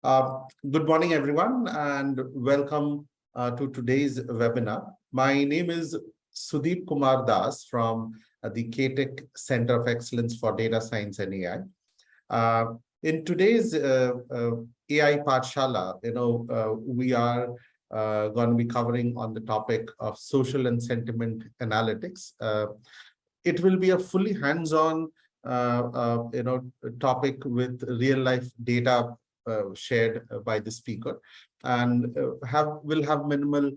Good morning, everyone, and welcome to today's webinar. My name is Sudeep Kumar Das from the KTech Center of Excellence for Data Science and AI. In today's AI Pathshala, we are going to be covering on the topic of social and sentiment analytics. It will be a fully hands-on, topic with real-life data shared by the speaker, and will have minimal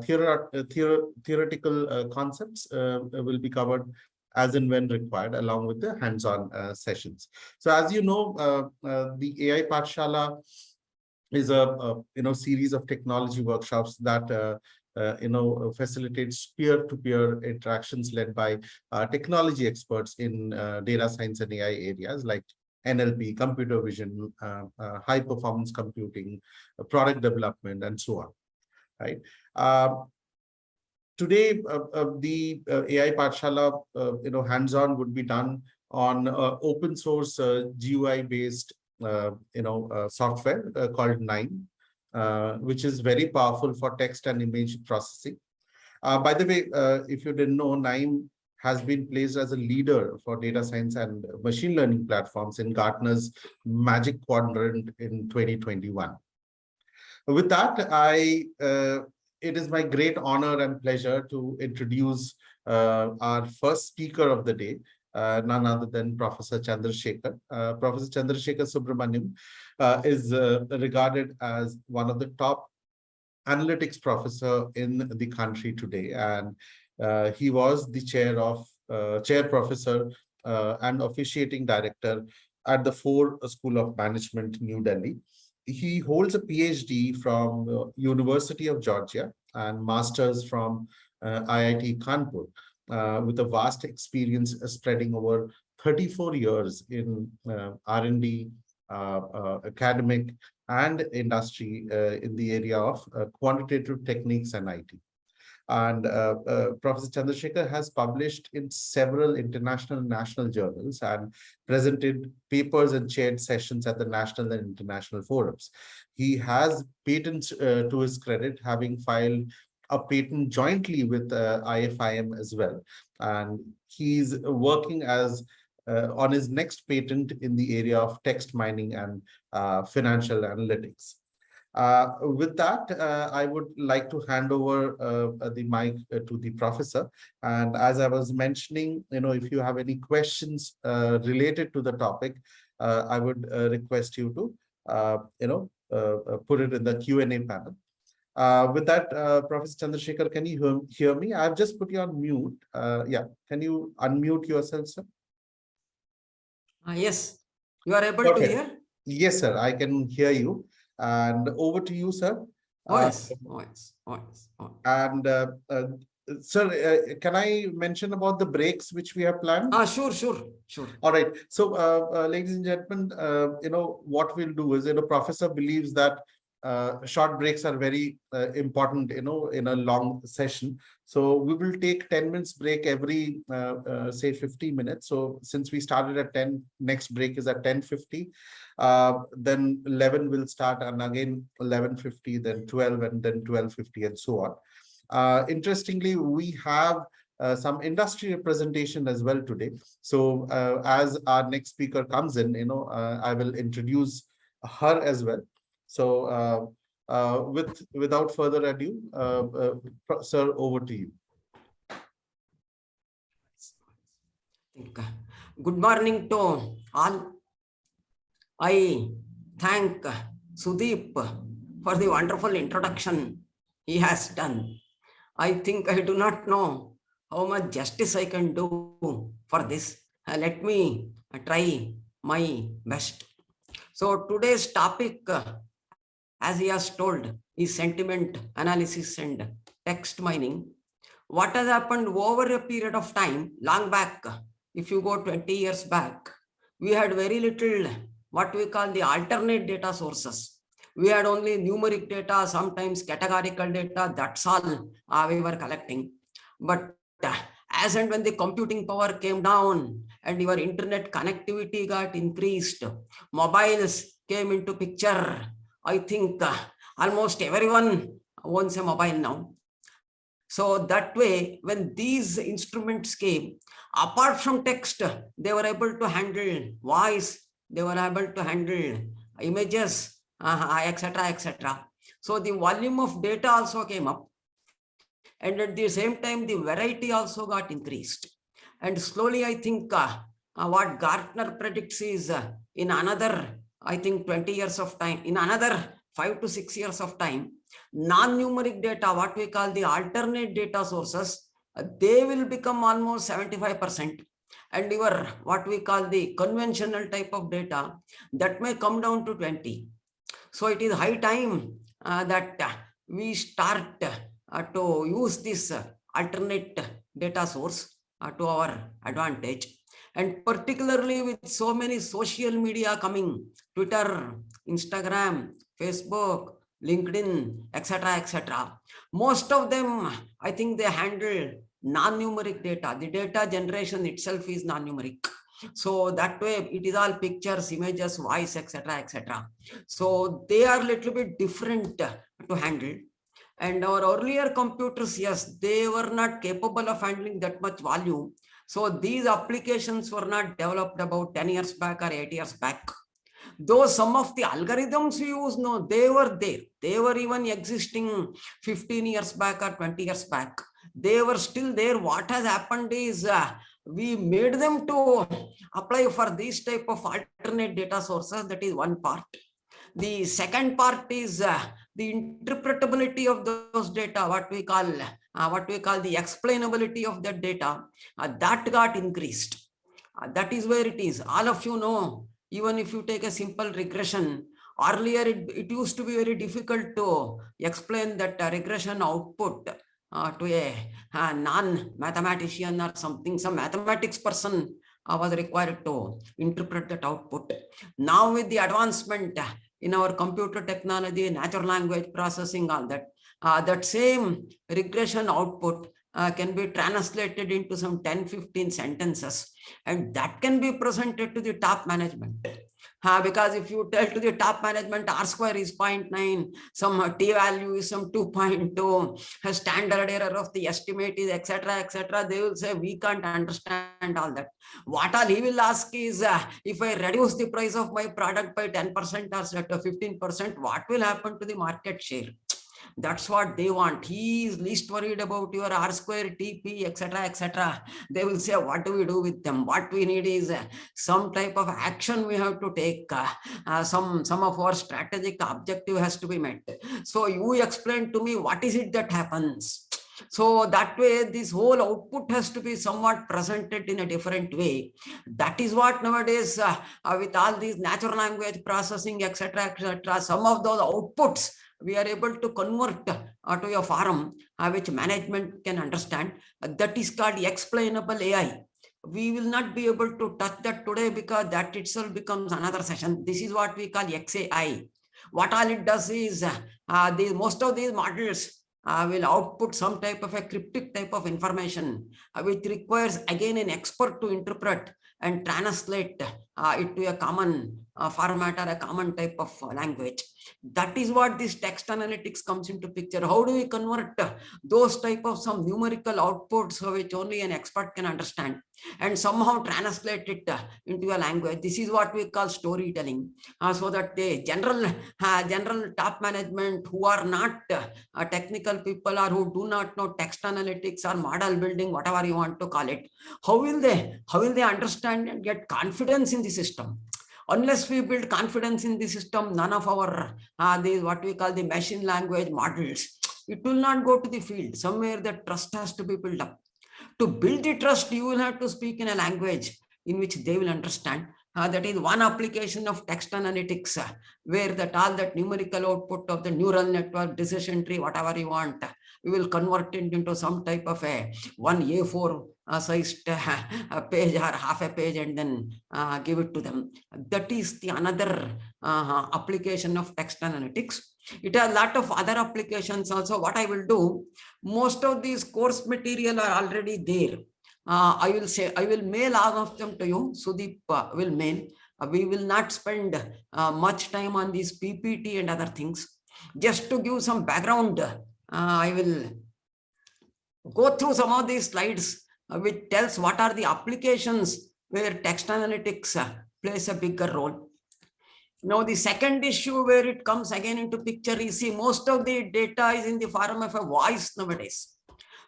theoretical concepts will be covered as and when required, along with the hands-on sessions. So, as you know, the AI Pathshala is a series of technology workshops that facilitates peer-to-peer interactions led by technology experts in data science and AI areas like NLP, computer vision, high performance computing, product development, and so on. Right. Today, the AI Pathshala, hands-on would be done on open source GUI-based, software called Nine, which is very powerful for text and image processing. By the way, if you didn't know, Nine has been placed as a leader for data science and machine learning platforms in Gartner's Magic Quadrant in 2021. With that, it is my great honor and pleasure to introduce our first speaker of the day, none other than Professor Chandrasekhar. Professor Chandrasekhar Subramanyam is regarded as one of the top analytics professor in the country today, and he was the chair professor and officiating director at the Ford School of Management, New Delhi. He holds a PhD from University of Georgia and masters from IIT Kanpur, with a vast experience spreading over 34 years in R&D, academic, and industry in the area of quantitative techniques and IT. And Professor Chandrasekhar has published in several international and national journals and presented papers and chaired sessions at the national and international forums. He has patents to his credit, having filed a patent jointly with IFIM as well. And he's working as on his next patent in the area of text mining and financial analytics. With that, I would like to hand over the mic to the professor. And as I was mentioning, if you have any questions related to the topic, I would request you to, put it in the Q&A panel. With that, Professor Chandrasekhar, can you hear me? I've just put you on mute. Yeah, can you unmute yourself, sir? Yes, you are able to hear? Yes, sir, I can hear you. And over to you, sir. Yes. And sir, can I mention about the breaks which we have planned? Sure. All right. So, ladies and gentlemen, what we'll do is, professor believes that short breaks are very important, in a long session. So we will take 10 minutes break every, say 15 minutes. So since we started at 10, next break is at 10:50. Then 11 will start, and again 11:50, then 12, and then 12:50, and so on. Interestingly, we have some industry representation as well today. So as our next speaker comes in, I will introduce her as well. So without further ado, sir, over to you. Good morning to all. I thank Sudeep for the wonderful introduction he has done. I think I do not know how much justice I can do for this. Let me try my best. So today's topic, as he has told, is sentiment analysis and text mining. What has happened over a period of time, long back, if you go 20 years back, we had very little what we call the alternate data sources. We had only numeric data, sometimes categorical data, that's all we were collecting. But as and when the computing power came down and your internet connectivity got increased, mobiles came into picture, I think almost everyone owns a mobile now. So that way, when these instruments came, apart from text, they were able to handle voice, they were able to handle images, etc., etc. So the volume of data also came up. And at the same time, the variety also got increased. And slowly, I think what Gartner predicts is in another, I think 20 years of time, in another 5 to 6 years of time, non-numeric data, what we call the alternate data sources, they will become almost 75%. And your what we call the conventional type of data, that may come down to 20. So it is high time that we start to use this alternate data source to our advantage. And particularly with so many social media coming, Twitter, Instagram, Facebook, LinkedIn, etc., etc. Most of them, I think they handle non-numeric data. The data generation itself is non-numeric. So that way it is all pictures, images, voice, etc., etc. So they are a little bit different to handle. And our earlier computers, yes, they were not capable of handling that much volume. So these applications were not developed about 10 years back or 8 years back. Though some of the algorithms we use, no, they were there. They were even existing 15 years back or 20 years back. They were still there. What has happened is we made them to apply for these type of alternate data sources. That is one part. The second part is the interpretability of those data, what we call the explainability of that data, that got increased. That is where it is. All of you know, even if you take a simple regression, earlier it used to be very difficult to explain that regression output to a non-mathematician or something. Some mathematics person was required to interpret that output. Now with the advancement in our computer technology, natural language processing, all that, that same regression output can be translated into some 10-15 sentences, and that can be presented to the top management. Because if you tell to the top management R square is 0.9, some t value is some 2.2, a standard error of the estimate is etc., etc., they will say we can't understand all that. What all he will ask is if I reduce the price of my product by 10% or 15%, what will happen to the market share? That's what they want. He is least worried about your R square, TP, etc., etc. They will say, what do we do with them? What we need is some type of action we have to take. Some of our strategic objective has to be met. So you explain to me what is it that happens. So that way, this whole output has to be somewhat presented in a different way. That is what nowadays, with all these natural language processing, etc., etc., some of those outputs we are able to convert to a form which management can understand. That is called explainable AI. We will not be able to touch that today because that itself becomes another session. This is what we call XAI. What all it does is most of these models will output some type of a cryptic type of information, which requires again an expert to interpret and translate it to a common format or a common type of language. That is what this text analytics comes into picture. How do we convert those type of some numerical outputs which only an expert can understand and somehow translate it into a language? This is what we call storytelling, so that the general top management who are not technical people or who do not know text analytics or model building, whatever you want to call it, how will they understand and get confidence in the system? Unless we build confidence in the system, none of our what we call the machine language models, it will not go to the field. Somewhere the trust has to be built up. To build the trust, you will have to speak in a language in which they will understand. That is one application of text analytics, where all that numerical output of the neural network, decision tree, whatever you want, we will convert it into some type of a one A4 sized page or half a page and then give it to them. That is the another application of text analytics. It has a lot of other applications also. What I will do, most of these course material are already there. I will mail all of them to you. Sudeep will mail. We will not spend much time on these PPT and other things. Just to give some background, I will go through some of these slides which tells what are the applications where text analytics plays a bigger role. Now, the second issue where it comes again into picture is, see, most of the data is in the form of a voice nowadays.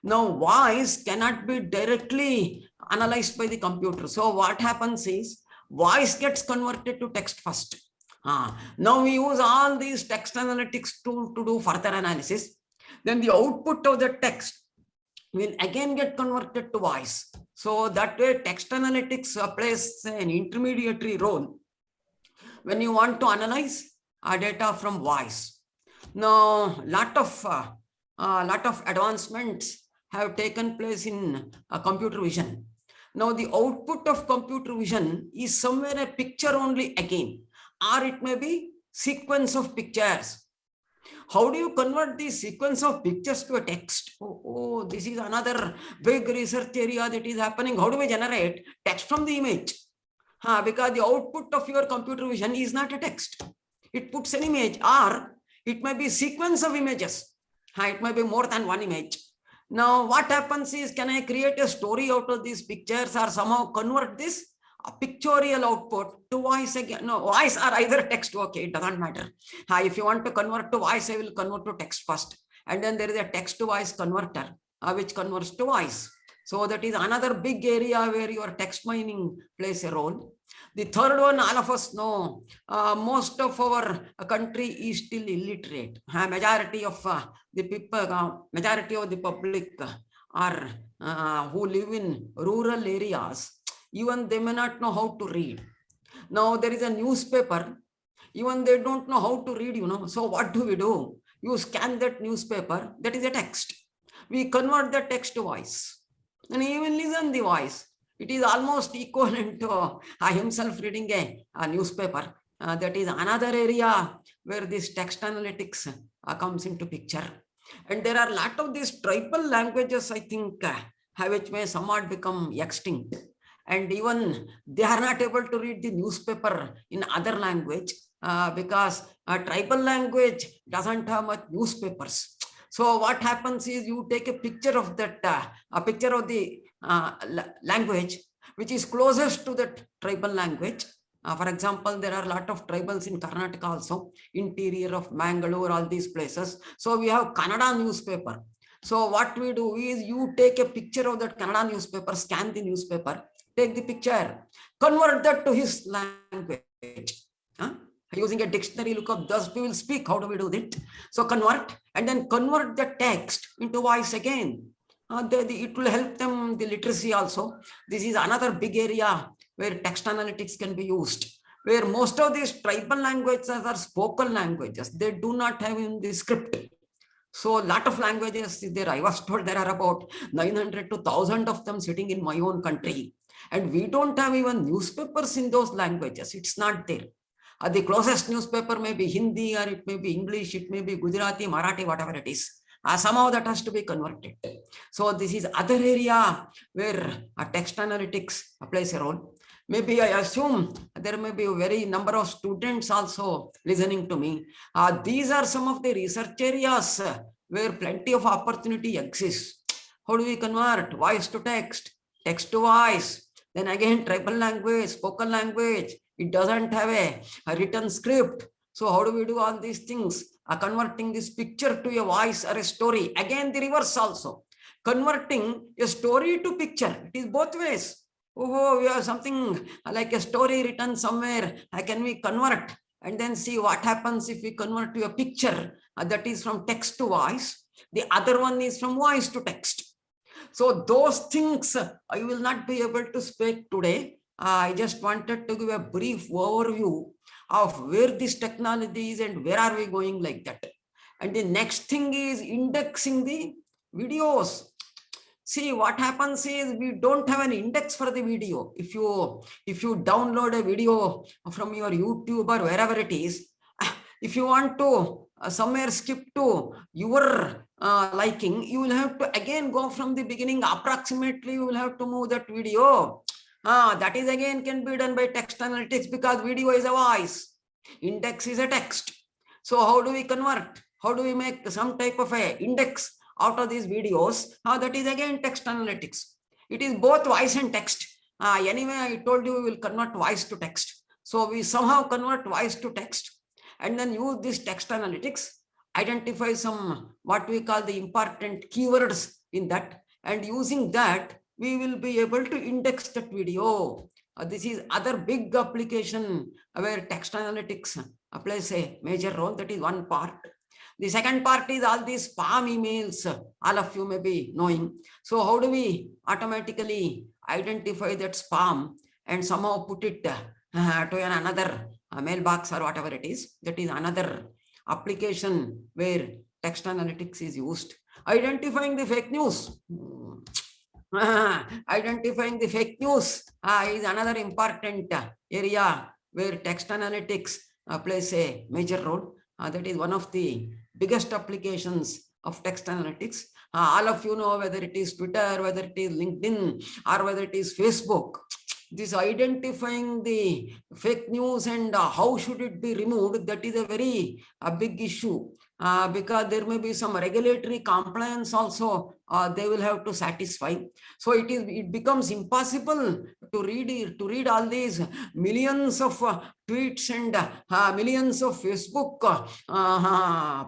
Now, voice cannot be directly analyzed by the computer. So what happens is, voice gets converted to text first. Now we use all these text analytics to do further analysis. Then the output of the text will again get converted to voice. So that way text analytics plays an intermediary role when you want to analyze data from voice. Now, lot of advancements have taken place in computer vision. Now, the output of computer vision is somewhere a picture only again, or it may be sequence of pictures. How do you convert the sequence of pictures to a text? Oh, this is another big research area that is happening. How do we generate text from the image? Because the output of your computer vision is not a text. It puts an image, or it may be sequence of images. It may be more than one image. Now, what happens is, can I create a story out of these pictures, or somehow convert this pictorial output to voice again? No, voice or either text. Okay, it doesn't matter. If you want to convert to voice, I will convert to text first. And then there is a text to voice converter, which converts to voice. So that is another big area where your text mining plays a role. The third one, all of us know, most of our country is still illiterate. Majority of the people, majority of the public are who live in rural areas. Even they may not know how to read. Now there is a newspaper. Even they don't know how to read, So what do? You scan that newspaper. That is a text. We convert the text to voice. And even listen the voice. It is almost equivalent to himself reading a newspaper. That is another area where this text analytics comes into picture. And there are a lot of these tribal languages, I think, which may somewhat become extinct. And even they are not able to read the newspaper in other language because a tribal language doesn't have much newspapers. So what happens is, you take a picture of that, a picture of the language which is closest to that tribal language. For example, there are a lot of tribals in Karnataka also, interior of Mangalore, all these places. So we have Kannada newspaper. So what we do is, you take a picture of that Kannada newspaper, scan the newspaper, take the picture, convert that to his language. Using a dictionary lookup, thus we will speak. How do we do that? So convert, and then convert the text into voice again. It will help them the literacy also. This is another big area where text analytics can be used, where most of these tribal languages are spoken languages. They do not have in the script. So a lot of languages is there. I was told there are about 900 to 1,000 of them sitting in my own country. And we don't have even newspapers in those languages. It's not there. The closest newspaper may be Hindi, or it may be English, it may be Gujarati, Marathi, whatever it is. Somehow that has to be converted. So this is other area where text analytics plays a role. Maybe I assume there may be a very number of students also listening to me. These are some of the research areas where plenty of opportunity exists. How do we convert voice to text, text to voice? Then again, tribal language, spoken language. It doesn't have a written script. So how do we do all these things? Converting this picture to a voice or a story. Again, the reverse also. Converting a story to picture. It is both ways. Oh, we have something like a story written somewhere. Can we convert and then see what happens if we convert to a picture that is from text to voice. The other one is from voice to text. So those things I will not be able to speak today. I just wanted to give a brief overview of where this technology is and where are we going like that. And the next thing is indexing the videos. See, what happens is, we don't have an index for the video. If you download a video from your YouTube or wherever it is, if you want to somewhere skip to your liking, you will have to again go from the beginning. Approximately, you will have to move that video. That is again can be done by text analytics, because video is a voice, index is a text. So how do we convert? How do we make some type of a index out of these videos? That is again text analytics. It is both voice and text. Anyway, I told you we will convert voice to text. So we somehow convert voice to text and then use this text analytics, identify some what we call the important keywords in that, and using that we will be able to index that video. This is other big application where text analytics plays a major role. That is one part. The second part is all these spam emails, all of you may be knowing. So how do we automatically identify that spam and somehow put it to another mailbox or whatever it is? That is another application where text analytics is used. Identifying the fake news. Identifying the fake news is another important area where text analytics plays a major role. That is one of the biggest applications of text analytics. All of you know, whether it is Twitter, whether it is LinkedIn, or whether it is Facebook, this identifying the fake news and how should it be removed, that is a very big issue, because there may be some regulatory compliance also they will have to satisfy. So it becomes impossible to read all these millions of tweets and millions of Facebook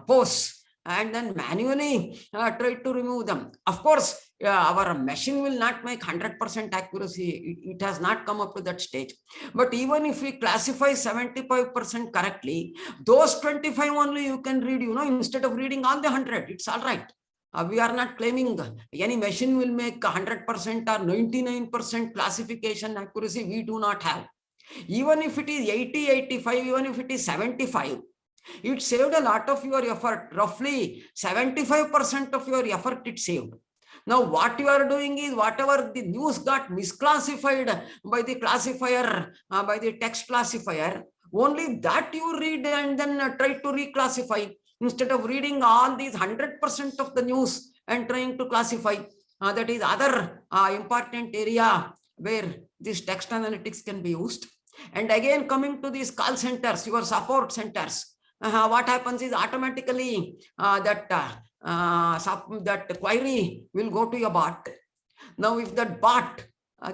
posts and then manually try to remove them. Of course, our machine will not make 100% accuracy. It has not come up to that stage. But even if we classify 75% correctly, those 25 only you can read, instead of reading all the 100, it's all right. We are not claiming any machine will make 100% or 99% classification accuracy. We do not have. Even if it is 80, 85, even if it is 75, it saved a lot of your effort. Roughly 75% of your effort it saved. Now what you are doing is, whatever the news got misclassified by the classifier, by the text classifier, only that you read and then try to reclassify, instead of reading all these 100% of the news and trying to classify. That is other important area where this text analytics can be used. And again, coming to these call centers, your support centers, what happens is automatically that query will go to your bot. Now, if that bot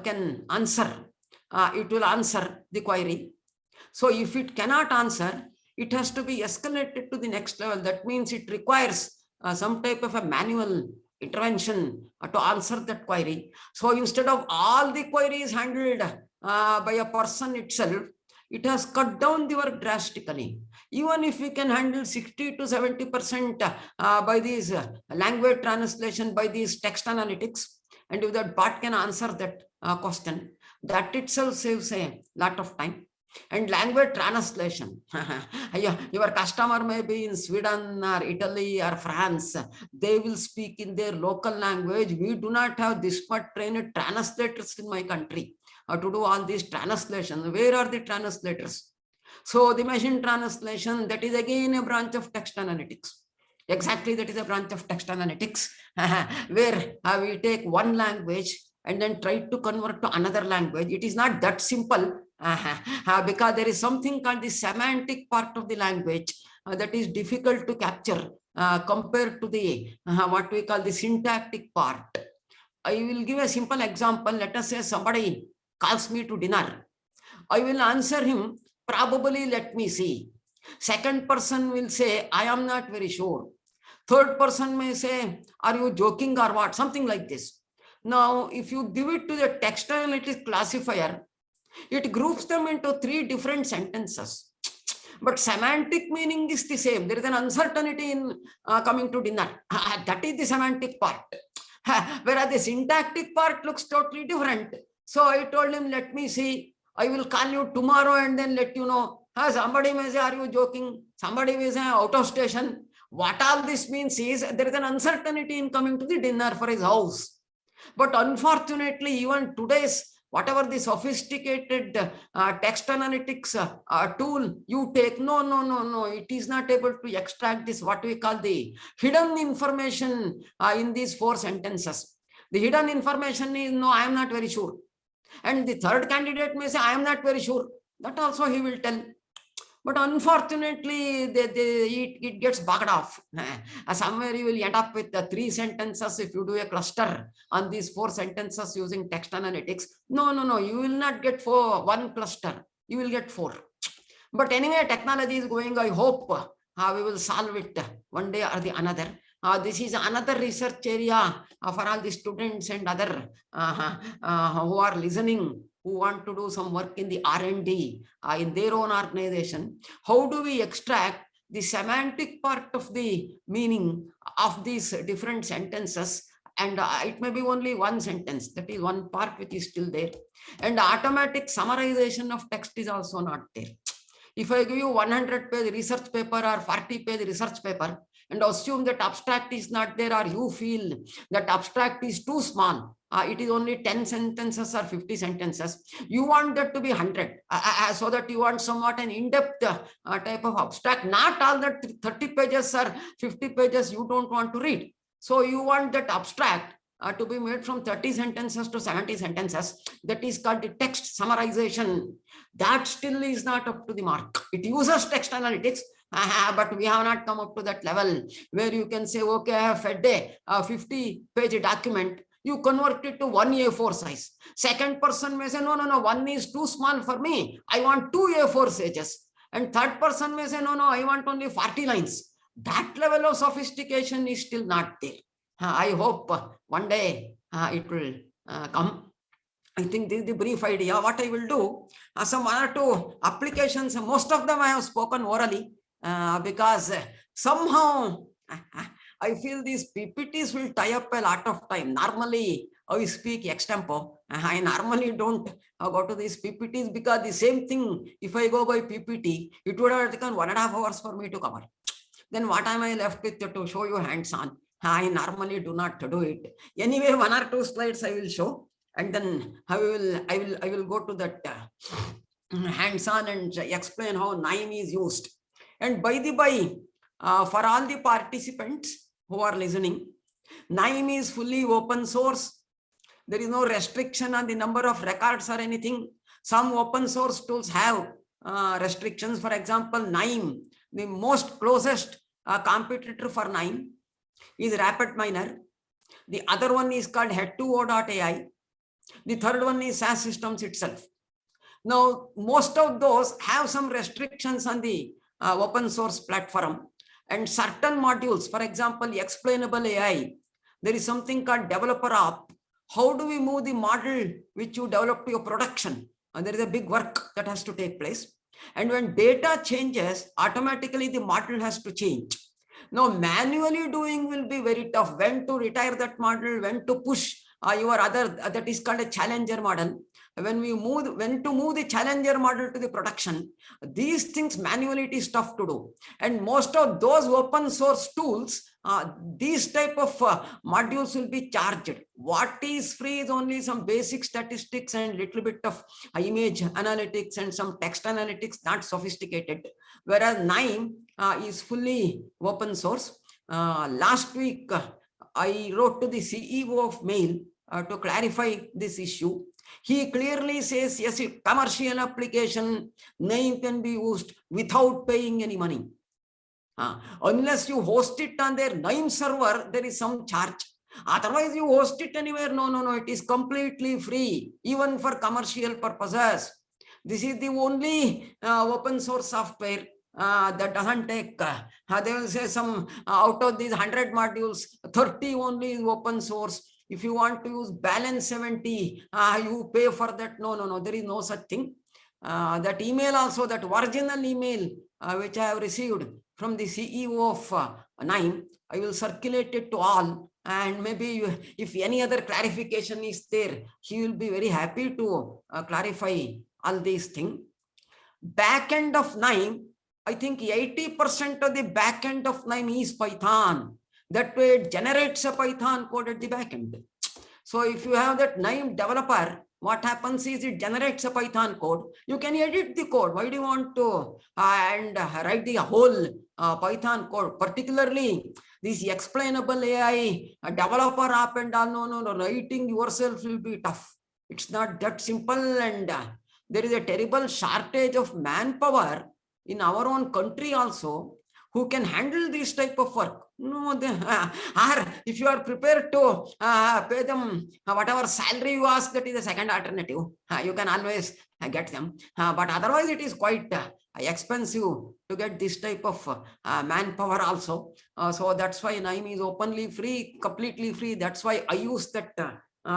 can answer, it will answer the query. So if it cannot answer, it has to be escalated to the next level. That means it requires some type of a manual intervention to answer that query. So instead of all the queries handled by a person itself, it has cut down the work drastically. Even if we can handle 60 to 70% by these language translation, by these text analytics, and if that bot can answer that question, that itself saves a lot of time. And language translation, your customer may be in Sweden or Italy or France, they will speak in their local language. We do not have this much trained translators in my country to do all these translations. Where are the translators? So the machine translation, that is again a branch of text analytics. Exactly, that is a branch of text analytics where we take one language and then try to convert to another language. It is not that simple because there is something called the semantic part of the language that is difficult to capture compared to the what we call the syntactic part. I will give a simple example. Let us say somebody calls me to dinner. I will answer him, probably, let me see. Second person will say, I am not very sure. Third person may say, are you joking or what? Something like this. Now, if you give it to the text analytics classifier, it groups them into 3 different sentences. But semantic meaning is the same. There is an uncertainty in coming to dinner. That is the semantic part. Whereas the syntactic part looks totally different. So I told him, let me see. I will call you tomorrow and then let you know. Somebody may say, are you joking? Somebody may say, out of station. What all this means is there is an uncertainty in coming to the dinner for his house. But unfortunately, even today's whatever the sophisticated text analytics tool you take, no, it is not able to extract this, what we call the hidden information in these 4 sentences. The hidden information is, no, I am not very sure. And the third candidate may say, I am not very sure. That also he will tell. But unfortunately, it gets bugged off. Somewhere you will end up with the 3 sentences if you do a cluster on these 4 sentences using text analytics. No, you will not get 1 cluster. You will get 4. But anyway, technology is going. I hope we will solve it one day or the another. This is another research area for all the students and other who are listening, who want to do some work in the R&D in their own organization. How do we extract the semantic part of the meaning of these different sentences? And it may be only 1 sentence. That is one part which is still there. And automatic summarization of text is also not there. If I give you 100-page research paper or 40-page research paper and assume that abstract is not there, or you feel that abstract is too small, it is only 10 sentences or 50 sentences, you want that to be 100, so that you want somewhat an in-depth type of abstract. Not all that 30 pages or 50 pages you don't want to read. So you want that abstract to be made from 30 sentences to 70 sentences. That is called the text summarization. That still is not up to the mark. It uses text analytics, but we have not come up to that level where you can say, okay, I have fed a 50-page document. You convert it to 1 A4 size. Second person may say, no, 1 is too small for me. I want 2 A4 pages. And third person may say, no, I want only 40 lines. That level of sophistication is still not there. I hope one day it will come. I think this is the brief idea. What I will do, some 1 or 2 applications, most of them I have spoken orally because somehow I feel these PPTs will tie up a lot of time. Normally, I speak extempo. I normally don't go to these PPTs because the same thing, if I go by PPT, it would have taken 1.5 hours for me to cover. Then what am I left with to show you hands-on? I normally do not do it. Anyway, 1 or 2 slides I will show, and then I will go to that hands-on and explain how NIME is used. And by the by, for all the participants who are listening, NIME is fully open source. There is no restriction on the number of records or anything. Some open source tools have restrictions. For example, NIME, the most closest competitor for NIME is RapidMiner. The other one is called Head2O.ai. The third one is SAS Systems itself. Now, most of those have some restrictions on the open source platform, and certain modules, for example, explainable AI, there is something called developer app. How do we move the model which you develop to your production? There is a big work that has to take place. And when data changes, automatically the model has to change. Now, manually doing will be very tough. When to retire that model, when to push your other, that is called a challenger model. When to move the challenger model to the production, these things manually it is tough to do. And most of those open source tools, these type of modules will be charged. What is free is only some basic statistics and little bit of image analytics and some text analytics, not sophisticated. Whereas NIME is fully open source. Last week, I wrote to the CEO of Mail to clarify this issue. He clearly says, yes, a commercial application, NIME can be used without paying any money. Unless you host it on their NIME server, there is some charge. Otherwise, you host it anywhere. No, it is completely free, even for commercial purposes. This is the only open source software that doesn't take, they will say some out of these 100 modules, 30 only is open source. If you want to use balance 70, you pay for that. No, there is no such thing. That email also, that original email which I have received from the CEO of NIME, I will circulate it to all. And maybe if any other clarification is there, he will be very happy to clarify all these things. Backend of NIME, I think 80% of the backend of NIME is Python. That way it generates a Python code at the backend. So if you have that NIME developer, what happens is it generates a Python code. You can edit the code. Why do you want to write the whole Python code? Particularly this explainable AI developer app and all, no, writing yourself will be tough. It's not that simple, and there is a terrible shortage of manpower in our own country also who can handle this type of work. No, or if you are prepared to pay them whatever salary you ask, that is a second alternative. You can always get them. But otherwise, it is quite expensive to get this type of manpower also. So that's why NIME is openly free, completely free. That's why I use that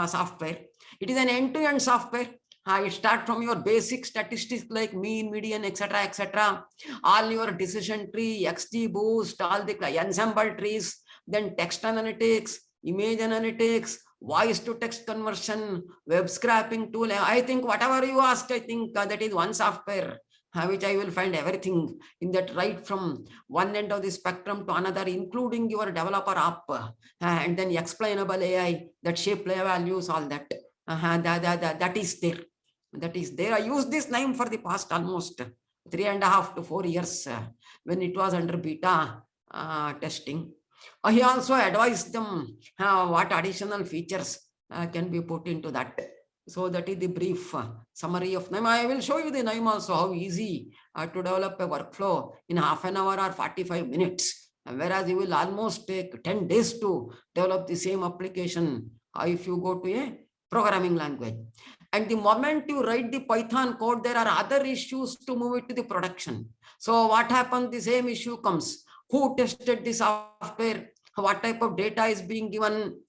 software. It is an end-to-end software. It starts from your basic statistics like mean, median, etc., all your decision tree, XGBoost, all the ensemble trees, then text analytics, image analytics, voice to text conversion, web scraping tool. I think whatever you ask, I think that is one software which I will find everything in that, right from one end of the spectrum to another, including your developer app, and then explainable AI, that shape layer values, all that. That is there. That is there. I used this name for the past almost 3.5 to 4 years when it was under beta testing. He also advised them what additional features can be put into that. So that is the brief summary of NIME. I will show you the NIME also, how easy to develop a workflow in half an hour or 45 minutes. Whereas you will almost take 10 days to develop the same application if you go to a programming language. And the moment you write the Python code, there are other issues to move it to the production. So what happens? The same issue comes. Who tested the software? What type of data is being given?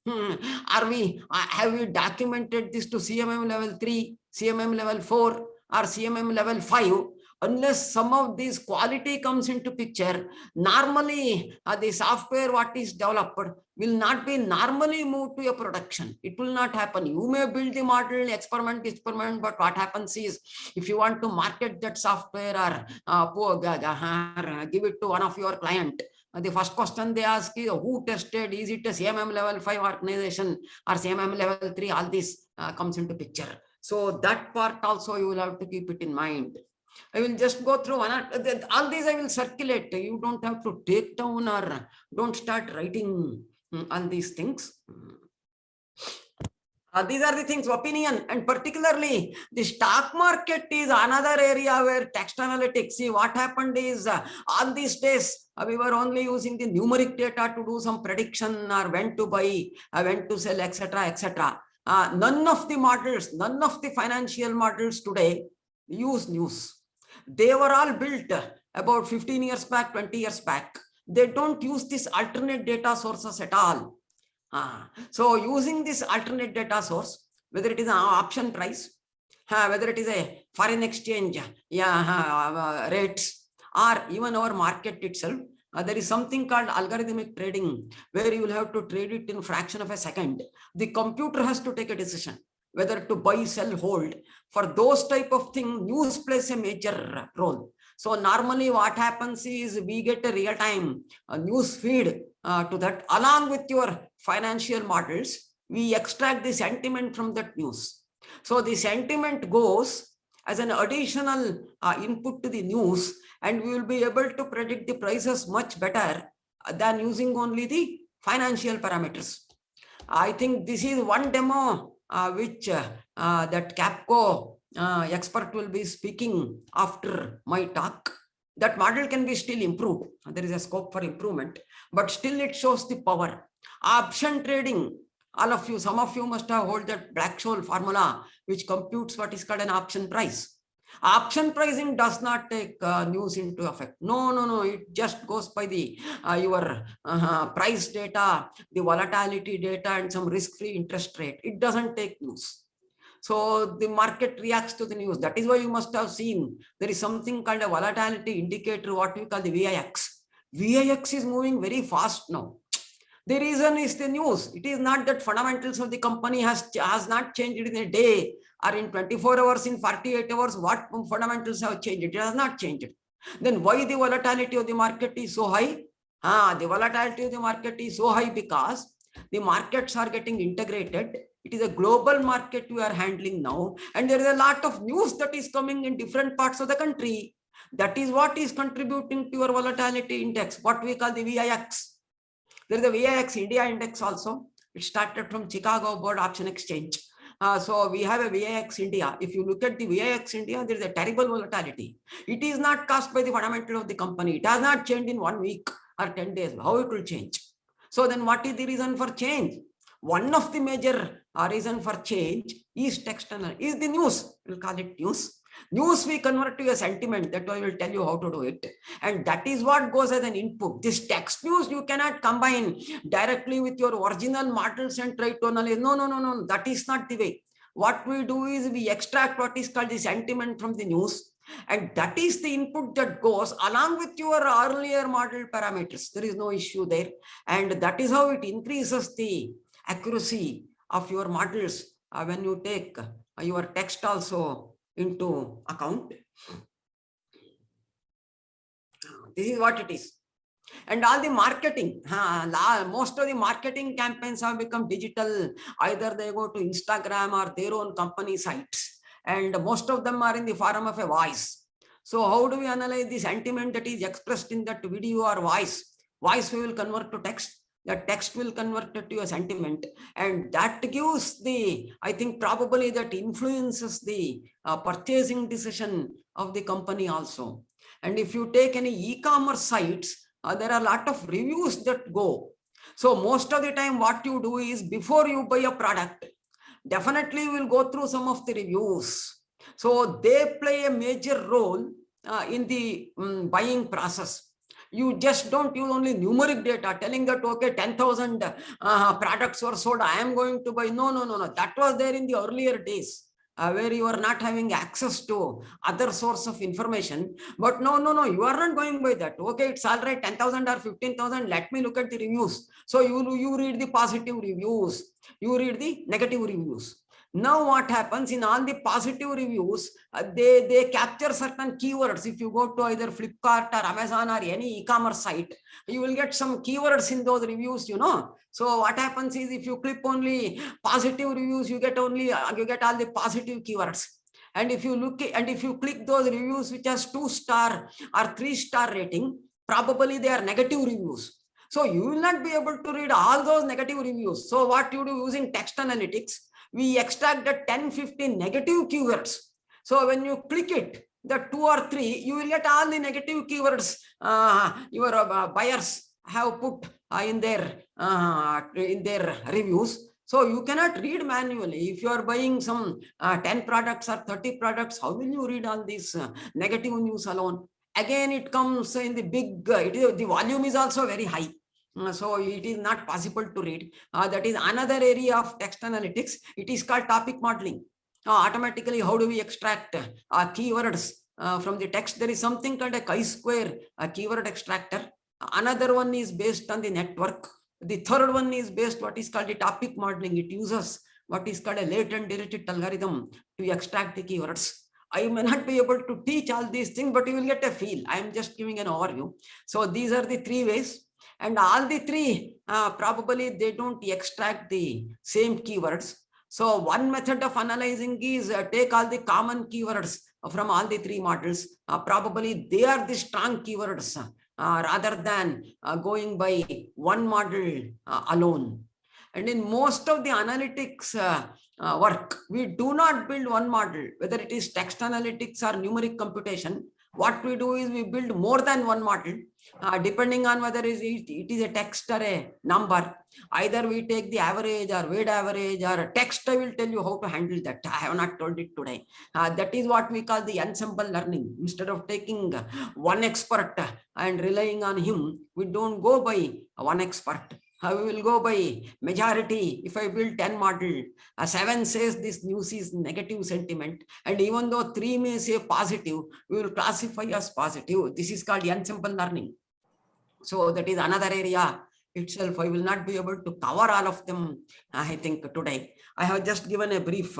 Have we documented this to CMM level 3, CMM level 4, or CMM level 5? Unless some of these quality comes into picture, normally the software what is developed will not be normally moved to a production. It will not happen. You may build the model, experiment, but what happens is, if you want to market that software or give it to one of your client, the first question they ask is, who tested? Is it a CMM level 5 organization or CMM level 3? All this comes into picture. So that part also you will have to keep it in mind. I will just go through all these. I will circulate. You don't have to take down or don't start writing all these things. These are the things, opinion, and particularly the stock market is another area where text analytics. See, what happened is all these days we were only using the numeric data to do some prediction or when to buy, when to sell, etc. None of the models, none of the financial models today use news. They were all built about 15 years back, 20 years back. They don't use these alternate data sources at all. So using this alternate data source, whether it is an option price, whether it is a foreign exchange rates, or even our market itself, there is something called algorithmic trading, where you will have to trade it in a fraction of a second. The computer has to take a decision whether to buy, sell, hold. For those type of thing, news plays a major role. So normally what happens is we get a real-time news feed to that. Along with your financial models, we extract the sentiment from that news. So the sentiment goes as an additional input to the news, and we will be able to predict the prices much better than using only the financial parameters. I think this is one demo which that Capco expert will be speaking after my talk. That model can be still improved. There is a scope for improvement, but still it shows the power. Option trading, all of you, some of you must have heard that Black-Scholes formula, which computes what is called an option price. Option pricing does not take news into effect. No. It just goes by the your price data, the volatility data, and some risk-free interest rate. It doesn't take news. So the market reacts to the news. That is why you must have seen there is something called a volatility indicator, what we call the VIX. VIX is moving very fast now. The reason is the news. It is not that fundamentals of the company has not changed in a day or in 24 hours, in 48 hours. What fundamentals have changed? It has not changed. Then why the volatility of the market is so high? The volatility of the market is so high because the markets are getting integrated. It is a global market we are handling now. And there is a lot of news that is coming in different parts of the country. That is what is contributing to your volatility index, what we call the VIX. There is a VIX India index also. It started from Chicago Board Option Exchange. So we have a VIX India. If you look at the VIX India, there is a terrible volatility. It is not caused by the fundamental of the company. It has not changed in 1 week or 10 days. How it will change? So then what is the reason for change? One of the major reason for change is textual, is the news. We'll call it news. News we convert to a sentiment, that I will tell you how to do it. And that is what goes as an input. This text news you cannot combine directly with your original models and try to analyze. No. That is not the way. What we do is we extract what is called the sentiment from the news. And that is the input that goes along with your earlier model parameters. There is no issue there. And that is how it increases the accuracy of your models when you take your text also into account. This is what it is. And all the marketing, most of the marketing campaigns have become digital. Either they go to Instagram or their own company sites. And most of them are in the form of a voice. So how do we analyze the sentiment that is expressed in that video or voice? Voice we will convert to text. The text will convert it to a sentiment, and that gives the, I think probably that influences the purchasing decision of the company also. And if you take any e-commerce sites, there are a lot of reviews that go. So most of the time what you do is, before you buy a product, definitely you will go through some of the reviews. So they play a major role in the buying process. You just don't use only numeric data telling that, okay, 10,000 products were sold, I am going to buy. No. That was there in the earlier days where you are not having access to other source of information. But no, you are not going by that. Okay, it's all right, 10,000 or 15,000. Let me look at the reviews. So you read the positive reviews, you read the negative reviews. Now what happens in all the positive reviews, they capture certain keywords. If you go to either Flipkart or Amazon or any e-commerce site, you will get some keywords in those reviews, So what happens is, if you click only positive reviews, you get all the positive keywords. And if you click those reviews which has 2-star or 3-star rating, probably they are negative reviews. So you will not be able to read all those negative reviews. So what you do using text analytics, we extract the 10-15 negative keywords. So when you click it, the 2 or 3, you will get all the negative keywords your buyers have put in their reviews. So you cannot read manually. If you are buying some 10 products or 30 products, how will you read all these negative news alone? Again, it comes in the big, the volume is also very high. So it is not possible to read. That is another area of text analytics. It is called topic modeling. Automatically, how do we extract keywords from the text? There is something called a chi-square keyword extractor. Another one is based on the network. The third one is based what is called the topic modeling. It uses what is called a latent directed algorithm to extract the keywords. I may not be able to teach all these things, but you will get a feel. I am just giving an overview. So these are the 3 ways. And all the 3, probably they don't extract the same keywords. So one method of analyzing is take all the common keywords from all the 3 models. Probably they are the strong keywords rather than going by one model alone. And in most of the analytics work, we do not build one model, whether it is text analytics or numeric computation. What we do is we build more than one model, depending on whether it is a text or a number. Either we take the average or weighted average or text. I will tell you how to handle that. I have not told it today. That is what we call the ensemble learning. Instead of taking one expert and relying on him, we don't go by one expert. We will go by majority. If I build 10 model, 7 says this news is negative sentiment, and even though 3 may say positive, we will classify as positive. This is called ensemble learning. So that is another area itself. I will not be able to cover all of them, I think, today. I have just given a brief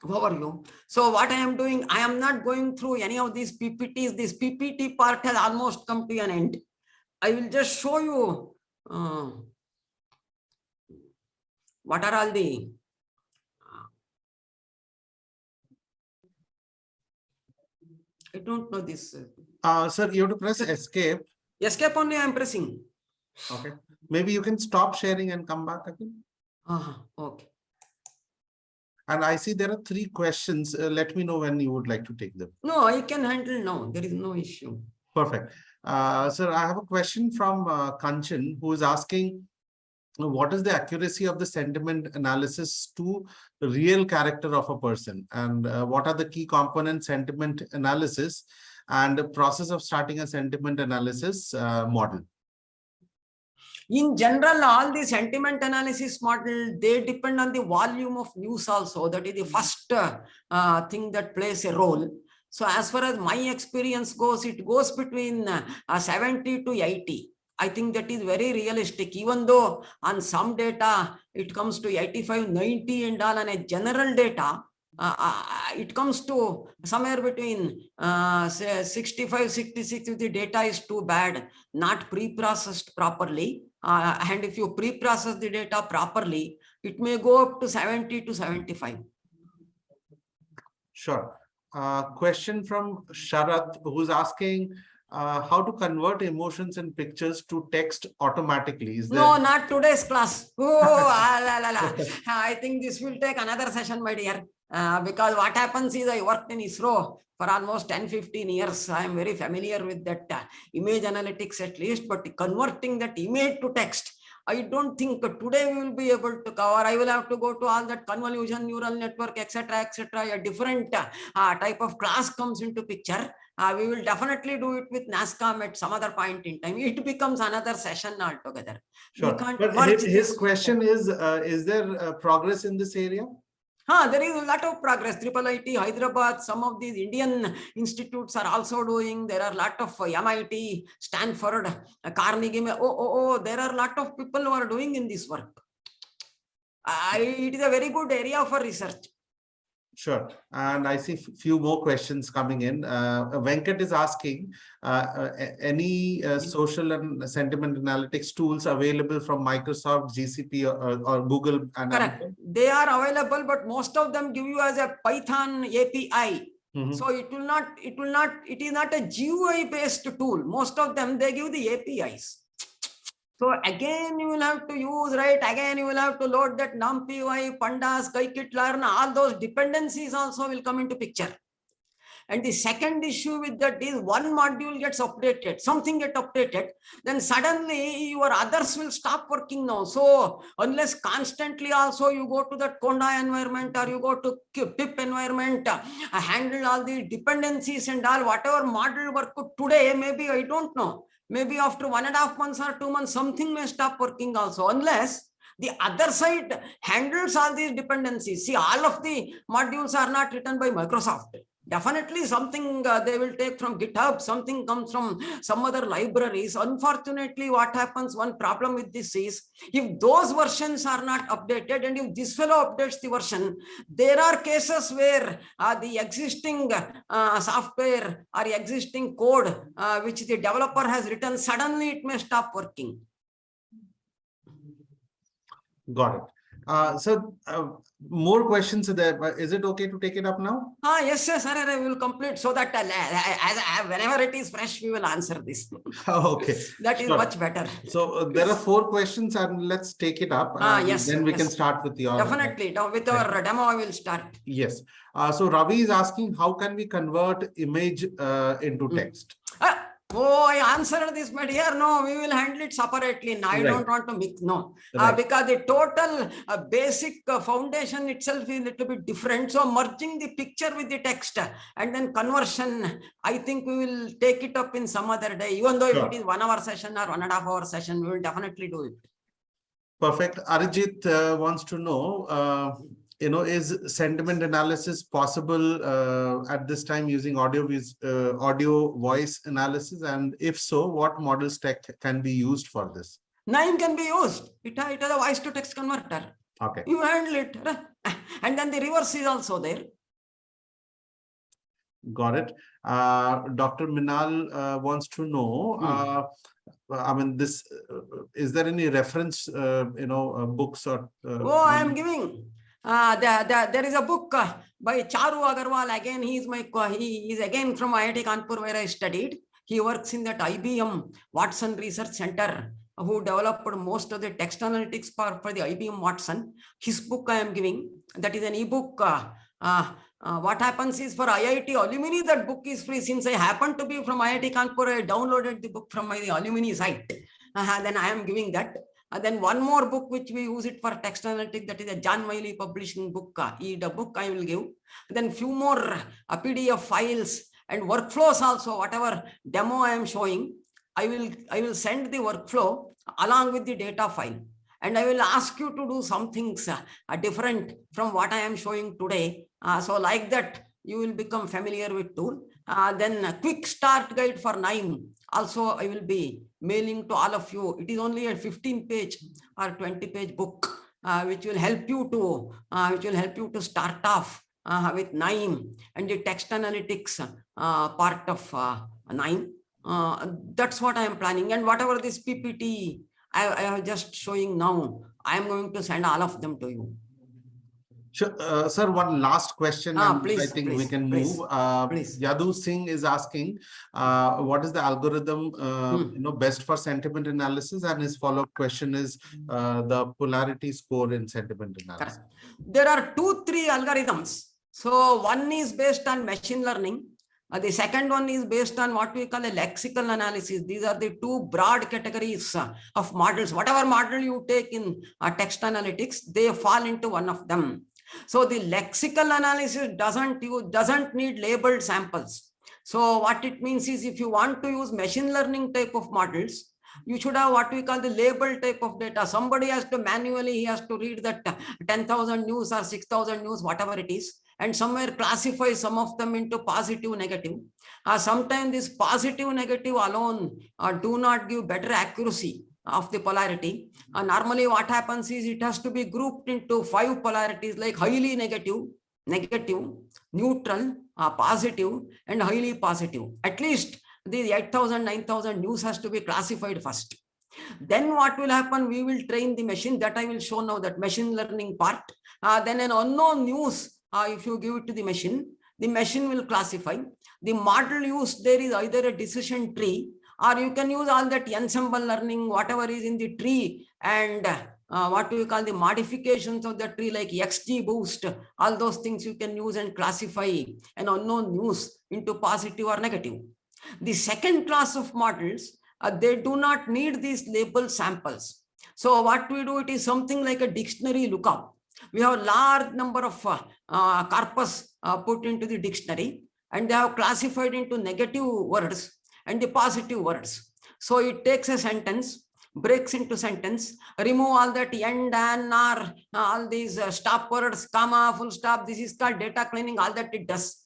overview. So what I am doing, I am not going through any of these PPTs. This PPT part has almost come to an end. I will just show you what are all the I don't know this. Sir, you have to press escape. Escape only I am pressing. Okay. Maybe you can stop sharing and come back again. Okay. And I see there are 3 questions. Let me know when you would like to take them. No, I can handle now. There is no issue. Perfect. Sir, I have a question from Kanchan, who is asking, what is the accuracy of the sentiment analysis to the real character of a person? And what are the key components sentiment analysis and the process of starting a sentiment analysis model? In general, all the sentiment analysis model, they depend on the volume of news also. That is the first thing that plays a role. So as far as my experience goes, it goes between 70 to 80. I think that is very realistic, even though on some data, it comes to 85, 90 and all on a general data. It comes to somewhere between say 65, 66 if the data is too bad, not pre-processed properly. And if you pre-process the data properly, it may go up to 70 to 75. Sure. Question from Sharath, who's asking how to convert emotions and pictures to text automatically. Is there... No, not today's class. Oh, I think this will take another session, my dear. Because what happens is I worked in ISRO for almost 10-15 years. I am very familiar with that image analytics at least, but converting that image to text, I don't think today we will be able to cover. I will have to go to all that convolution, neural network, etc., etc. A different type of class comes into picture. We will definitely do it with NASCOM at some other point in time. It becomes another session altogether. Sure. But his question is there progress in this area? There is a lot of progress. IIIT, Hyderabad, some of these Indian institutes are also doing. There are a lot of MIT, Stanford, Carnegie. There are a lot of people who are doing in this work. It is a very good area for research. Sure. And I see few more questions coming in. Venkat is asking, any social and sentiment analytics tools available from Microsoft, GCP or Google? And correct. They are available, but most of them give you as a Python API. So it is not a GUI based tool. Most of them, they give the APIs. So again, you will have to use, right? Again, you will have to load that NumPy, Pandas, Scikit-learn, all those dependencies also will come into picture. And the second issue with that is one module gets updated, something gets updated, then suddenly your others will stop working now. So unless constantly also you go to that Conda environment or you go to pip environment, handle all the dependencies and all, whatever model work today, maybe I don't know. Maybe after 1.5 months or 2 months, something may stop working also, unless the other side handles all these dependencies. See, all of the modules are not written by Microsoft. Definitely something they will take from GitHub, something comes from some other libraries. Unfortunately, what happens, one problem with this is, if those versions are not updated and if this fellow updates the version, there are cases where the existing software or existing code which the developer has written, suddenly it may stop working. Got it. So more questions there. Is it okay to take it up now? Yes, sir. I will complete so that whenever it is fresh, we will answer this. Okay. That is much better. So there are 4 questions and let's take it up. Yes. Then we can start with the definitely. With our demo, I will start. Yes. So Ravi is asking, how can we convert image into text? I answered this, but here, no, we will handle it separately. No, I don't want to mix, no. Because the total basic foundation itself is a little bit different. So merging the picture with the text and then conversion, I think we will take it up in some other day. Even though if it is 1 hour session or 1.5 hour session, we will definitely do it. Perfect. Arijit wants to know, is sentiment analysis possible at this time using audio voice analysis? And if so, what model stack can be used for this? 9 can be used. It has a voice to text converter. Okay. You handle it. And then the reverse is also there. Got it. Dr. Minal wants to know, I mean, is there any reference, books or? I am giving. There is a book by Charu Agarwal. Again, he is again from IIT Kanpur, where I studied. He works in that IBM Watson Research Center, who developed most of the text analytics for the IBM Watson. His book I am giving, that is an ebook. What happens is, for IIT alumni, that book is free. Since I happen to be from IIT Kanpur, I downloaded the book from my alumni site. Then I am giving that. Then one more book which we use it for text analytics, that is a John Wiley publishing book. The book I will give. Then few more PDF files and workflows also. Whatever demo I am showing, I will send the workflow along with the data file. And I will ask you to do some things different from what I am showing today. So like that, you will become familiar with tool. Then a quick start guide for 9. Also, I will be mailing to all of you. It is only a 15-page or 20-page book, which will help you to start off with 9 and the text analytics part of 9. That's what I am planning. And whatever this PPT I am just showing now, I am going to send all of them to you. Sure, sir, one last question, and please, I think we can please, move. please. Yadu Singh is asking, what is the algorithm best for sentiment analysis? And his follow-up question is the polarity score in sentiment analysis. Correct. There are 2-3 algorithms. So one is based on machine learning. The second one is based on what we call a lexical analysis. These are the 2 broad categories of models. Whatever model you take in text analytics, they fall into one of them. So the lexical analysis doesn't need labeled samples. So what it means is, if you want to use machine learning type of models, you should have what we call the label type of data. Somebody has to manually, he has to read that 10,000 news or 6,000 news, whatever it is, and somewhere classify some of them into positive, negative. Sometimes this positive, negative alone do not give better accuracy of the polarity. Normally what happens is, it has to be grouped into 5 polarities, like highly negative, neutral, positive, and highly positive. At least the 8,000, 9,000 news has to be classified first. Then what will happen? We will train the machine, that I will show now, that machine learning part. Then an unknown news, if you give it to the machine will classify. The model used there is either a decision tree, or you can use all that ensemble learning, whatever is in the tree, and what we call the modifications of the tree, like XGBoost, all those things you can use and classify an unknown news into positive or negative. The second class of models, they do not need these label samples. So what we do, it is something like a dictionary lookup. We have a large number of corpus put into the dictionary, and they have classified into negative words and the positive words. So it takes a sentence, breaks into sentence, remove all that end, and, or all these stop words, comma, full stop. This is called data cleaning, all that it does.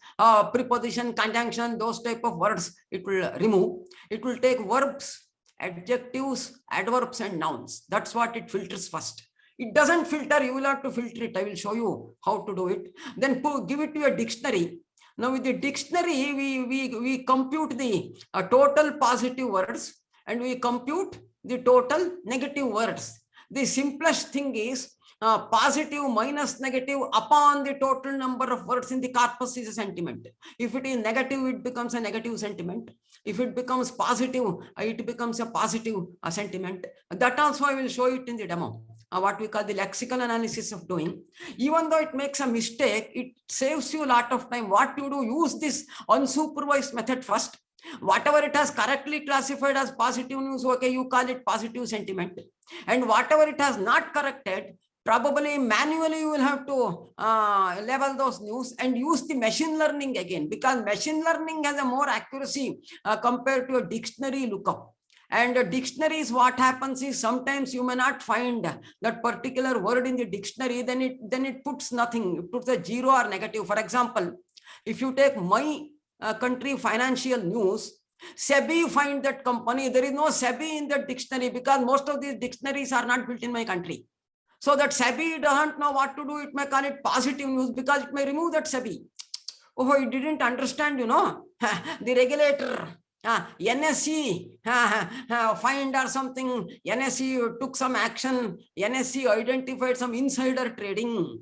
Preposition, conjunction, those type of words it will remove. It will take verbs, adjectives, adverbs, and nouns. That's what it filters first. It doesn't filter, you will have to filter it. I will show you how to do it. Then give it to a dictionary. Now with the dictionary, we compute the total positive words, and we compute the total negative words. The simplest thing is positive minus negative upon the total number of words in the corpus is a sentiment. If it is negative, it becomes a negative sentiment. If it becomes positive, it becomes a positive sentiment. That also I will show it in the demo. What we call the lexical analysis of doing. Even though it makes a mistake, it saves you a lot of time. What you do, use this unsupervised method first. Whatever it has correctly classified as positive news, okay, you call it positive sentiment. And whatever it has not corrected, probably manually you will have to level those news and use the machine learning again, because machine learning has a more accuracy compared to a dictionary lookup. And dictionaries, what happens is, sometimes you may not find that particular word in the dictionary, then it puts nothing, it puts a 0 or negative. For example, if you take my country financial news, SEBI find that company, there is no SEBI in the dictionary, because most of these dictionaries are not built in my country. So that SEBI doesn't know what to do. It may call it positive news, because it may remove that SEBI. Oh, it didn't understand, the regulator. NSE find or something, NSE took some action, NSE identified some insider trading.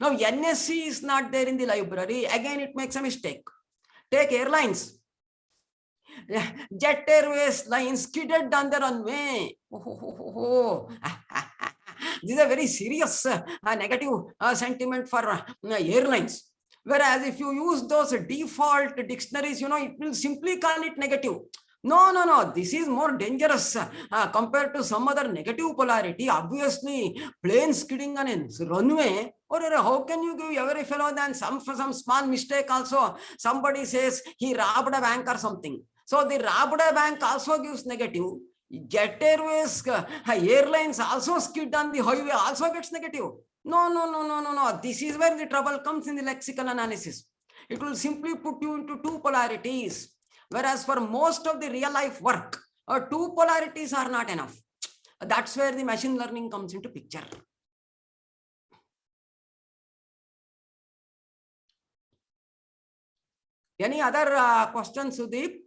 Now NSC is not there in the library. Again, it makes a mistake. Take airlines. Jet Airways line skidded on the runway. This is a very serious negative sentiment for airlines. Whereas if you use those default dictionaries, it will simply call it negative. No. This is more dangerous compared to some other negative polarity. Obviously, plane skidding on a runway. Or how can you give every fellow then for some small mistake also? Somebody says he robbed a bank or something. So the robbed a bank also gives negative. Jet Airways airlines also skid on the highway also gets negative. No. This is where the trouble comes in the lexical analysis. It will simply put you into two polarities. Whereas for most of the real life work, two polarities are not enough. That's where the machine learning comes into picture. Any other questions, Sudeep?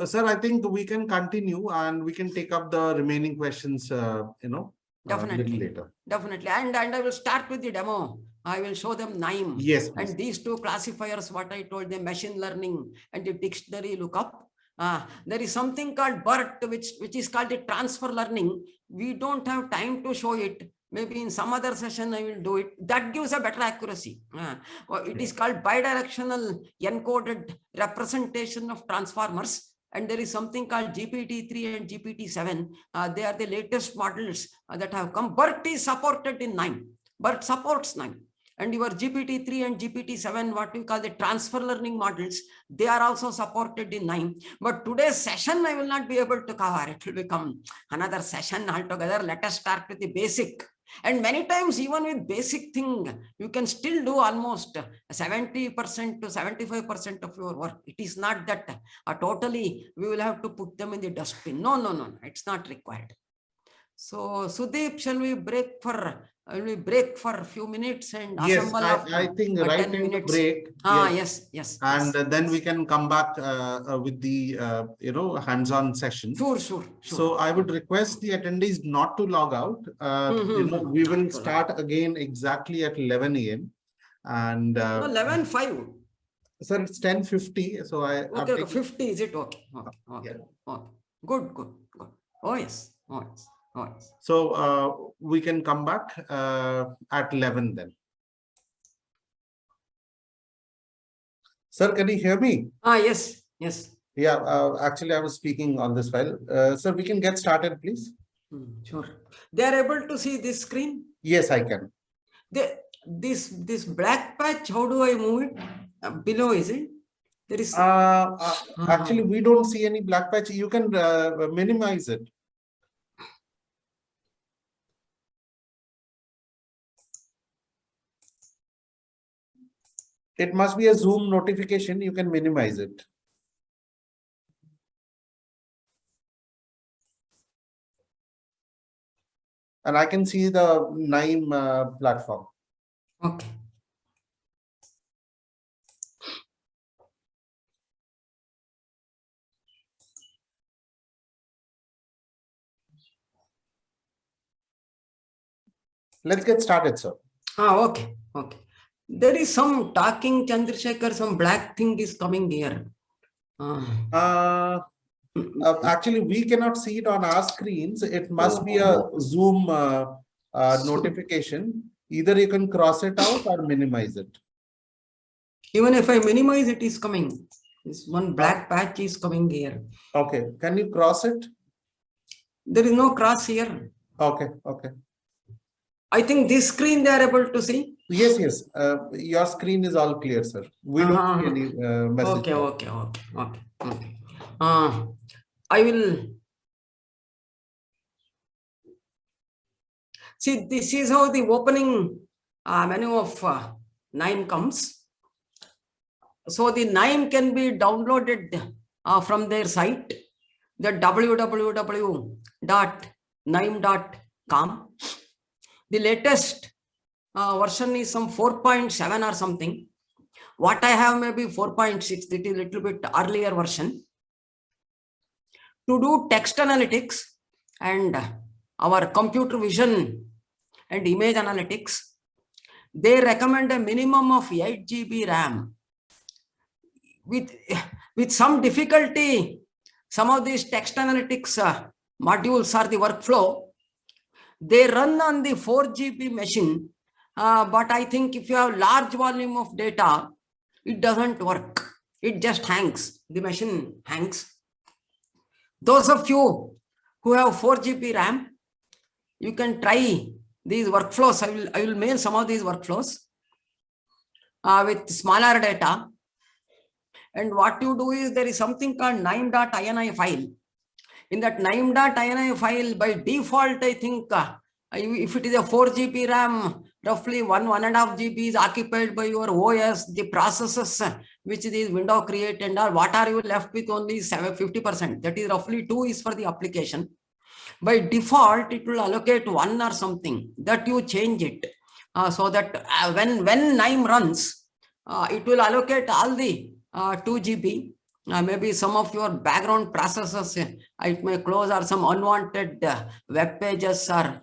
Sir, I think we can continue and we can take up the remaining questions, Definitely. later. Definitely. And I will start with the demo. I will show them NIME. Yes, please. And these two classifiers, what I told them, machine learning and the dictionary lookup. There is something called BERT, which is called the transfer learning. We don't have time to show it. Maybe in some other session I will do it. That gives a better accuracy. It is called bidirectional encoded representation of transformers. And there is something called GPT-3 and GPT-7. They are the latest models that have come. BERT is supported in NIME. BERT supports NIME. And your GPT-3 and GPT-7, what we call the transfer learning models, they are also supported in NIME. But today's session, I will not be able to cover. It will become another session altogether. Let us start with the basic. And many times, even with basic thing, you can still do almost 70% to 75% of your work. It is not that totally we will have to put them in the dustbin. No. It's not required. So, Sudeep, shall we break for a few minutes and yes, I think right in the break. Yes. And then we can come back with the hands-on session. Sure. So I would request the attendees not to log out. We will start again exactly at 11 a.m. and 11:05. Sir, it's 10:50. So okay, 50 is it? Okay. Yeah. Okay. Good. Oh yes. So we can come back at 11 then. Sir, can you hear me? Yes. Yeah, actually I was speaking on this file. Sir, we can get started, please. Sure. They are able to see this screen? Yes, I can. This black patch, how do I move it? Below, is it? There is actually we don't see any black patch. You can minimize it. It must be a Zoom notification. You can minimize it. And I can see the NIME platform. Okay. Let's get started, sir. Okay. There is some talking, Chandrasekhar, some black thing is coming here. Actually, we cannot see it on our screens. It must be a Zoom notification. Either you can cross it out or minimize it. Even if I minimize, it is coming. This one black patch is coming here. Okay. Can you cross it? There is no cross here. Okay. I think this screen they are able to see. Yes. Your screen is all clear, sir. We don't see any message. Okay. I will see. This is how the opening menu of NIME comes. So the NIME can be downloaded from their site, the www.nime.com. The latest version is some 4.7 or something. What I have maybe 4.6. It is a little bit earlier version. To do text analytics and our computer vision and image analytics, they recommend a minimum of 8 GB RAM. With some difficulty, some of these text analytics modules or the workflow, they run on the 4 GB machine. But I think if you have large volume of data, it doesn't work. It just hangs. The machine hangs. Those of you who have 4 GB RAM, you can try these workflows. I will mail some of these workflows with smaller data. And what you do is there is something called name.ini file. In that name.ini file, by default, I think if it is a 4 GB RAM, roughly 1.5 GB is occupied by your OS, the processes which this window create and all. What are you left with? Only 50%. That is roughly 2 is for the application. By default, it will allocate 1 or something. That you change it so that when name runs, it will allocate all the 2 GB. Maybe some of your background processes, it may close, or some unwanted web pages or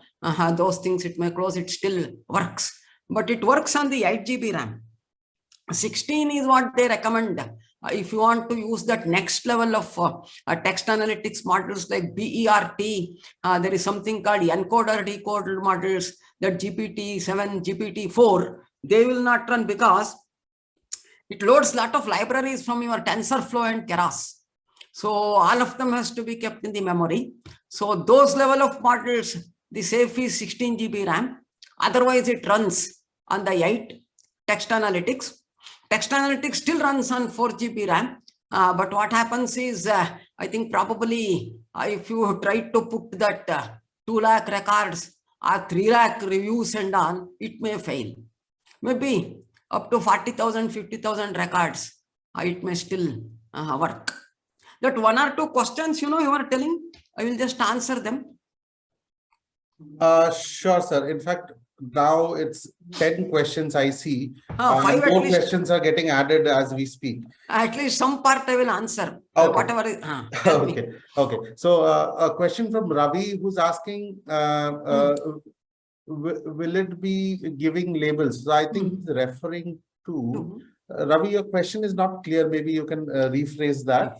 those things, it may close. It still works, but it works on the 8 GB RAM. 16 is what they recommend. If you want to use that next level of text analytics models like BERT, there is something called encoder decoder models, that GPT-7, GPT-4, they will not run because it loads a lot of libraries from your TensorFlow and Keras. So all of them has to be kept in the memory. So those level of models, the safe is 16 GB RAM. Otherwise, it runs on the 8 text analytics. Text analytics still runs on 4 GB RAM. But what happens is, I think probably if you try to put that 2 lakh records or 3 lakh reviews and all, it may fail. Maybe up to 40,000, 50,000 records, it may still work. That 1 or 2 questions, you are telling, I will just answer them. Sure, sir. In fact, now it's 10 questions I see. 5 more questions are getting added as we speak. At least some part I will answer. Okay. Whatever is, okay. Okay. So a question from Ravi, who's asking, will it be giving labels? So I think he's referring to Ravi, your question is not clear. Maybe you can rephrase that.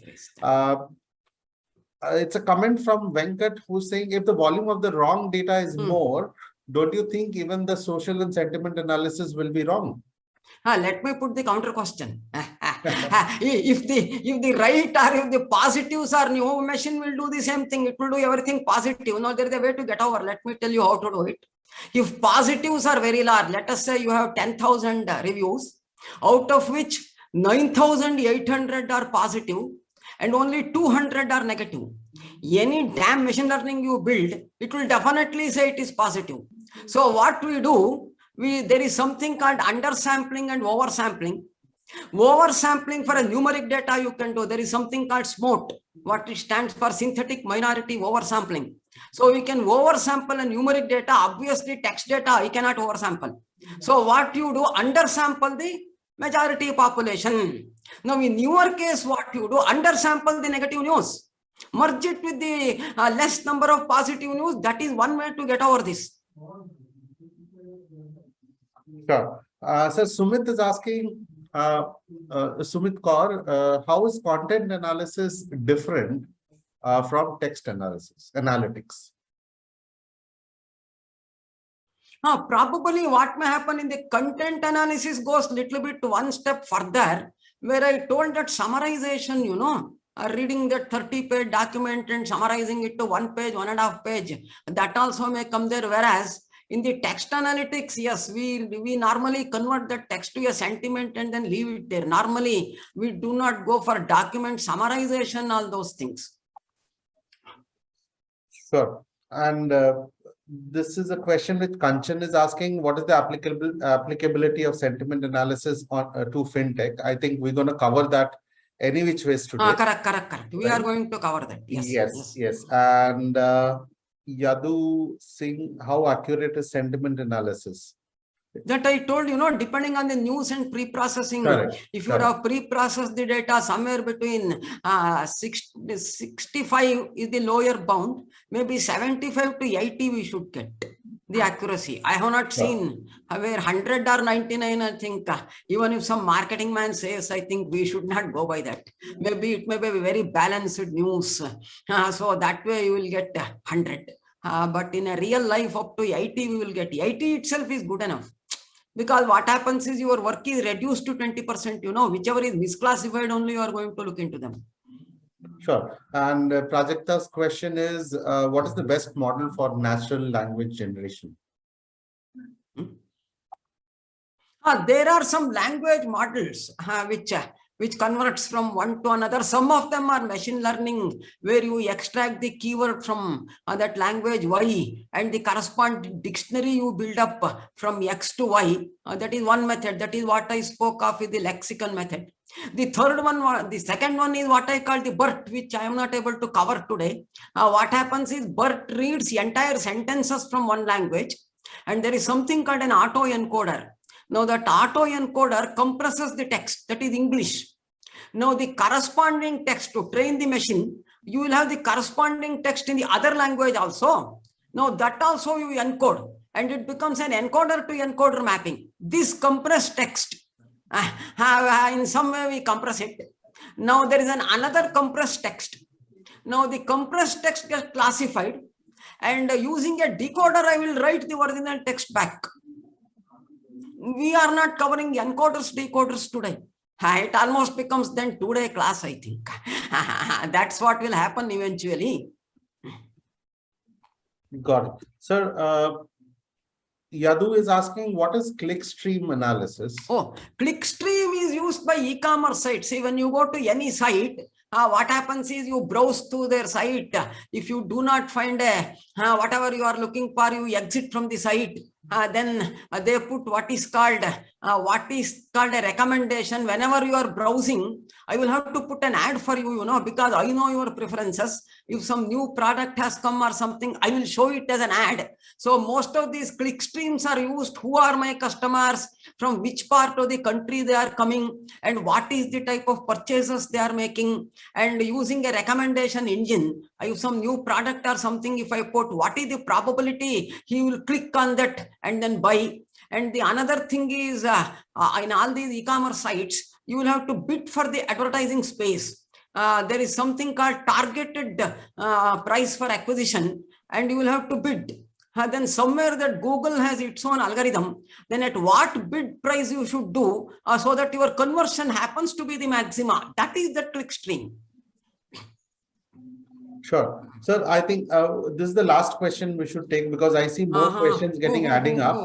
It's a comment from Venkat, who's saying, if the volume of the wrong data is more, don't you think even the social and sentiment analysis will be wrong? Let me put the counter question. if the right or if the positives are new, machine will do the same thing. It will do everything positive. Now there is a way to get over. Let me tell you how to do it. If positives are very large, let us say you have 10,000 reviews, out of which 9,800 are positive and only 200 are negative. Any damn machine learning you build, it will definitely say it is positive. So what we do, there is something called undersampling and oversampling. Oversampling for a numeric data you can do. There is something called SMOT, what it stands for synthetic minority oversampling. So we can oversample a numeric data. Obviously, text data you cannot oversample. So what you do, undersample the majority population. Now in your case, what you do, undersample the negative news. Merge it with the less number of positive news. That is one way to get over this. Sure. Sir, Sumit is asking, Sumit Kaur, how is content analysis different from text analytics? Probably what may happen in the content analysis goes little bit one step further, where I told that summarization, reading that 30-page document and summarizing it to 1 page, 1.5 page, that also may come there. Whereas in the text analytics, yes, we normally convert the text to a sentiment and then leave it there. Normally, we do not go for document summarization, all those things. Sure. And this is a question which Kanchan is asking, what is the applicability of sentiment analysis on to fintech? I think we're going to cover that any which ways today. Correct. We are going to cover that. Yes. And Yadu Singh, how accurate is sentiment analysis? That I told, depending on the news and pre-processing. If you have pre-processed the data somewhere between 65 is the lower bound, maybe 75 to 80 we should get. the accuracy. I have not seen where 100 or 99, I think, even if some marketing man says, I think we should not go by that. Maybe it may be very balanced news. So that way you will get 100. But in a real life, up to 80, we will get 80 itself is good enough. Because what happens is your work is reduced to 20%, whichever is misclassified only you are going to look into them. Sure. And Prajakta's question is, what is the best model for natural language generation? There are some language models which converts from one to another. Some of them are machine learning, where you extract the keyword from that language Y and the corresponding dictionary you build up from X to Y. That is one method. That is what I spoke of with the lexicon method. The second one is what I call the BERT, which I am not able to cover today. What happens is BERT reads entire sentences from one language, and there is something called an autoencoder. Now that autoencoder compresses the text, that is English. Now the corresponding text, to train the machine, you will have the corresponding text in the other language also. Now that also you encode, and it becomes an encoder to encoder mapping. This compressed text, in some way we compress it. Now there is another compressed text. Now the compressed text gets classified, and using a decoder, I will write the original text back. We are not covering encoders, decoders today. It almost becomes then 2-day class, I think. That's what will happen eventually. Got it. Sir, Yadu is asking, what is clickstream analysis? Oh, clickstream is used by e-commerce sites. See, when you go to any site, what happens is you browse to their site. If you do not find whatever you are looking for, you exit from the site. Then they put what is called a recommendation. Whenever you are browsing, I will have to put an ad for you, because I know your preferences. If some new product has come or something, I will show it as an ad. So most of these click streams are used. Who are my customers? From which part of the country they are coming? And what is the type of purchases they are making? And using a recommendation engine, I have some new product or something. If I put what is the probability, he will click on that and then buy. And the another thing is, in all these e-commerce sites, you will have to bid for the advertising space. There is something called targeted price for acquisition, and you will have to bid. Then somewhere that Google has its own algorithm, then at what bid price you should do so that your conversion happens to be the maxima. That is the click stream. Sure. Sir, I think this is the last question we should take, because I see more questions getting adding up.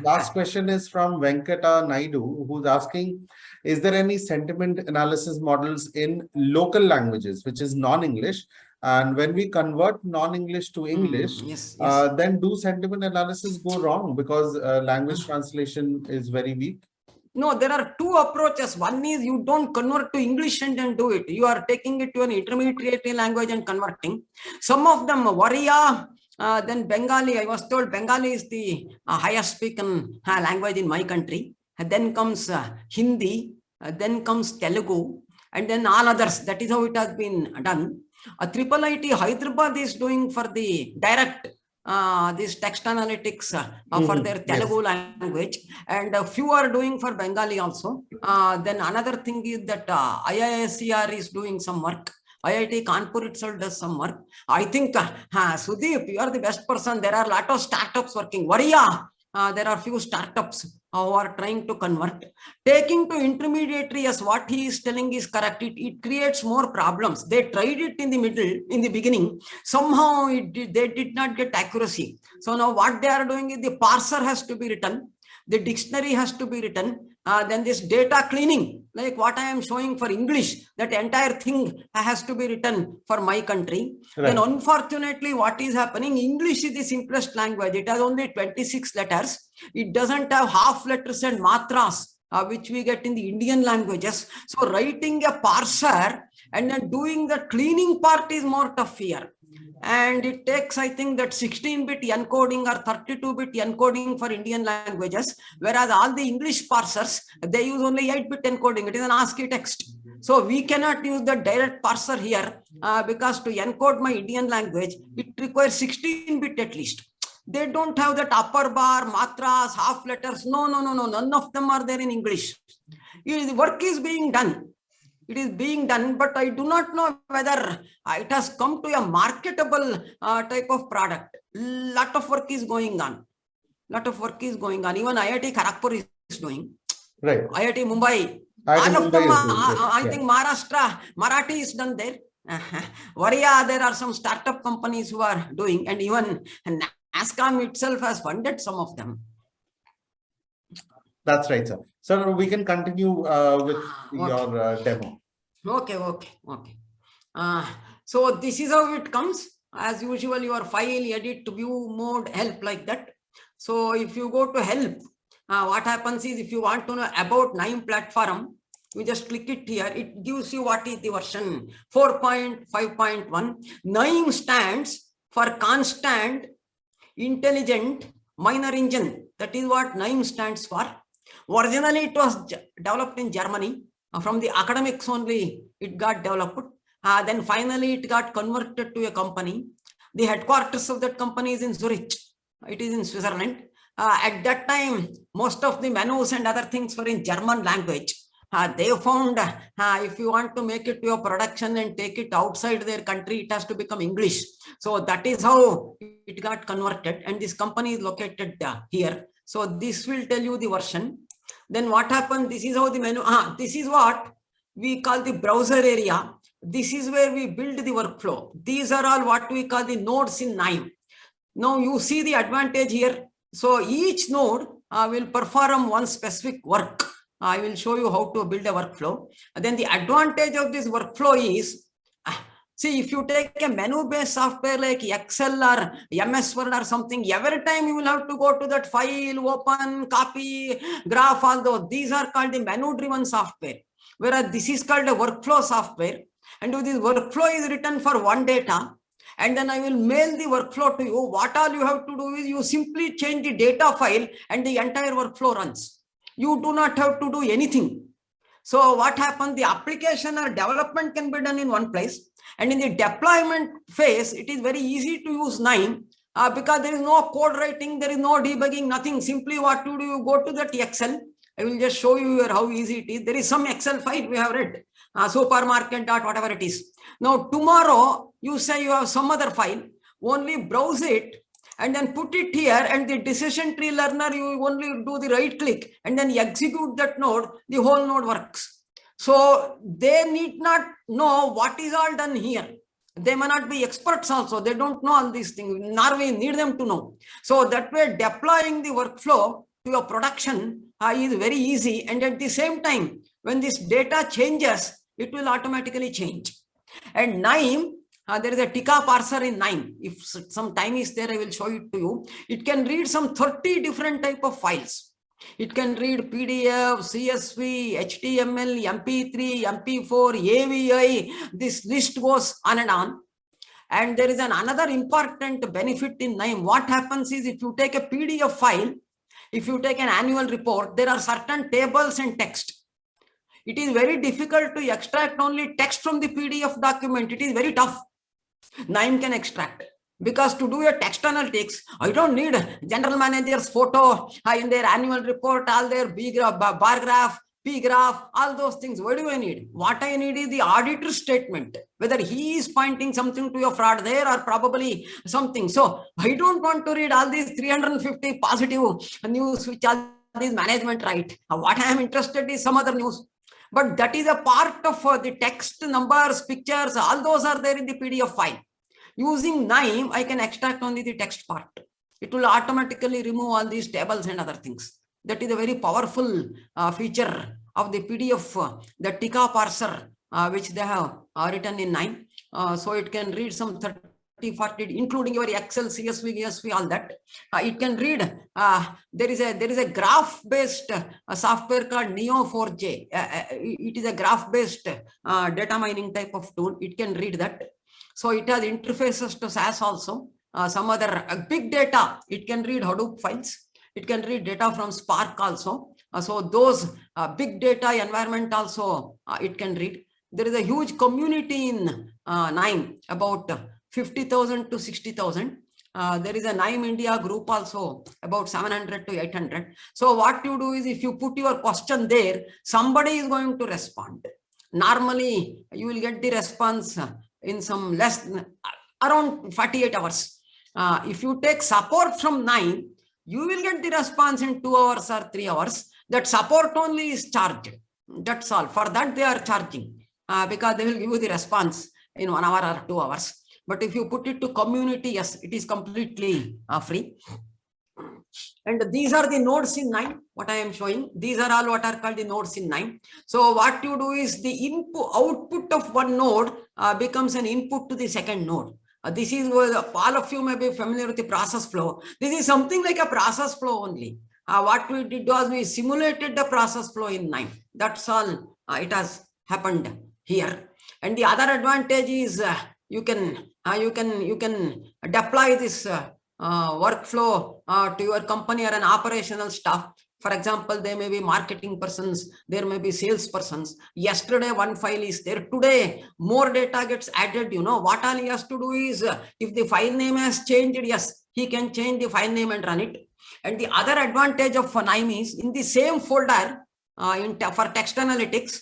Last question is from Venkata Naidu, who's asking, is there any sentiment analysis models in local languages, which is non-English? And when we convert non-English to English, then do sentiment analysis go wrong because language translation is very weak? No, there are two approaches. One is you don't convert to English and then do it. You are taking it to an intermediate language and converting. Some of them, Wariya, then Bengali. I was told Bengali is the highest spoken language in my country. And then comes Hindi, then comes Telugu, and then all others. That is how it has been done. IIIT Hyderabad is doing for the direct this text analytics for their Telugu language, and a few are doing for Bengali also. Then another thing is that IISCR is doing some work. IIT Kanpur itself does some work. I think, Sudeep, you are the best person. There are a lot of startups working. Wariya, there are few startups who are trying to convert. Taking to intermediary, as what he is telling is correct. It creates more problems. They tried it in the middle, in the beginning. Somehow they did not get accuracy. So now what they are doing is the parser has to be written. The dictionary has to be written. Then this data cleaning, like what I am showing for English, that entire thing has to be written for my country. Right. Then unfortunately, what is happening, English is the simplest language. It has only 26 letters. It doesn't have half letters and matras, which we get in the Indian languages. So writing a parser and then doing the cleaning part is more tough here. And it takes, I think, that 16-bit encoding or 32-bit encoding for Indian languages, whereas all the English parsers, they use only 8-bit encoding. It is an ASCII text. So we cannot use the direct parser here because to encode my Indian language, it requires 16-bit at least. They don't have that upper bar, matras, half letters. No. None of them are there in English. The work is being done. It is being done, but I do not know whether it has come to a marketable type of product. Lot of work is going on. Even IIT Kharagpur is doing. Right. IIT Mumbai. IIT All of them, I think Maharashtra, Marathi is done there. Varia, there are some startup companies who are doing, and even NASCOM itself has funded some of them. That's right, sir. So we can continue with your demo. Okay. So this is how it comes. As usual, your file, edit, view, mode, help, like that. So if you go to help, what happens is, if you want to know about KNIME platform, you just click it here. It gives you what is the version 4.5.1. KNIME stands for Constant Intelligent Minor Engine. That is what KNIME stands for. Originally, it was developed in Germany. From the academics only, it got developed. Then finally, it got converted to a company. The headquarters of that company is in Zurich. It is in Switzerland. At that time, most of the menus and other things were in German language. They found if you want to make it to your production and take it outside their country, it has to become English. So that is how it got converted. And this company is located here. So this will tell you the version. Then what happened? This is how the menu. This is what we call the browser area. This is where we build the workflow. These are all what we call the nodes in KNIME. Now you see the advantage here. So each node will perform one specific work. I will show you how to build a workflow. And then the advantage of this workflow is, see, if you take a menu-based software like Excel or MS Word or something, every time you will have to go to that file, open, copy, graph, all those. These are called the menu-driven software. Whereas this is called a workflow software. And this workflow is written for one data. And then I will mail the workflow to you. What all you have to do is you simply change the data file and the entire workflow runs. You do not have to do anything. So what happens? The application or development can be done in one place. And in the deployment phase, it is very easy to use KNIME because there is no code writing, there is no debugging, nothing. Simply what you do, you go to that Excel. I will just show you here how easy it is. There is some Excel file we have read, supermarket dot whatever it is. Now tomorrow, you say you have some other file, only browse it and then put it here, and the decision tree learner, you only do the right click and then execute that node, the whole node works. So they need not know what is all done here. They may not be experts also. They don't know all these things, nor we need them to know. So that way, deploying the workflow to your production is very easy. And at the same time, when this data changes, it will automatically change. And KNIME, there is a Tika parser in KNIME. If some time is there, I will show it to you. It can read some 30 different type of files. It can read PDF, CSV, HTML, MP3, MP4, AVI. This list goes on and on. And there is another important benefit in KNIME. What happens is, if you take a PDF file, if you take an annual report, there are certain tables and text. It is very difficult to extract only text from the PDF document. It is very tough. KNIME can extract. Because to do a text analytics, I don't need general manager's photo in their annual report, all their bar graph, P graph, all those things. What do I need? What I need is the auditor's statement, whether he is pointing something to a fraud there or probably something. So I don't want to read all these 350 positive news which all these management write. What I am interested in is some other news. But that is a part of the text, numbers, pictures, all those are there in the PDF file. Using KNIME, I can extract only the text part. It will automatically remove all these tables and other things. That is a very powerful feature of the PDF, the Tika parser, which they have written in KNIME. So it can read some 30, 40, including your Excel, CSV, ESV, all that. It can read. There is a graph-based software called Neo4j. It is a graph-based data mining type of tool. It can read that. So it has interfaces to SAS also. Some other big data, it can read Hadoop files. It can read data from Spark also. So those big data environment also, it can read. There is a huge community in KNIME, about 50,000 to 60,000. There is a NIME India group also, about 700 to 800. So what you do is, if you put your question there, somebody is going to respond. Normally, you will get the response in some less, around 48 hours. If you take support from NIME, you will get the response in 2 hours or 3 hours. That support only is charged. That's all. For that, they are charging because they will give you the response in 1 hour or 2 hours. But if you put it to community, yes, it is completely free. And these are the nodes in NIME, what I am showing. These are all what are called the nodes in NIME. So what you do is, the output of one node becomes an input to the second node. This is all of you may be familiar with the process flow. This is something like a process flow only. What we did was, we simulated the process flow in NIME. That's all it has happened here. And the other advantage is you can deploy this workflow to your company or an operational staff. For example, there may be marketing persons, there may be sales persons. Yesterday, one file is there. Today, more data gets added. You know, what all he has to do is, if the file name has changed, yes, he can change the file name and run it. And the other advantage of NIME is, in the same folder, for text analytics,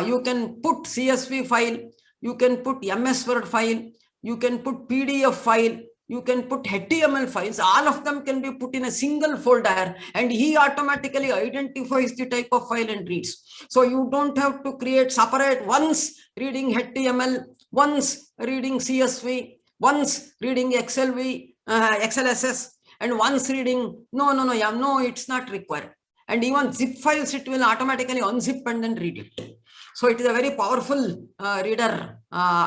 you can put CSV file, you can put MS Word file, you can put PDF file, you can put HTML files. All of them can be put in a single folder, and he automatically identifies the type of file and reads. So you don't have to create separate, once reading HTML, once reading CSV, once reading XLSS, and once reading, no, it's not required. And even zip files, it will automatically unzip and then read it. So it is a very powerful reader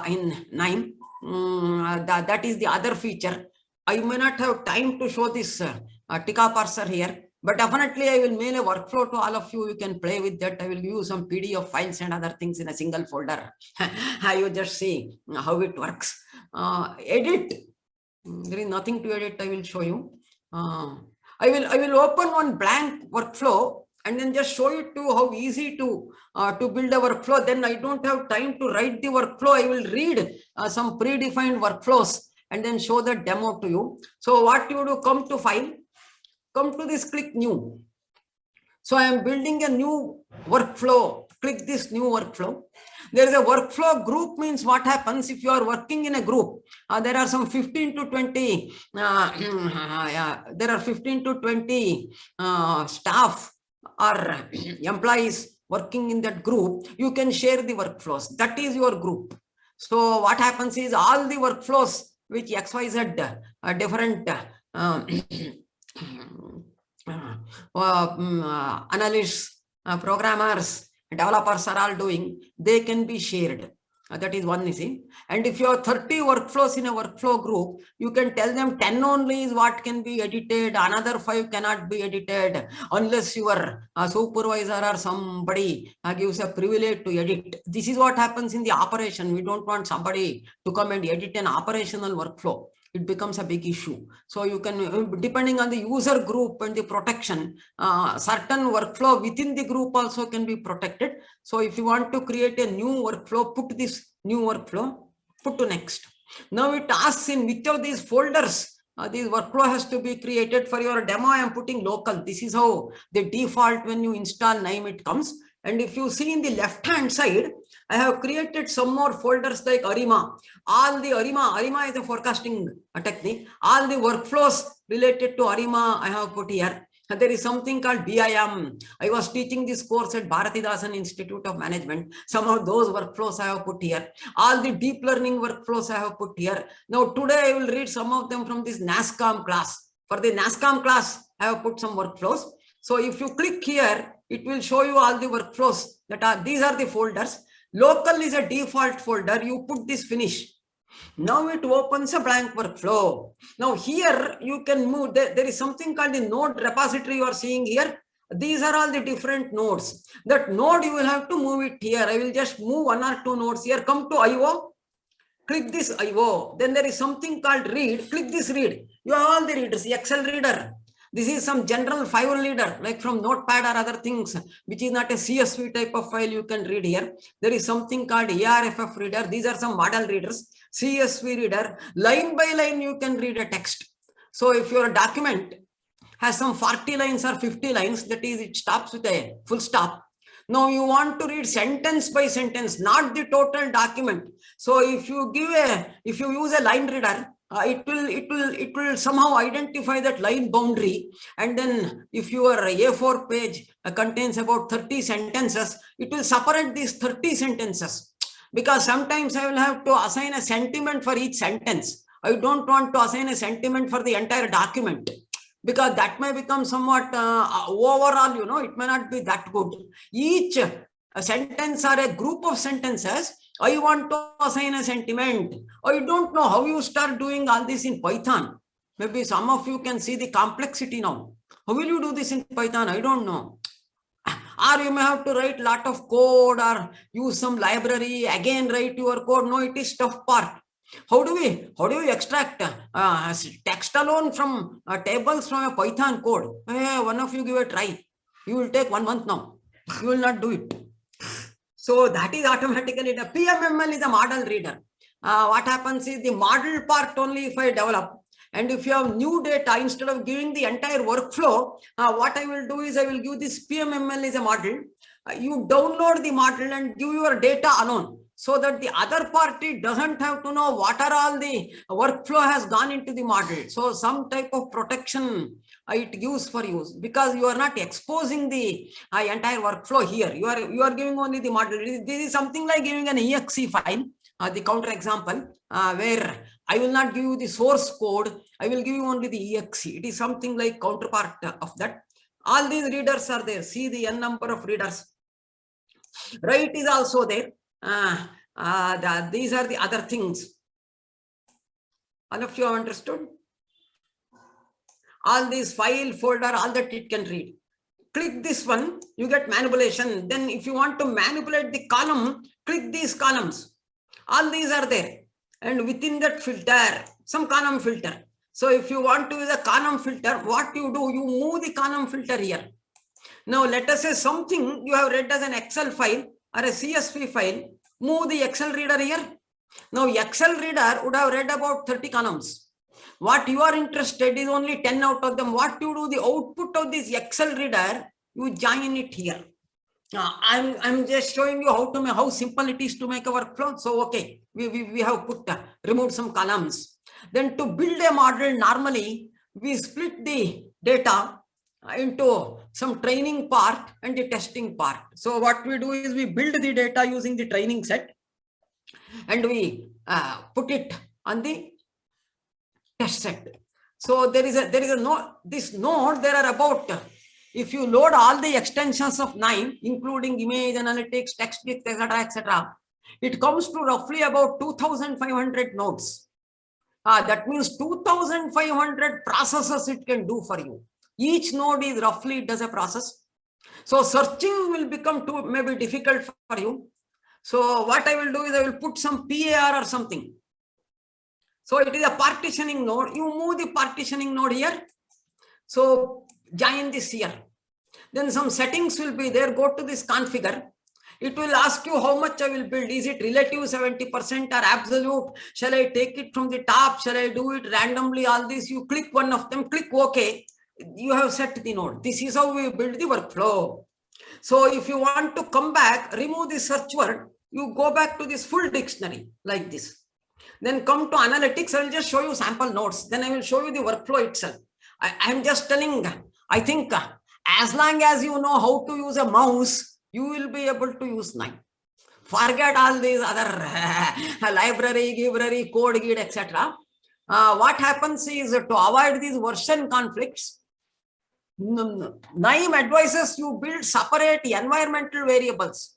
in NIME. That is the other feature. I may not have time to show this Tika parser here, but definitely I will mail a workflow to all of you. You can play with that. I will give you some PDF files and other things in a single folder. You just see how it works. Edit. There is nothing to edit. I will show you. I will open one blank workflow and then just show you how easy to build a workflow. Then I don't have time to write the workflow. I will read some predefined workflows and then show the demo to you. So what you do, come to file, come to this, click new. So I am building a new workflow. Click this new workflow. There is a workflow group. Means what happens if you are working in a group? There are some 15 to 20. There are 15 to 20 staff or employees working in that group. You can share the workflows. That is your group. So what happens is, all the workflows which XYZ different analysts, programmers, developers are all doing, they can be shared. That is one easy. And if you have 30 workflows in a workflow group, you can tell them 10 only is what can be edited, another 5 cannot be edited unless your supervisor or somebody gives a privilege to edit. This is what happens in the operation. We don't want somebody to come and edit an operational workflow. It becomes a big issue. So you can, depending on the user group and the protection, certain workflow within the group also can be protected. So if you want to create a new workflow, put this new workflow, put to next. Now it asks in which of these folders this workflow has to be created. For your demo, I am putting local. This is how the default when you install NIME it comes. And if you see in the left hand side, I have created some more folders like ARIMA. All the ARIMA is a forecasting technique. All the workflows related to ARIMA I have put here. And there is something called BIM. I was teaching this course at Bharatidasan Institute of Management. Some of those workflows I have put here. All the deep learning workflows I have put here. Now today I will read some of them from this NASCOM class. For the NASCOM class, I have put some workflows. So if you click here, it will show you all the workflows that are, these are the folders. Local is a default folder. You put this finish. Now it opens a blank workflow. Now here you can move. There is something called the node repository you are seeing here. These are all the different nodes. That node you will have to move it here. I will just move 1 or 2 nodes here. Come to IO. Click this IO. Then there is something called read. Click this read. You have all the readers. Excel reader. This is some general file reader, like from Notepad or other things, which is not a CSV type of file you can read here. There is something called ARFF reader. These are some model readers. CSV reader. Line by line, you can read a text. So if your document has some 40 lines or 50 lines, that is, it stops with a full stop. Now you want to read sentence by sentence, not the total document. So if you use a line reader, it will somehow identify that line boundary. And then if your A4 page contains about 30 sentences, it will separate these 30 sentences. Because sometimes I will have to assign a sentiment for each sentence. I don't want to assign a sentiment for the entire document, because that may become somewhat overall, it may not be that good. Each sentence or a group of sentences, I want to assign a sentiment. I don't know how you start doing all this in Python. Maybe some of you can see the complexity now. How will you do this in Python? I don't know. Or you may have to write a lot of code or use some library, again write your code. No, it is tough part. How do you extract text alone from tables from a Python code? One of you give a try. You will take 1 month now. You will not do it. So that is automatically the PMML is a model reader. What happens is the model part only if I develop. And if you have new data, instead of giving the entire workflow, what I will do is I will give this PMML as a model. You download the model and give your data alone, so that the other party doesn't have to know what are all the workflow has gone into the model. So some type of protection it gives for you, because you are not exposing the entire workflow here. You are giving only the model. This is something like giving an exe file, the counter example, where I will not give you the source code. I will give you only the exe. It is something like counterpart of that. All these readers are there. See the n number of readers. Write is also there. These are the other things. All of you have understood? All these file, folder, all that it can read. Click this one, you get manipulation. Then if you want to manipulate the column, click these columns. All these are there. And within that filter, some column filter. So if you want to use a column filter, what you do, you move the column filter here. Now let us say something you have read as an Excel file or a CSV file, move the Excel reader here. Now Excel reader would have read about 30 columns. What you are interested is only 10 out of them. What you do, the output of this Excel reader, you join it here. I'm just showing you how simple it is to make a workflow. So okay, we have removed some columns. Then to build a model, normally we split the data into some training part and the testing part. So what we do is we build the data using the training set, and we put it on the test set. So there is a node. This node, there are about, if you load all the extensions of 9, including image analytics, text, etc., it comes to roughly about 2,500 nodes. That means 2,500 processes it can do for you. Each node is roughly does a process. So searching will become maybe difficult for you. So what I will do is I will put some PAR or something. So it is a partitioning node. You move the partitioning node here. So join this here. Then some settings will be there. Go to this configure. It will ask you how much I will build. Is it relative 70% or absolute? Shall I take it from the top? Shall I do it randomly? All this, you click one of them, click OK. You have set the node. This is how we build the workflow. So if you want to come back, remove the search word, you go back to this full dictionary like this. Then come to analytics. I will just show you sample nodes. Then I will show you the workflow itself. I am just telling, I think as long as you know how to use a mouse, you will be able to use 9. Forget all these other library, code guide, etc. What happens is, to avoid these version conflicts, NIME advises you build separate environmental variables.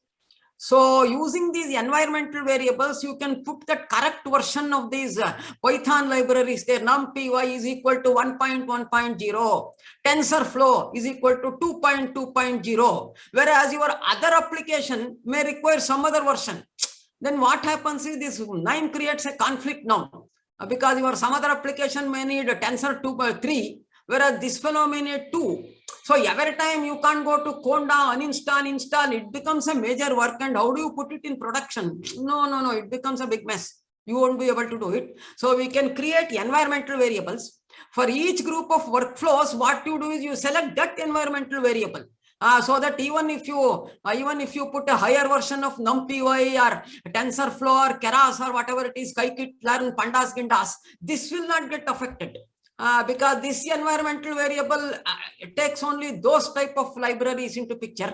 So using these environmental variables, you can put the correct version of these Python libraries there. NumPy is equal to 1.1.0. TensorFlow is equal to 2.2.0. Whereas your other application may require some other version. Then what happens is this NIME creates a conflict now, because your some other application may need a Tensor 2.3, whereas this fellow may need 2. So every time you can't go to Conda, uninstall, install, it becomes a major work. And how do you put it in production? No, it becomes a big mess. You won't be able to do it. So we can create environmental variables. For each group of workflows, what you do is you select that environmental variable. So that even if you put a higher version of NumPy or TensorFlow or Keras or whatever it is, Scikit-learn, Pandas, Gindas, this will not get affected. Because this environmental variable takes only those type of libraries into picture.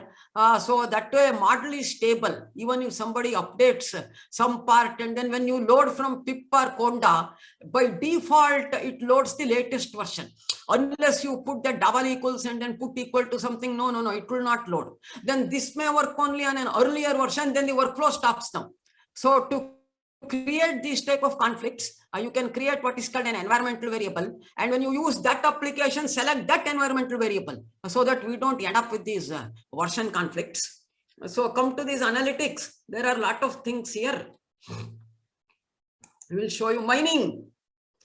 So that way model is stable. Even if somebody updates some part, and then when you load from pip or conda, by default it loads the latest version. Unless you put the double equals and then put equal to something, no, it will not load. Then this may work only on an earlier version, then the workflow stops now. So to create these type of conflicts, you can create what is called an environmental variable, and when you use that application, select that environmental variable so that we don't end up with these version conflicts. So come to these analytics. There are a lot of things here. We will show you mining.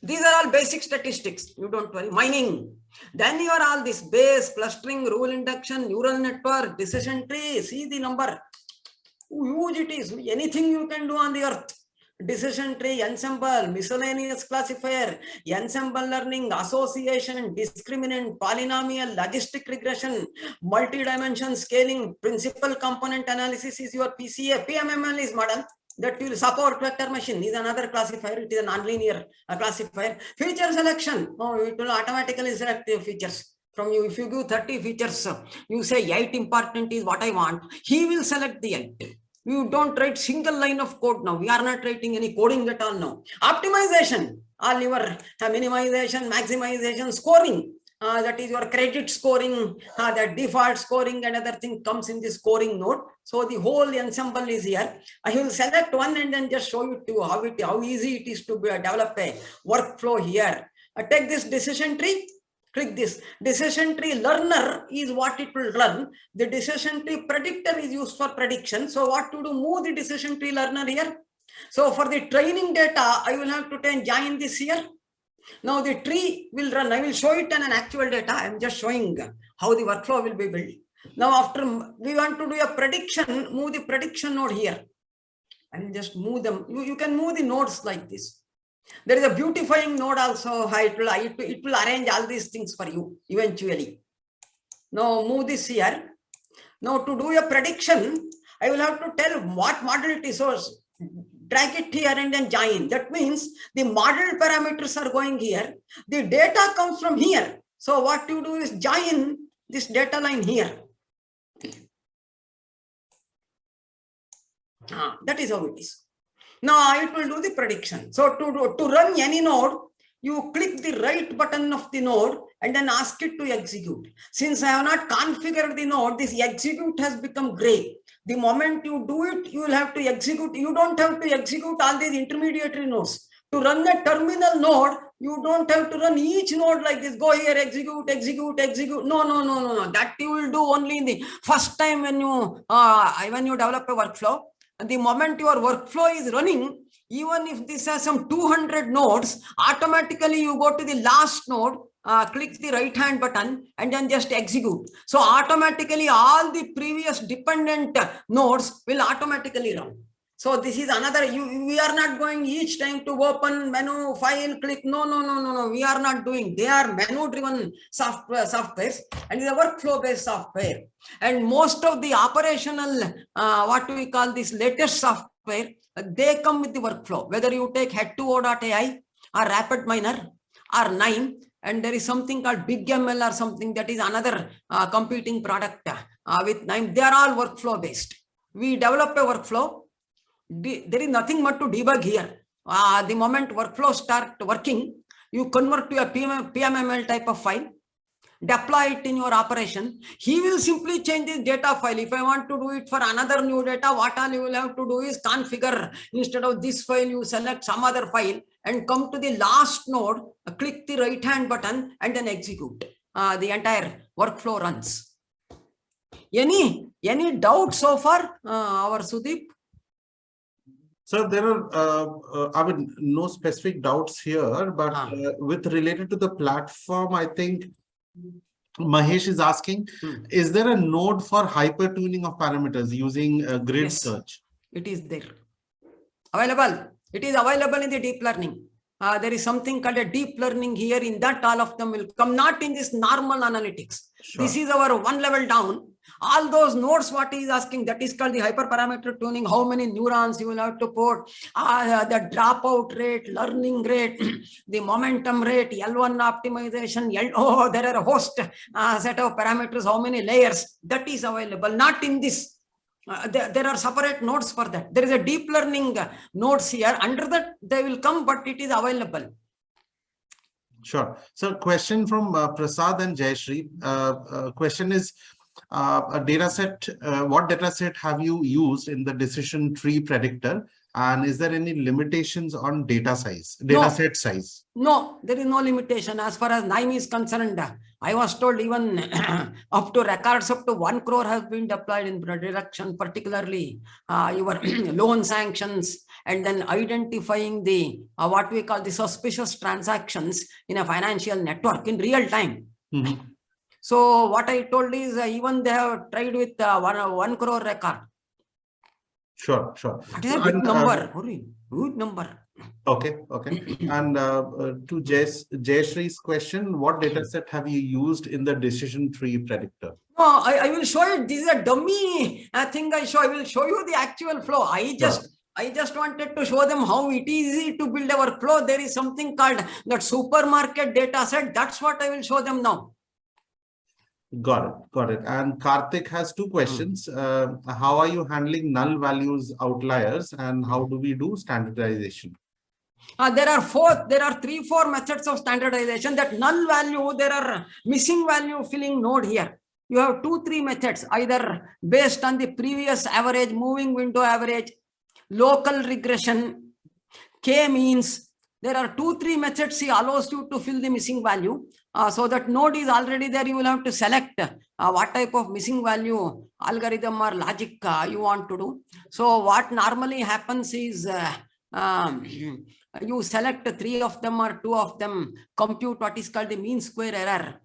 These are all basic statistics. You don't worry. Mining. Then you are all this base, clustering, rule induction, neural network, decision tree. See the number. How huge it is. Anything you can do on the earth. Decision tree, ensemble, miscellaneous classifier, ensemble learning, association, discriminant, polynomial, logistic regression, multi-dimension scaling, principal component analysis is your PCA. PMML is model that will support vector machine is another classifier. It is a non-linear classifier. Feature selection, it will automatically select the features from you. If you give 30 features, you say 8 important is what I want, he will select the 8. You don't write single line of code now. We are not writing any coding at all now. Optimization, all your minimization, maximization, scoring. That is your credit scoring, the default scoring and other thing comes in the scoring node. So the whole ensemble is here. I will select one and then just show you to how easy it is to develop a workflow here. Take this decision tree. Click this. Decision tree learner is what it will learn. The decision tree predictor is used for prediction. So what to do? Move the decision tree learner here. So for the training data, I will have to join this here. Now the tree will run. I will show it in an actual data. I am just showing how the workflow will be built. Now after we want to do a prediction, move the prediction node here. I will just move them. You can move the nodes like this. There is a beautifying node also. It will arrange all these things for you eventually. Now move this here. Now to do a prediction, I will have to tell what model it is. So drag it here and then join. That means the model parameters are going here. The data comes from here. So what you do is join this data line here. That is how it is. Now it will do the prediction. So to run any node, you click the right button of the node and then ask it to execute. Since I have not configured the node, this execute has become gray. The moment you do it, you will have to execute. You don't have to execute all these intermediary nodes. To run the terminal node, you don't have to run each node like this. Go here, execute, execute, execute. No. That you will do only in the first time when you develop a workflow. The moment your workflow is running, even if this has some 200 nodes, automatically you go to the last node, click the right hand button and then just execute. So automatically all the previous dependent nodes will automatically run. So this is another, we are not going each time to open menu, file, click. No. We are not doing. They are menu driven softwares and it's a workflow based software. And most of the operational, what we call this latest software, they come with the workflow. Whether you take head2o.ai or RapidMiner or 9, and there is something called BigML or something that is another competing product with 9. They are all workflow based. We develop a workflow. There is nothing but to debug here. The moment workflow start working, you convert to a PMML type of file, deploy it in your operation. He will simply change this data file. If I want to do it for another new data, what all you will have to do is configure. Instead of this file, you select some other file and come to the last node, click the right hand button and then execute. The entire workflow runs. Any doubt so far, our Sudeep? So there are, no specific doubts here, but with related to the platform, I think Mahesh is asking, is there a node for hyper tuning of parameters using grid search? It is there. Available. It is available in the deep learning. there is something called a deep learning here. In that, all of them will come, not in this normal analytics. Sure. This is our one level down. All those nodes, what he is asking, that is called the hyperparameter tuning. How many neurons you will have to put, the dropout rate, learning rate, the momentum rate, L1 optimization, there are a host set of parameters, how many layers, that is available, not in this. There are separate nodes for that. There is a deep learning nodes here. Under that, they will come, but it is available. Sure. So question from Prasad and Jayashree. Question is, a data set, what data set have you used in the decision tree predictor? And is there any limitations on data size, data set size? No, there is no limitation. As far as NIME is concerned, I was told even up to records up to 1 crore have been deployed in prediction, particularly your loan sanctions, and then identifying the what we call the suspicious transactions in a financial network in real time. Mm-hmm. So what I told is even they have tried with 1 crore record. Sure, sure. That is a big number. Good number. Okay, okay. And to Jayashree's question, what data set have you used in the decision tree predictor? No, I will show it. This is a dummy thing I show. I will show you the actual flow. I just wanted to show them how it is easy to build our flow. There is something called that supermarket data set. That's what I will show them now. Got it, got it. And Karthik has two questions. How are you handling null values outliers, and how do we do standardization? There are 3-4 methods of standardization. That null value, there are missing value filling node here. You have 2-3 methods, either based on the previous average, moving window average, local regression, k-means. There are 2-3 methods he allows you to fill the missing value. So that node is already there. You will have to select what type of missing value algorithm or logic you want to do. So what normally happens is you select 3 of them or 2 of them, compute what is called the mean square error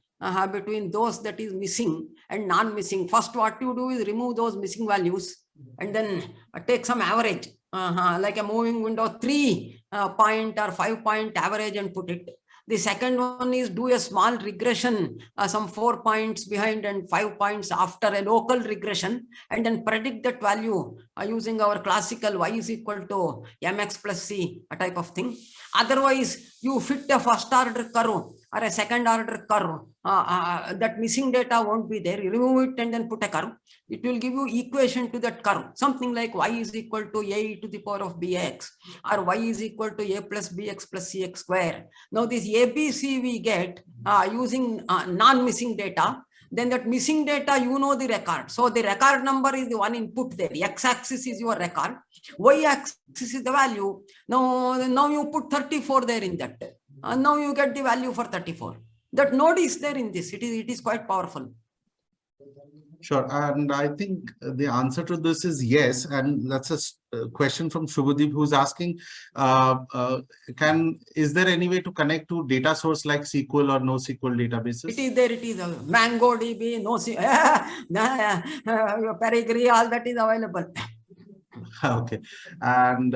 between those that is missing and non-missing. First, what you do is remove those missing values and then take some average, like a moving window 3-point or 5-point average and put it. The second one is do a small regression, some 4 points behind and 5 points after a local regression, and then predict that value using our classical y is equal to mx plus c, a type of thing. Otherwise, you fit a first order curve or a second order curve. That missing data won't be there. You remove it and then put a curve. It will give you equation to that curve, something like y is equal to a to the power of bx, or y is equal to a plus bx plus cx square. Now this ABC we get using non-missing data. Then that missing data, you know the record. So the record number is the one input there. X-axis is your record. Y-axis is the value. Now you put 34 there in that. Now you get the value for 34. That node is there in this. It is quite powerful. Sure. And I think the answer to this is yes. And that's a question from Shubhadeep, who's asking, is there any way to connect to data source like SQL or NoSQL databases? It is there. It is MongoDB, NoSQL, Pedigree, all that is available. Okay. And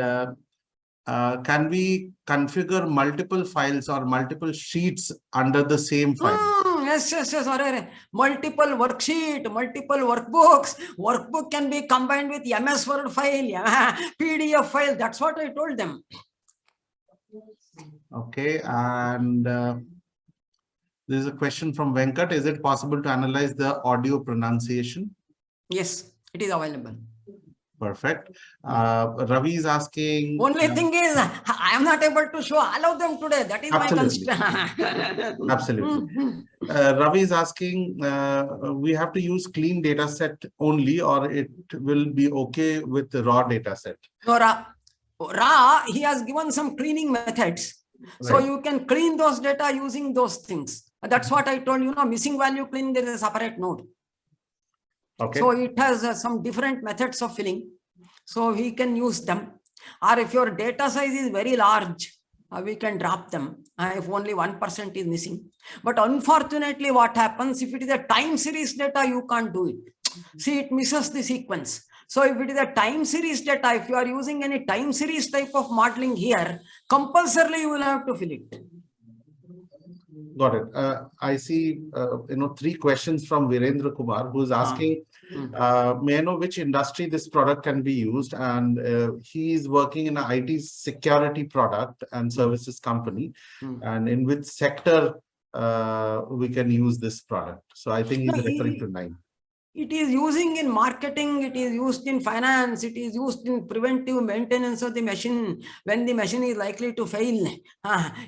can we configure multiple files or multiple sheets under the same file? Yes. Multiple worksheet, multiple workbooks. Workbook can be combined with MS Word file, PDF file. That's what I told them. Okay. And there is a question from Venkat. Is it possible to analyze the audio pronunciation? Yes, it is available. Perfect. Ravi is asking. Only thing is, I am not able to show all of them today. That is absolutely. My constraint. Absolutely. Ravi is asking, we have to use clean data set only, or it will be okay with the raw data set? No, raw, he has given some cleaning methods. Right. So you can clean those data using those things. That's what I told you. Missing value cleaning, there is a separate node. Okay. So it has some different methods of filling. So we can use them. Or if your data size is very large, we can drop them if only 1% is missing. But unfortunately, what happens if it is a time series data, you can't do it. See, it misses the sequence. So if it is a time series data, if you are using any time series type of modeling here, compulsorily you will have to fill it. Got it. I see, 3 questions from Virendra Kumar, who is asking, may I know which industry this product can be used? And he is working in an IT security product and services company. And in which sector we can use this product? So I think he's referring to 9. It is using in marketing, it is used in finance, it is used in preventive maintenance of the machine. When the machine is likely to fail,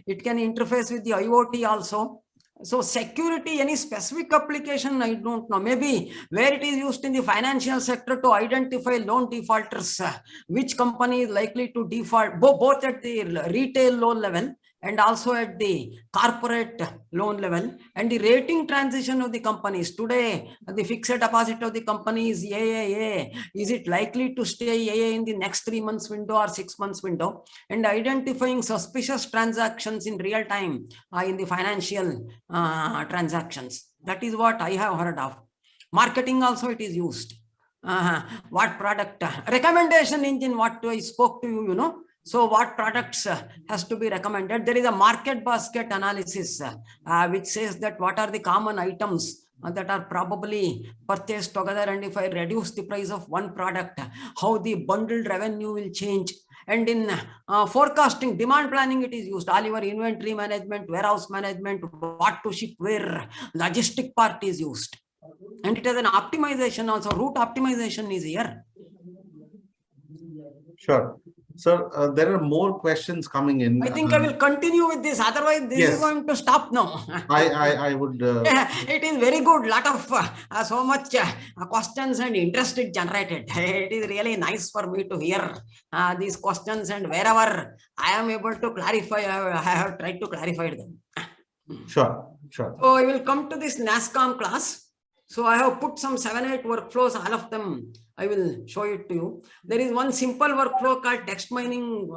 it can interface with the IoT also. So security, any specific application, I don't know. Maybe where it is used in the financial sector to identify loan defaulters, which company is likely to default, both at the retail loan level and also at the corporate loan level, and the rating transition of the companies. Today, the fixed deposit of the company is AAA. Is it likely to stay AA in the next 3 months window or 6 months window? And identifying suspicious transactions in real time in the financial transactions. That is what I have heard of. Marketing also it is used. What product? Recommendation engine, what I spoke to you, So what products has to be recommended? There is a market basket analysis which says that what are the common items that are probably purchased together, and if I reduce the price of one product, how the bundled revenue will change. And in forecasting, demand planning, it is used. All your inventory management, warehouse management, what to ship where, logistic part is used. And it has an optimization also, route optimization is here. Sure. Sir, there are more questions coming in. I think I will continue with this. Otherwise, this is going to stop now. I would. It is very good. Lot of so much questions and interest it generated. It is really nice for me to hear these questions, and wherever I am able to clarify, I have tried to clarify them. Sure. So I will come to this NASCOM class. So I have put some 7-8 workflows, all of them I will show it to you. There is one simple workflow called text mining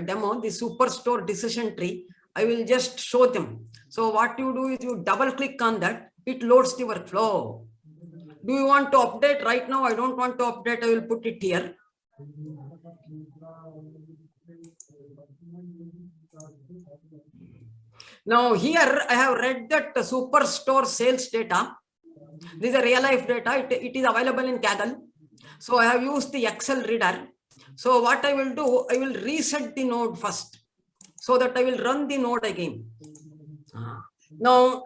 demo, the superstore decision tree. I will just show them. So what you do is you double click on that, it loads the workflow. Do you want to update right now? I don't want to update, I will put it here. Now here I have read that superstore sales data. This is a real life data. It is available in Kaggle. So I have used the Excel reader. So what I will do, I will reset the node first, so that I will run the node again. Now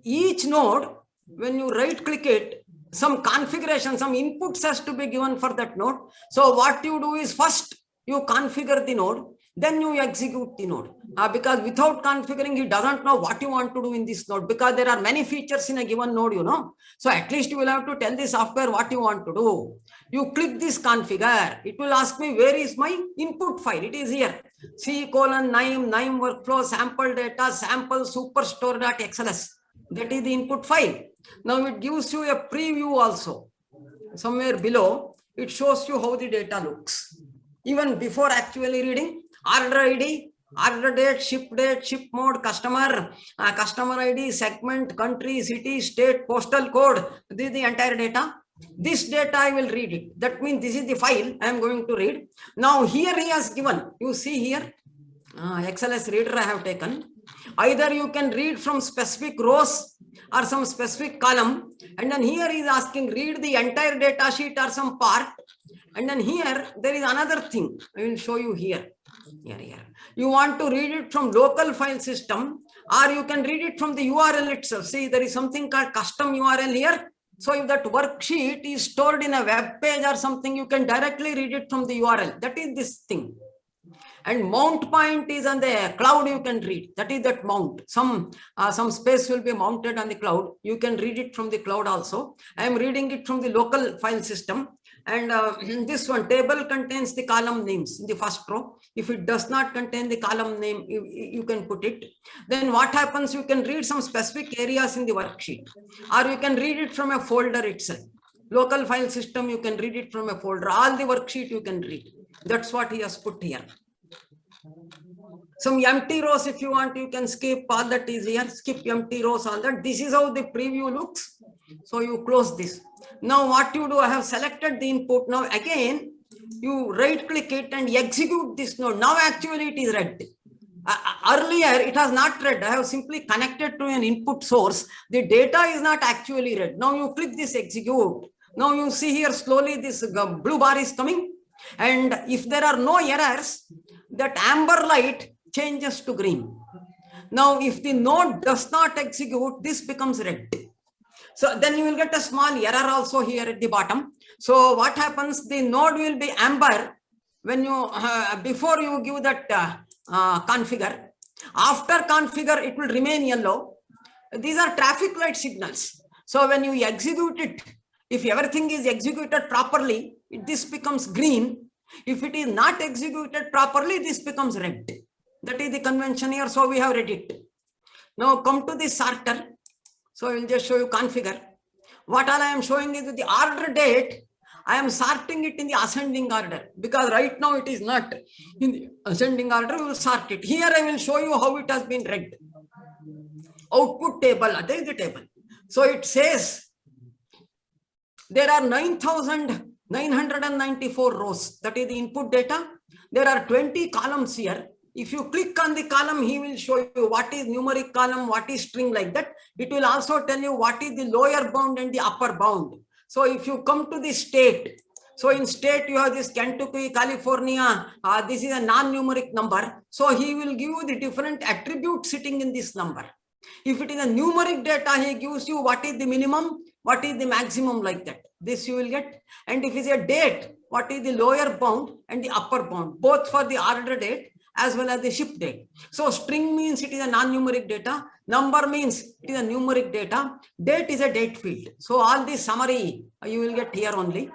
each node, when you right click it, some configuration, some inputs has to be given for that node. So what you do is first you configure the node, then you execute the node. Because without configuring, he doesn't know what you want to do in this node, because there are many features in a given node, So at least you will have to tell the software what you want to do. You click this configure, it will ask me where is my input file. It is here. C:9 workflow sample data sample superstore.xls. That is the input file. Now it gives you a preview also. Somewhere below, it shows you how the data looks. Even before actually reading, order ID, order date, ship mode, customer, customer ID, segment, country, city, state, postal code. This is the entire data. This data I will read it. That means this is the file I am going to read. Now here he has given, you see here, XLS reader I have taken. Either you can read from specific rows or some specific column. And then here he is asking read the entire data sheet or some part. And then here there is another thing. I will show you here. Here. You want to read it from local file system, or you can read it from the URL itself. See, there is something called custom URL here. So if that worksheet is stored in a web page or something, you can directly read it from the URL. That is this thing. And mount point is on the cloud, you can read. That is that mount. Some space will be mounted on the cloud. You can read it from the cloud also. I am reading it from the local file system. And this one table contains the column names in the first row. If it does not contain the column name, you can put it. Then what happens, you can read some specific areas in the worksheet, or you can read it from a folder itself. Local file system, you can read it from a folder. All the worksheet you can read. That's what he has put here. Some empty rows, if you want, you can skip. All that is here. Skip empty rows, all that. This is how the preview looks. So you close this. Now what you do, I have selected the input. Now again, you right click it and execute this node. Now actually it is read. Earlier it was not read. I have simply connected to an input source. The data is not actually read. Now you click this execute. Now you see here slowly this blue bar is coming. And if there are no errors, that amber light changes to green. Now if the node does not execute, this becomes red. So then you will get a small error also here at the bottom. So what happens? The node will be amber when you before you give that configure. After configure, it will remain yellow. These are traffic light signals. So when you execute it, if everything is executed properly, this becomes green. If it is not executed properly, this becomes red. That is the convention here. So we have read it. Now come to the sorter. So I will just show you configure. What all I am showing is the order date. I am sorting it in the ascending order because right now it is not in the ascending order. We will sort it. Here I will show you how it has been read. Output table. That is the table. So it says there are 9,994 rows. That is the input data. There are 20 columns here. If you click on the column, he will show you what is numeric column, what is string, like that. It will also tell you what is the lower bound and the upper bound. So if you come to the state, so in state you have this Kentucky, California, this is a non-numeric number. So he will give you the different attributes sitting in this number. If it is a numeric data, he gives you what is the minimum, what is the maximum, like that. This you will get. And if it is a date, what is the lower bound and the upper bound, both for the order date as well as the ship date. So string means it is a non-numeric data. Number means it is a numeric data. Date is a date field. So all this summary you will get here only.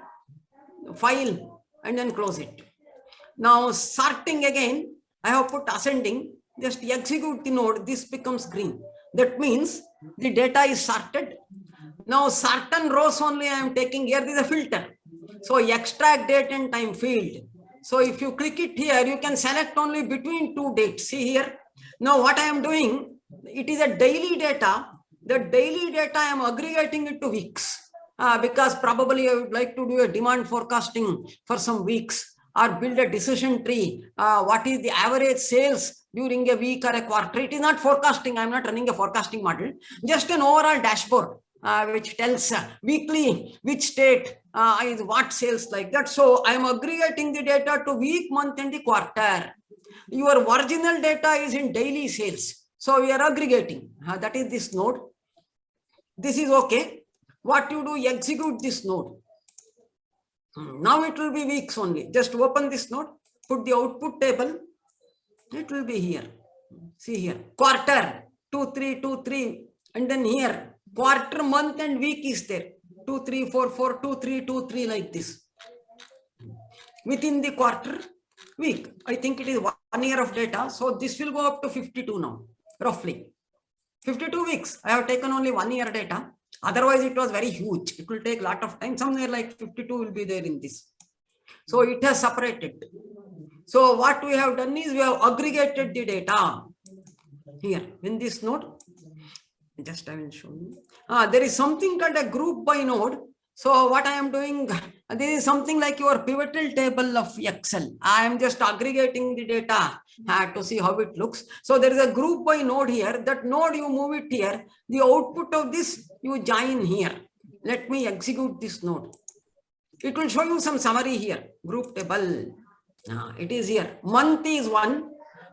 File and then close it. Now sorting again, I have put ascending. Just execute the node. This becomes green. That means the data is sorted. Now certain rows only I am taking here. This is a filter. So extract date and time field. So if you click it here, you can select only between two dates. See here. Now what I am doing, it is a daily data. The daily data I am aggregating it to weeks because probably I would like to do a demand forecasting for some weeks or build a decision tree. What is the average sales during a week or a quarter? It is not forecasting. I am not running a forecasting model. Just an overall dashboard which tells weekly which state is what sales, like that. So I am aggregating the data to week, month and the quarter. Your original data is in daily sales. So we are aggregating. That is this node. This is okay. What you do, execute this node. Now it will be weeks only. Just open this node, put the output table. It will be here. See here. Quarter, 2, 3, 2, 3. And then here, quarter, month and week is there. 2, 3, 4, 4, 2, 3, 2, 3, like this. Within the quarter, week. I think it is 1 year of data. So this will go up to 52 now, roughly. 52 weeks. I have taken only 1 year data. Otherwise, it was very huge. It will take a lot of time. Somewhere like 52 will be there in this. So it has separated. So what we have done is we have aggregated the data here in this node. Just I will show you. There is something called a group by node. So what I am doing, this is something like your pivotal table of Excel. I am just aggregating the data to see how it looks. So there is a group by node here. That node you move it here. The output of this you join here. Let me execute this node. It will show you some summary here. Group table. It is here. Month is 1.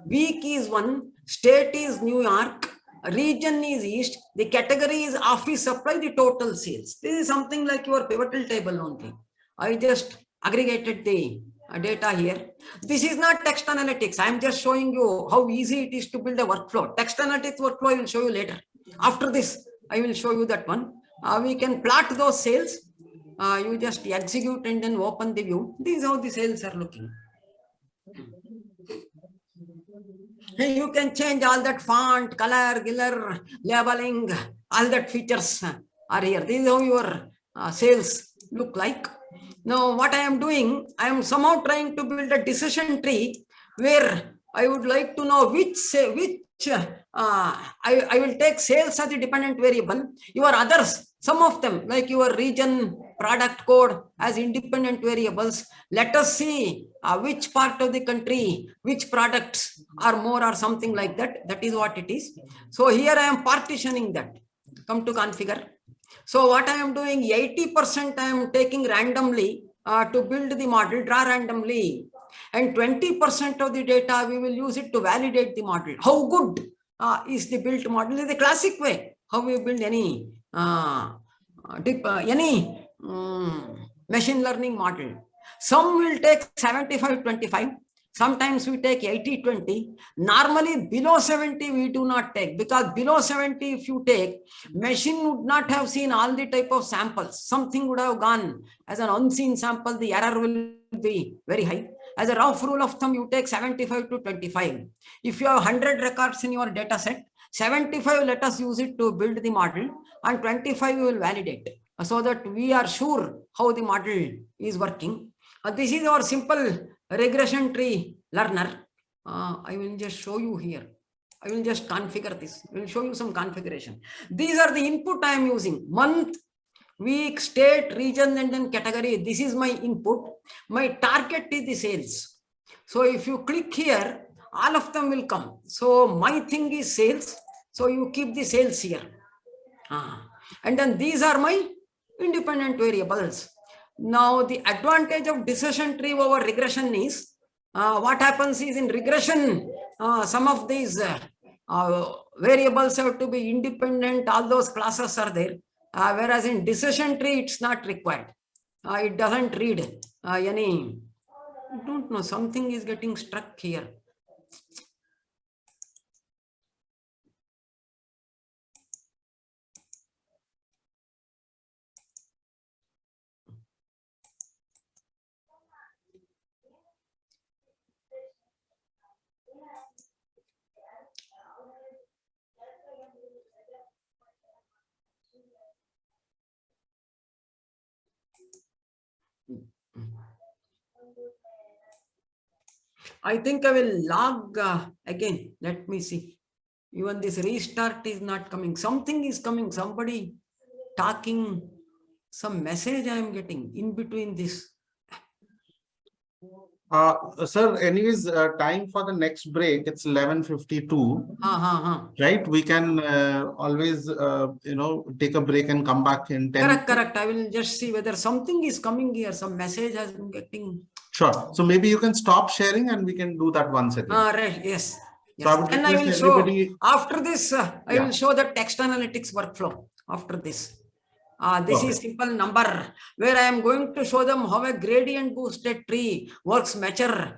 Week is 1. State is New York. Region is East. The category is office supply. The total sales. This is something like your pivotal table only. I just aggregated the data here. This is not text analytics. I am just showing you how easy it is to build a workflow. Text analytics workflow I will show you later. After this, I will show you that one. We can plot those sales. You just execute and then open the view. This is how the sales are looking. You can change all that font, color, giller, labeling, all that features are here. This is how your sales look like. Now, what I am doing, I am somehow trying to build a decision tree where I would like to know I will take sales as the dependent variable. Your others, some of them, like your region, product code as independent variables. Let us see which part of the country, which products are more or something like that. That is what it is. So here I am partitioning that. Come to configure. So what I am doing, 80% I am taking randomly to build the model, draw randomly. And 20% of the data, we will use it to validate the model. How good is the built model? Is the classic way how we build any machine learning model. Some will take 75-25. Sometimes we take 80-20. Normally below 70 we do not take, because below 70 if you take, machine would not have seen all the type of samples. Something would have gone as an unseen sample. The error will be very high. As a rough rule of thumb, you take 75-25. If you have 100 records in your data set, 75 let us use it to build the model, and 25 we will validate, so that we are sure how the model is working. This is our simple regression tree learner. I will just show you here. I will just configure this. I will show you some configuration. These are the input I am using: month, week, state, region, and then category. This is my input. My target is the sales. So if you click here, all of them will come. So my thing is sales. So you keep the sales here. And then these are my independent variables. Now the advantage of decision tree over regression is, what happens is, in regression, some of these variables have to be independent. All those classes are there. Whereas in decision tree, it's not required. It doesn't read any. I don't know, something is getting stuck here. I think I will log again. Let me see. Even this restart is not coming. Something is coming. Somebody talking. Some message I am getting in between this. Sir, anyways, time for the next break. It's 11:52. Right? We can always, take a break and come back in 10. Correct. I will just see whether something is coming here. Some message has been getting. Sure. So maybe you can stop sharing and we can do that once again. Right. Yes. So I would and I will everybody... show after this. I will show the text analytics workflow after this. This is simple number where I am going to show them how a gradient boosted tree works better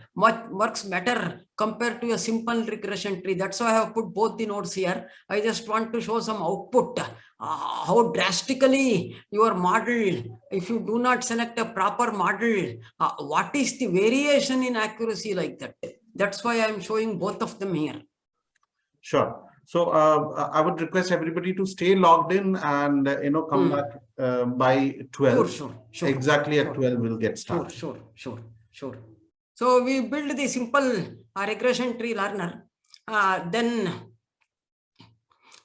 compared to a simple regression tree. That's why I have put both the nodes here. I just want to show some output, how drastically your model, if you do not select a proper model, what is the variation in accuracy like that. That's why I am showing both of them here. Sure. So I would request everybody to stay logged in and come back by 12. Sure. Exactly at 12 we'll get started. Sure. So we build the simple regression tree learner. Then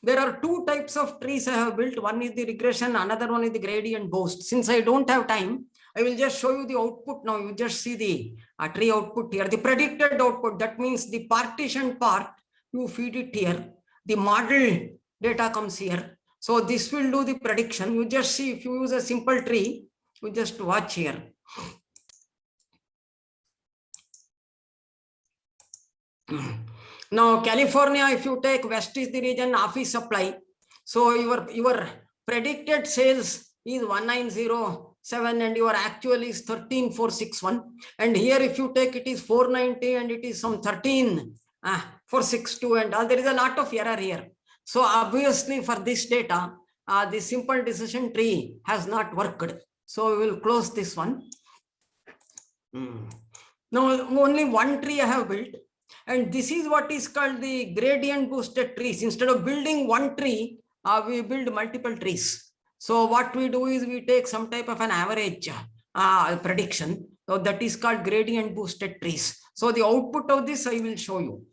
there are two types of trees I have built. One is the regression, another one is the gradient boost. Since I don't have time, I will just show you the output now. You just see the tree output here. The predicted output, that means the partition part, you feed it here. The model data comes here. So this will do the prediction. You just see, if you use a simple tree, you just watch here. Now, California, if you take west is the region, office supply. So your predicted sales is 1907 and your actual is 13461. And here, if you take, it is 490 and it is some 13462 and all. There is a lot of error here. So obviously for this data, the simple decision tree has not worked. So we will close this one. Now only one tree I have built. And this is what is called the gradient boosted trees. Instead of building one tree, we build multiple trees. So what we do is we take some type of an average prediction. So that is called gradient boosted trees. So the output of this I will show you.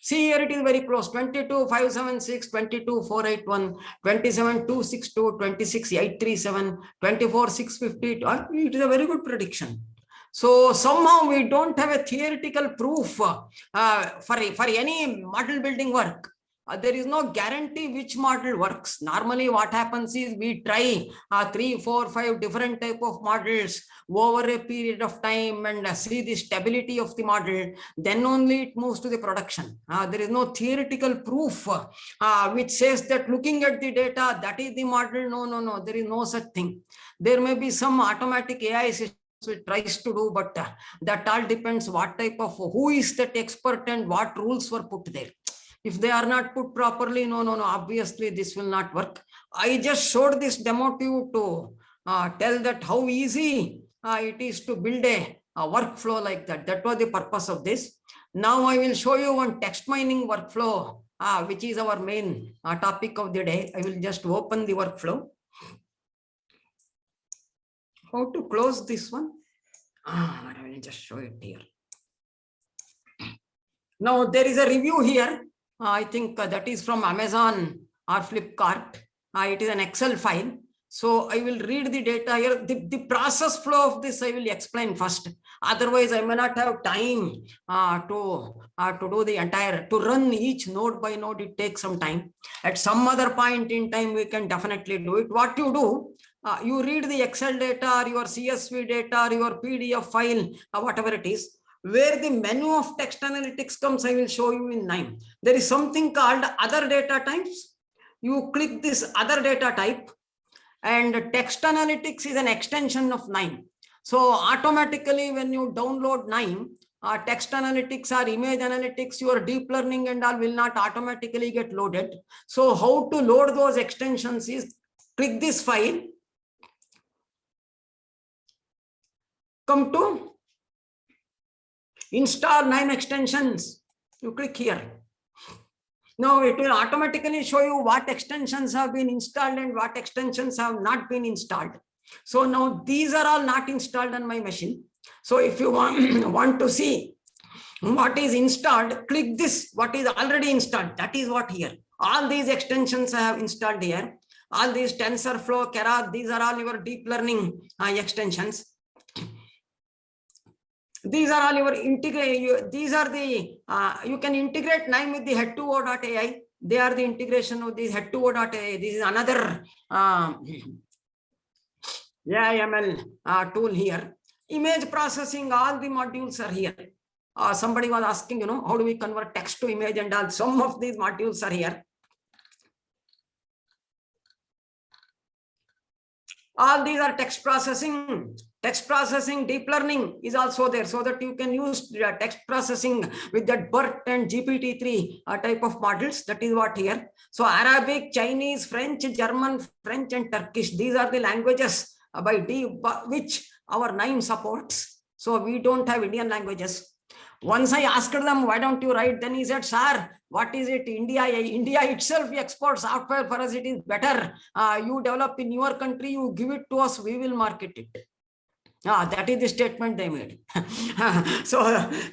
See here it is very close, 22,576, 22,481, 27,262, 26,837, 24,650. It is a very good prediction. So somehow we don't have a theoretical proof for any model building work. There is no guarantee which model works. Normally what happens is we try 3, 4, 5 different type of models over a period of time and see the stability of the model. Then only it moves to the production. There is no theoretical proof which says that looking at the data, that is the model. No, there is no such thing. There may be some automatic AI system which tries to do, but that all depends what type of, who is that expert and what rules were put there. If they are not put properly, no, obviously this will not work. I just showed this demo to you to tell that how easy it is to build a workflow like that. That was the purpose of this. Now I will show you one text mining workflow, which is our main topic of the day. I will just open the workflow. How to close this one? I will just show it here. Now there is a review here. I think that is from Amazon or Flipkart. It is an Excel file. So I will read the data here. The process flow of this I will explain first. Otherwise, I may not have time to do the entire, to run each node by node. It takes some time. At some other point in time, we can definitely do it. What you do, you read the Excel data or your CSV data or your PDF file, whatever it is. Where the menu of text analytics comes, I will show you in 9. There is something called other data types. You click this other data type, and text analytics is an extension of 9. So automatically when you download 9, text analytics or image analytics, your deep learning and all will not automatically get loaded. So how to load those extensions is click this file, come to install 9 extensions. You click here. Now it will automatically show you what extensions have been installed and what extensions have not been installed. So now these are all not installed on my machine. So if you want to see what is installed, click this, what is already installed. That is what here. All these extensions I have installed here. All these TensorFlow, Keras, these are all your deep learning extensions. These are all your integrate. These are the you can integrate 9 with the head2o.ai. They are the integration of these head2o.ai. This is another AIML tool here. Image processing, all the modules are here. Somebody was asking, how do we convert text to image and all? Some of these modules are here. All these are text processing. Text processing, deep learning is also there, so that you can use text processing with that BERT and GPT-3 type of models. That is what here. So Arabic, Chinese, French, German, French and Turkish. These are the languages which our 9 supports. So we don't have Indian languages. Once I asked them, why don't you write? Then he said, sir, what is it? India itself exports software. For us, it is better. You develop in your country, you give it to us, we will market it. That is the statement they made. So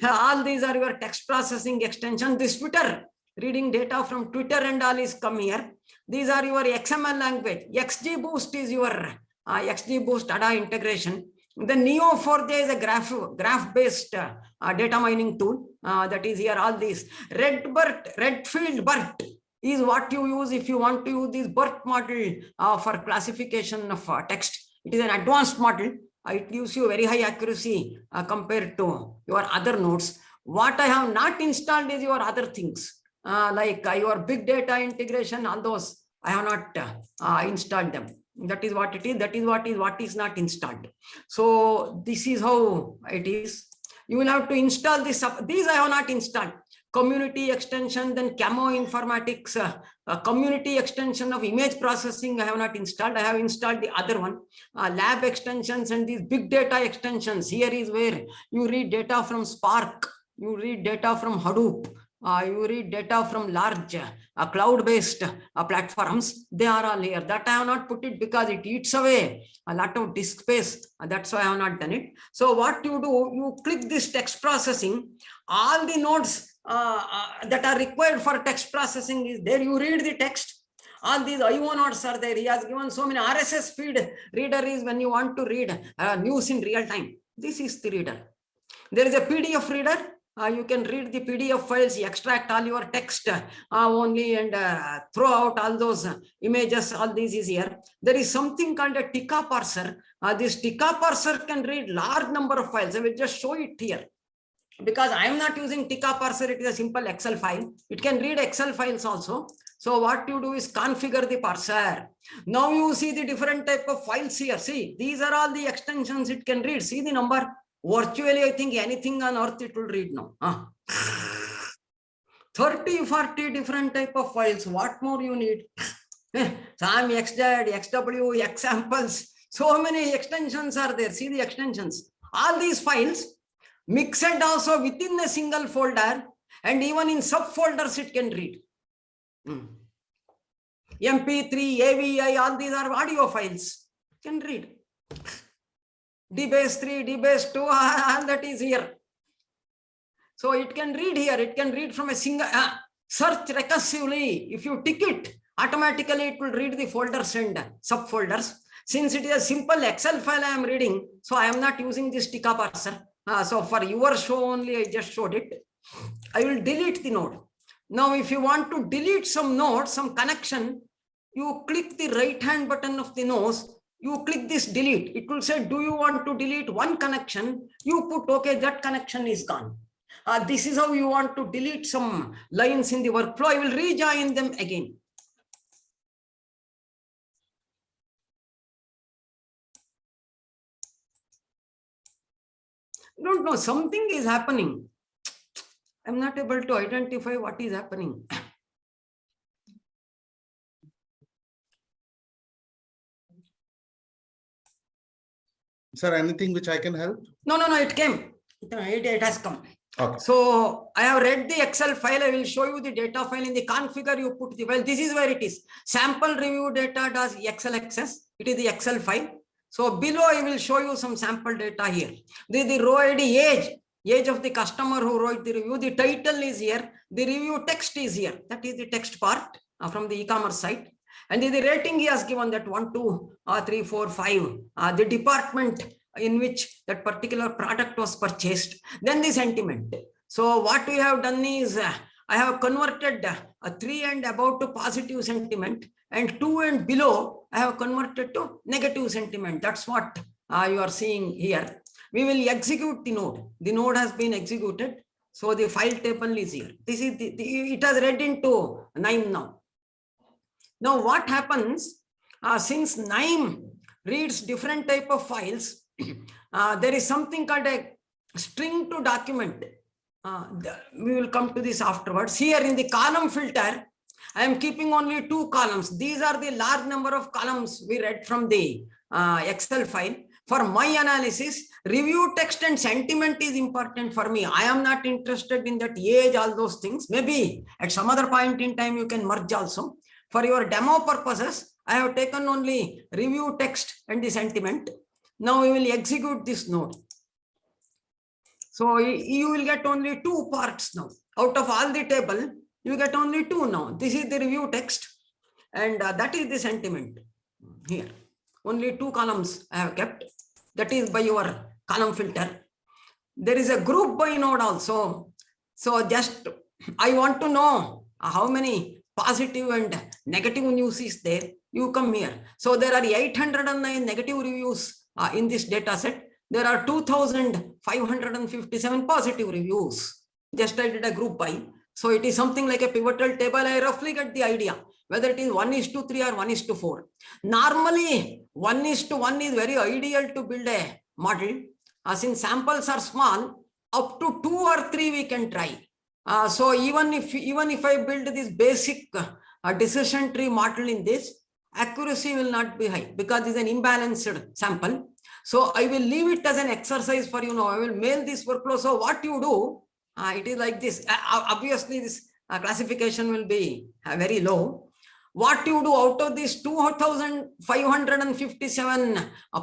all these are your text processing extension. This Twitter, reading data from Twitter and all is come here. These are your XML language. XGBoost is your XGBoost ADA integration. The Neo4j is a graph-based data mining tool. That is here, all these. Redfield BERT is what you use if you want to use this BERT model for classification of text. It is an advanced model. It gives you very high accuracy compared to your other nodes. What I have not installed is your other things, like your big data integration, all those I have not installed them. That is what it is. That is what is not installed. So this is how it is. You will have to install this. These I have not installed. Community extension, then Camo Informatics, community extension of image processing I have not installed. I have installed the other one. Lab extensions and these big data extensions. Here is where you read data from Spark, you read data from Hadoop, You read data from large cloud-based platforms. They are all here. That I have not put it because it eats away a lot of disk space. That's why I have not done it. So what you do, you click this text processing. All the nodes that are required for text processing is there. You read the text. All these IO nodes are there. He has given so many RSS feed. Reader is when you want to read news in real time. This is the reader. There is a PDF reader. You can read the PDF files, extract all your text only and throw out all those images. All these is here. There is something called a Tika parser. This Tika parser can read large number of files. I will just show it here. Because I am not using Tika parser, it is a simple Excel file. It can read Excel files also. So what you do is configure the parser. Now you see the different type of files here. See, these are all the extensions it can read. See the number. Virtually, I think anything on earth it will read now. 30, 40 different type of files. What more you need? Some XDAD, XW, examples. So many extensions are there. See the extensions. All these files mixed also within a single folder, and even in subfolders it can read. MP3, AVI, all these are audio files. It can read. DBase 3, DBase 2, all that is here. So it can read here. It can read from a single search recursively. If you tick it, automatically it will read the folders and subfolders. Since it is a simple Excel file I am reading, so I am not using this Tika parser. So for your show only, I just showed it. I will delete the node. Now, if you want to delete some node, some connection, you click the right hand button of the nose. You click this delete. It will say, do you want to delete one connection? You put, okay, that connection is gone. This is how you want to delete some lines in the workflow. I will rejoin them again. I don't know, something is happening. I'm not able to identify what is happening. Sir, anything which I can help? No, it came. It has come. Okay. So I have read the Excel file. I will show you the data file. In the configure, you put the file. This is where it is. Sample review data does Excel access. It is the Excel file. So below, I will show you some sample data here. The row ID age of the customer who wrote the review. The title is here. The review text is here. That is the text part from the e-commerce site. And the rating he has given that 1, 2, 3, 4, 5. The department in which that particular product was purchased. Then the sentiment. So what we have done is I have converted 3 and above to positive sentiment, and 2 and below I have converted to negative sentiment. That's what you are seeing here. We will execute the node. The node has been executed. So the file table is here. This is it has read into NIME now. Now what happens, since NIME reads different type of files, there is something called a string to document. We will come to this afterwards. Here in the column filter, I am keeping only 2 columns. These are the large number of columns we read from the Excel file. For my analysis, review text and sentiment is important for me. I am not interested in that age, all those things. Maybe at some other point in time, you can merge also. For your demo purposes, I have taken only review text and the sentiment. Now we will execute this node. So you will get only 2 parts now. Out of all the table, you get only 2 now. This is the review text and that is the sentiment here. Only 2 columns I have kept. That is by your column filter. There is a group by node also. So just I want to know how many positive and negative news is there. You come here. So there are 809 negative reviews in this data set. There are 2,557 positive reviews. Just I did a group by. So it is something like a pivotal table. I roughly get the idea whether it is 1:3 or 1:4. Normally 1:1 is very ideal to build a model. Since samples are small, up to 2 or 3 we can try. So even if I build this basic decision tree model in this, accuracy will not be high because it's an imbalanced sample. So I will leave it as an exercise for you now. I will mail this workflow. So what you do, It is like this. Obviously, this classification will be very low. What you do out of these 2,557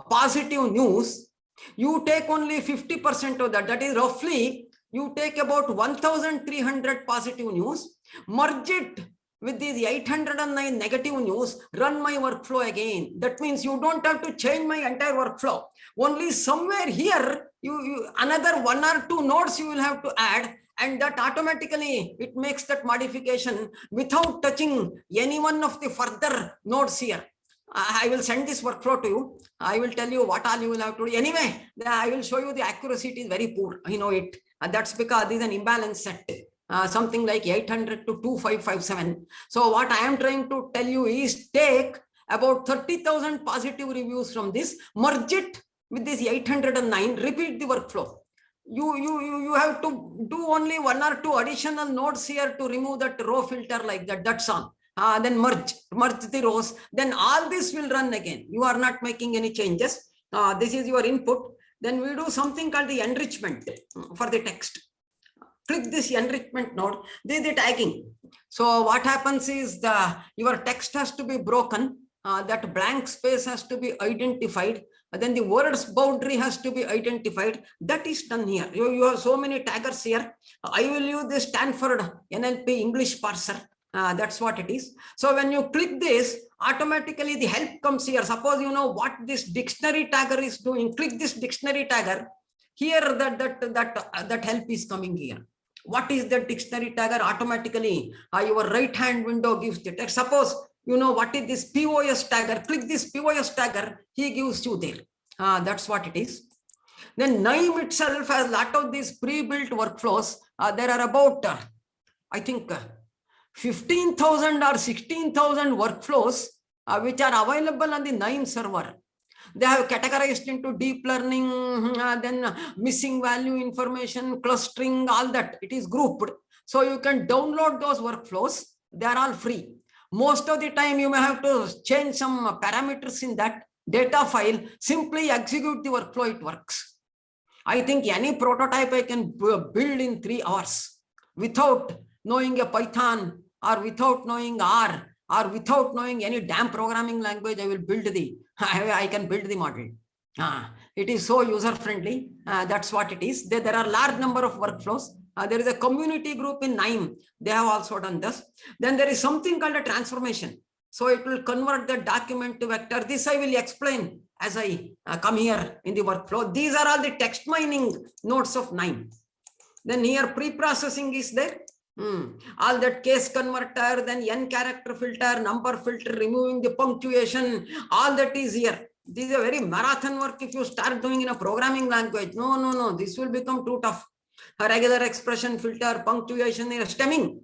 positive news, you take only 50% of that. That is roughly, you take about 1,300 positive news, merge it with these 809 negative news, run my workflow again. That means you don't have to change my entire workflow. Only somewhere here, you another 1 or 2 nodes you will have to add, and that automatically it makes that modification without touching any one of the further nodes here. I will send this workflow to you. I will tell you what all you will have to do. Anyway, I will show you the accuracy. It is very poor. I know it. That's because this is an imbalance set. Something like 800 to 2557. So what I am trying to tell you is take about 30,000 positive reviews from this, merge it with this 809, repeat the workflow. You have to do only 1 or 2 additional nodes here to remove that row filter like that. That's all. Then merge the rows. Then all this will run again. You are not making any changes. This is your input. Then we do something called the enrichment for the text. Click this enrichment node. This is the tagging. So what happens is your text has to be broken. That blank space has to be identified. Then the words boundary has to be identified. That is done here. You have so many taggers here. I will use this Stanford NLP English parser. That's what it is. So when you click this, automatically the help comes here. Suppose you know what this dictionary tagger is doing. Click this dictionary tagger. Here that help is coming here. What is the dictionary tagger? Automatically your right hand window gives the text. Suppose you know what is this POS tagger. Click this POS tagger. He gives you there. That's what it is. Then NIME itself has a lot of these pre-built workflows. There are about, I think, 15,000 or 16,000 workflows which are available on the NIME server. They have categorized into deep learning, then missing value information, clustering, all that. It is grouped. So you can download those workflows. They are all free. Most of the time you may have to change some parameters in that data file. Simply execute the workflow, it works. I think any prototype I can build in 3 hours without knowing a Python or without knowing R or without knowing any damn programming language. I can build the model. It is so user friendly. That's what it is. There are large number of workflows. There is a community group in NIME. They have also done this. Then there is something called a transformation. So it will convert the document to vector. This I will explain as I come here in the workflow. These are all the text mining nodes of NIME. Then here pre-processing is there. All that case converter, then n character filter, number filter, removing the punctuation, all that is here. This is a very marathon work if you start doing in a programming language. No. This will become too tough. A regular expression filter, punctuation, stemming.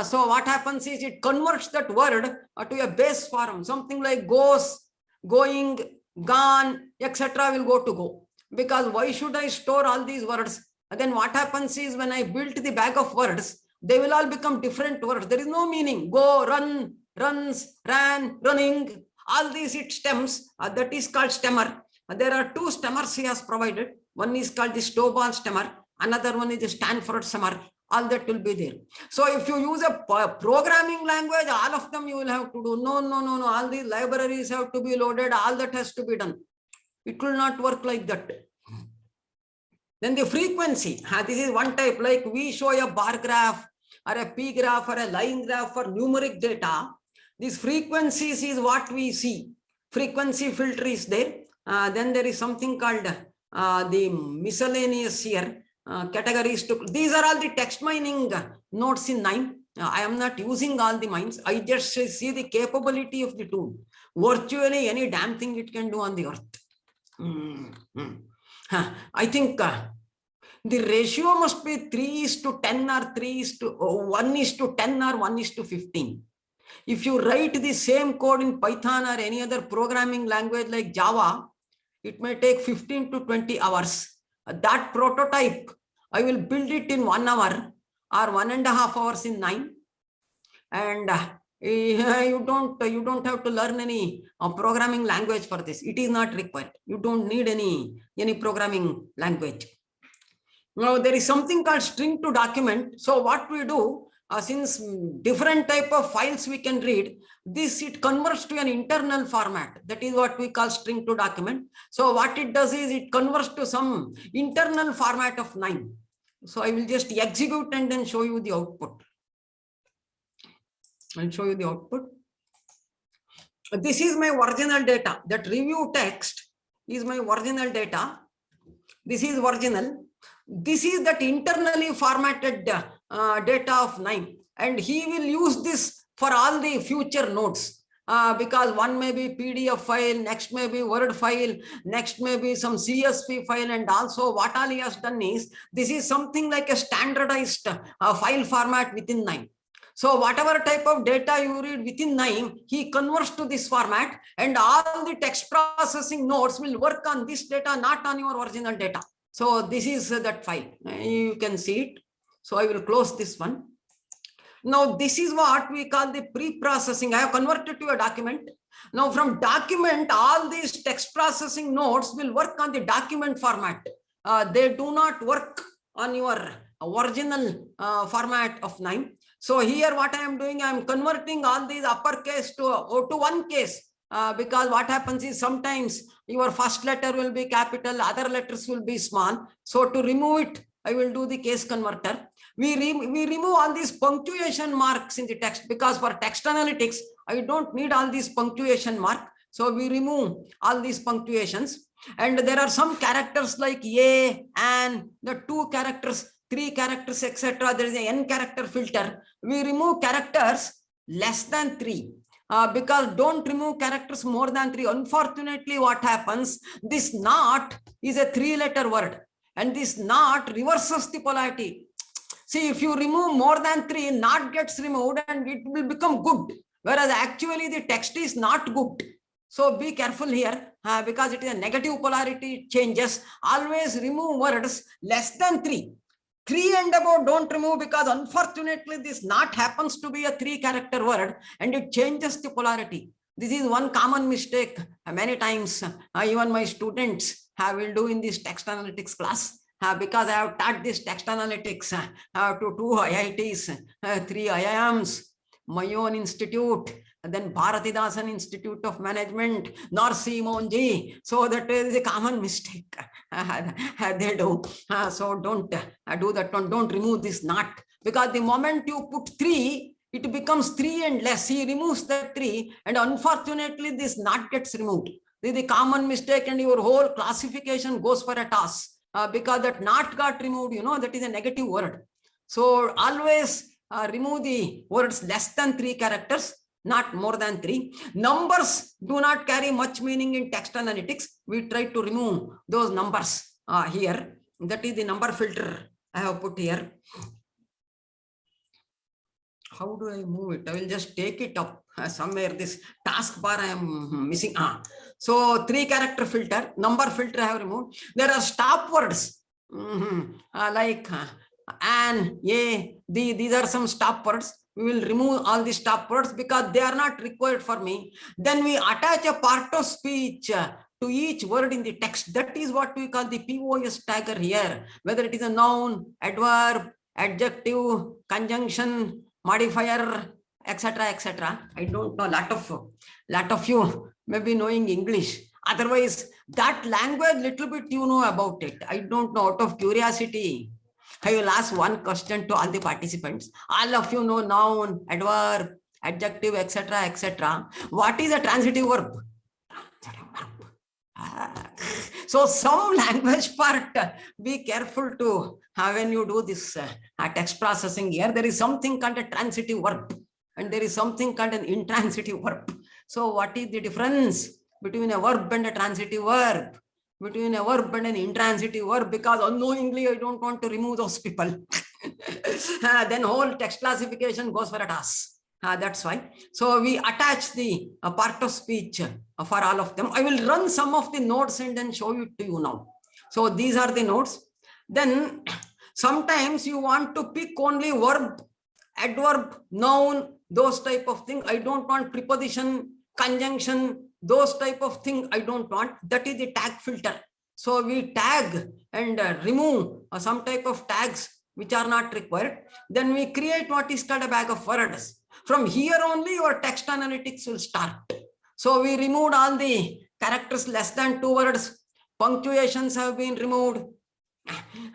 So what happens is it converts that word to a base form. Something like goes, going, gone, etc. will go to go. Because why should I store all these words? And then what happens is when I built the bag of words, they will all become different words. There is no meaning. Go, run, runs, ran, running. All these it stems. That is called stemmer. There are 2 stemmers he has provided. One is called the Stowball stemmer. Another one is the Stanford stemmer. All that will be there. So if you use a programming language, all of them you will have to do. No. All these libraries have to be loaded. All that has to be done. It will not work like that. Then the frequency. This is one type. Like we show a bar graph or a P graph or a line graph for numeric data. These frequencies is what we see. Frequency filter is there. Then there is something called the miscellaneous here. Categories to these are all the text mining nodes in NIME. I am not using all the mines. I just see the capability of the tool. Virtually any damn thing it can do on the earth. I think the ratio must be 3:10 or 1:10 or 1:15. If you write the same code in Python or any other programming language like Java, it may take 15 to 20 hours. That prototype, I will build it in 1 hour or 1.5 hours in NIME. And you don't have to learn any programming language for this. It is not required. You don't need any programming language. Now there is something called string to document. So what we do, since different type of files we can read, this it converts to an internal format. That is what we call string to document. So what it does is it converts to some internal format of 9. So I will just execute and then show you the output. I'll show you the output. This is my original data. That review text is my original data. This is original. This is that internally formatted data of 9. And he will use this for all the future nodes. Because one may be PDF file, next may be Word file, next may be some CSV file, and also what all he has done is, this is something like a standardized file format within 9. So whatever type of data you read within 9, he converts to this format, and all the text processing nodes will work on this data, not on your original data. So this is that file. You can see it. So I will close this one. Now this is what we call the pre-processing. I have converted to a document. Now from document, all these text processing nodes will work on the document format. They do not work on your original format of 9. So here what I am doing, I am converting all these uppercase to one case. Because what happens is sometimes your first letter will be capital, other letters will be small. So to remove it, I will do the case converter. We remove all these punctuation marks in the text, because for text analytics, I don't need all these punctuation mark. So we remove all these punctuations. And there are some characters like a, and the 2 characters, 3 characters, etc. There is an n character filter. We remove characters less than 3. Because don't remove characters more than 3. Unfortunately, what happens, this not is a 3-letter word, and this not reverses the polarity. See, if you remove more than 3, not gets removed and it will become good, whereas actually the text is not good. So be careful here, because it is a negative polarity changes. Always remove words less than 3. 3 and above don't remove, because unfortunately this not happens to be a 3-character word and it changes the polarity. This is one common mistake many times even my students will do in this text analytics class. Because I have taught this text analytics to 2 IITs, 3 IIMs, my own institute, and then Bharatidasan Institute of Management, Narsi Monji. So that is a common mistake they do. So don't do that one. Don't remove this not, because the moment you put 3, it becomes 3 and less. He removes that 3, and unfortunately this not gets removed. This is the common mistake, and your whole classification goes for a toss. Because that not got removed, that is a negative word. So always remove the words less than 3 characters, not more than 3. Numbers do not carry much meaning in text analytics. We try to remove those numbers here. That is the number filter I have put here. How do I move it? I will just take it up somewhere. This taskbar I am missing. So 3-character filter, number filter I have removed. There are stop words like and, a, these are some stop words. We will remove all the stop words because they are not required for me. Then we attach a part of speech to each word in the text. That is what we call the POS tagger here. Whether it is a noun, adverb, adjective, conjunction, modifier, etc., etc. I don't know. Lot of you may be knowing English. Otherwise, that language little bit you know about it. I don't know. Out of curiosity, I will ask one question to all the participants. All of you know noun, adverb, adjective, etc., etc. What is a transitive verb? So some language part, be careful to when you do this text processing here. There is something called a transitive verb and there is something called an intransitive verb. So what is the difference between a verb and a transitive verb? Between a verb and an intransitive verb, because unknowingly I don't want to remove those people. Then whole text classification goes for a toss. That's why. So we attach the part of speech for all of them. I will run some of the nodes and then show it to you now. So these are the nodes. Then sometimes you want to pick only verb, adverb, noun, those type of thing. I don't want preposition, conjunction, those type of thing I don't want. That is the tag filter. So we tag and remove some type of tags which are not required. Then we create what is called a bag of words. From here only your text analytics will start. So we removed all the characters less than 2 words. Punctuations have been removed.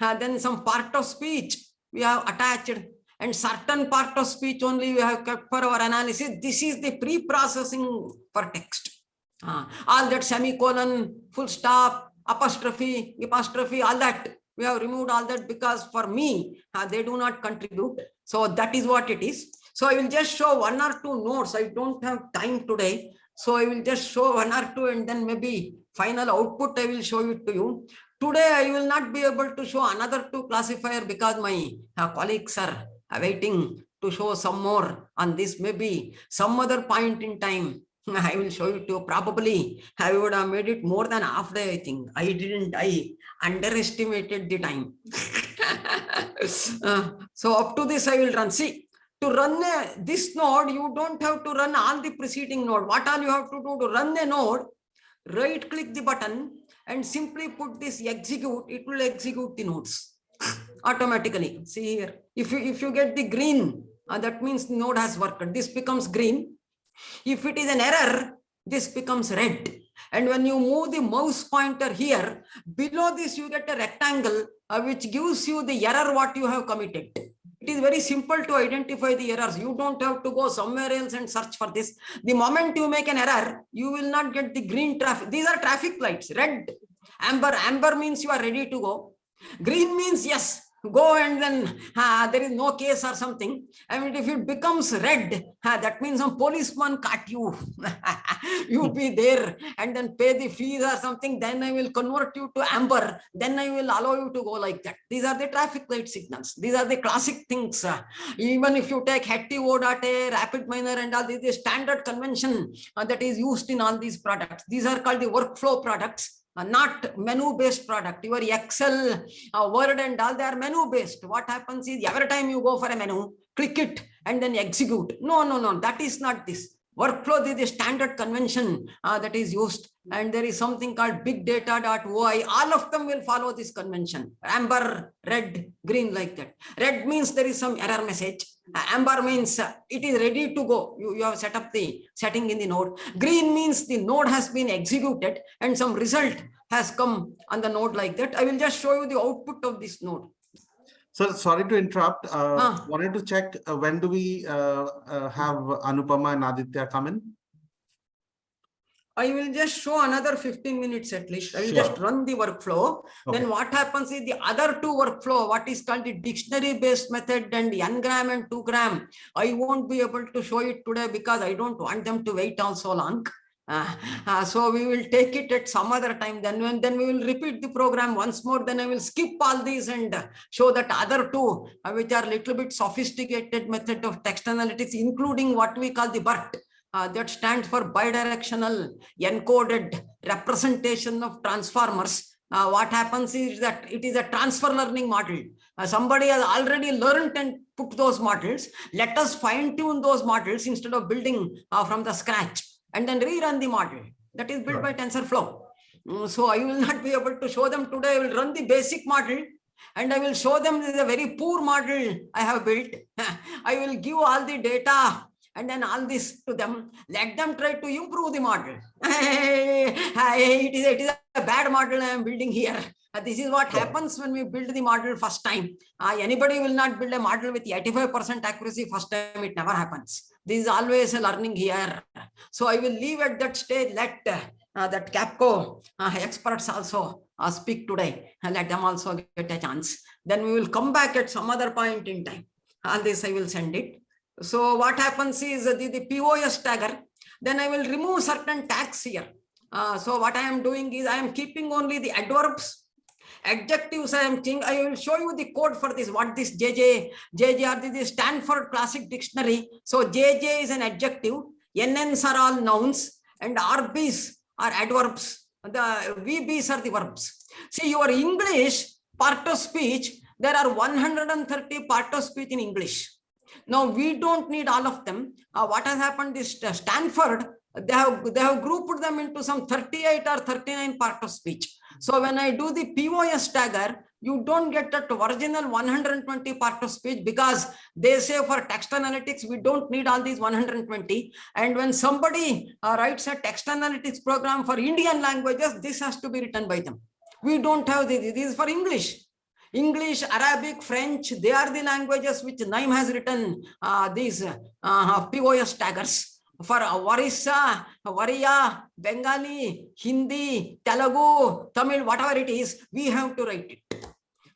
Then some part of speech we have attached, and certain part of speech only we have kept for our analysis. This is the pre-processing for text. All that semicolon, full stop, apostrophe, all that we have removed all that, because for me they do not contribute. So that is what it is. So I will just show 1 or 2 notes. I don't have time today, so I will just show 1 or 2, and then maybe final output I will show it to you. Today I will not be able to show another 2 classifier because my colleagues are waiting to show some more on this. Maybe some other point in time I will show it to you. Probably I would have made it more than half day. I think I underestimated the time. So up to this I will run. See, to run this node, you don't have to run all the preceding node. What all you have to do to run a node, right click the button and simply put this execute. It will execute the nodes automatically. See here, if you get the green, that means the node has worked. This becomes green. If it is an error, this becomes red. And when you move the mouse pointer here, below this you get a rectangle which gives you the error what you have committed. It is very simple to identify the errors. You don't have to go somewhere else and search for this. The moment you make an error, you will not get the green traffic. These are traffic lights. Red, amber. Amber means you are ready to go. Green means yes, go, and then there is no case or something. I mean, if it becomes red, that means some policeman caught you. You be there and then pay the fees or something. Then I will convert you to amber. Then I will allow you to go like that. These are the traffic light signals. These are the classic things. Even if you take HTO.A, rapid miner and all, this is the standard convention that is used in all these products. These are called the workflow products. Not menu-based product. Your Excel, Word and all, they are menu-based. What happens is every time you go for a menu, click it and then execute. No. That is not this. Workflow is the standard convention that is used. And there is something called big data.oi. All of them will follow this convention. Amber, red, green, like that. Red means there is some error message. Amber means it is ready to go. You have set up the setting in the node. Green means the node has been executed and some result has come on the node like that. I will just show you the output of this node. So sorry to interrupt. Wanted to check when do we have Anupama and Aditya come in? I will just show another 15 minutes at least. I will just run the workflow. Okay. Then what happens is the other 2 workflow, what is called the dictionary based method and the n-gram and 2-gram. I won't be able to show it today because I don't want them to wait all so long. So we will take it at some other time. Then we will repeat the program once more. Then I will skip all these and show that other 2, which are little bit sophisticated method of text analytics, including what we call the BERT. That stands for Bi-Directional Encoded Representation of Transformers. What happens is that it is a transfer learning model. Somebody has already learned and put those models. Let us fine tune those models instead of building from the scratch and then rerun the model. That is built by TensorFlow. So I will not be able to show them today. I will run the basic model and I will show them this is a very poor model I have built. I will give all the data and then all this to them. Let them try to improve the model. It is a bad model I am building here. This is what happens when we build the model first time. Anybody will not build a model with 85% accuracy first time. It never happens. This is always a learning here. So I will leave at that stage. Let that Capco experts also speak today. Let them also get a chance. Then we will come back at some other point in time. On this I will send it. So what happens is the POS tagger. Then I will remove certain tags here. So what I am doing is I am keeping only the adverbs, adjectives. I will show you the code for this. What this JJ are the Stanford Classic Dictionary. So JJ is an adjective, NNs are all nouns, and RBs are adverbs. The VBs are the verbs. See, your English part of speech, there are 130 part of speech in English. Now we don't need all of them. What has happened is Stanford they have grouped them into some 38 or 39 part of speech. So when I do the POS tagger, you don't get that original 120 part of speech, because they say for text analytics, we don't need all these 120. And when somebody writes a text analytics program for Indian languages, this has to be written by them. We don't have this. This is for English. English, Arabic, French, they are the languages which NIME has written these POS taggers. For Orissa, Variya, Bengali, Hindi, Telugu, Tamil, whatever it is, we have to write it.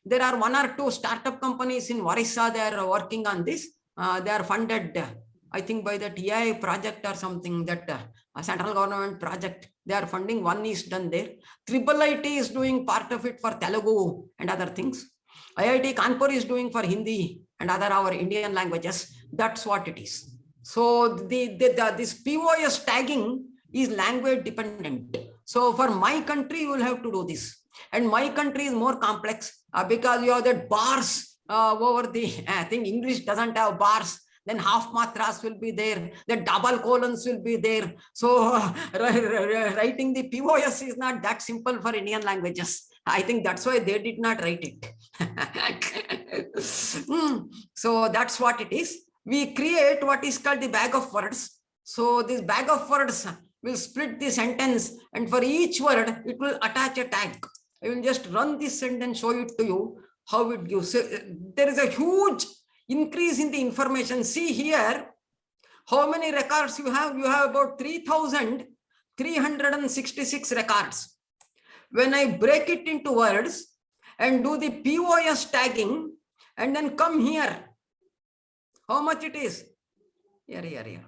There are 1 or 2 startup companies in Orissa, they are working on this. They are funded, I think, by the TI project or something, that central government project. They are funding. One is done there. IIIT is doing part of it for Telugu and other things. IIT Kanpur is doing for Hindi and other our Indian languages. That's what it is. So this POS tagging is language dependent. So for my country, you will have to do this. And my country is more complex because you have that bars over the, I think English doesn't have bars. Then half matras will be there. The double colons will be there. So writing the POS is not that simple for Indian languages. I think that's why they did not write it. So that's what it is. We create what is called the bag of words. So this bag of words will split the sentence, and for each word, it will attach a tag. I will just run this and show it to you how it gives. There is a huge increase in the information. See here, how many records you have? You have about 3,366 records. When I break it into words and do the POS tagging and then come here, how much it is? Here.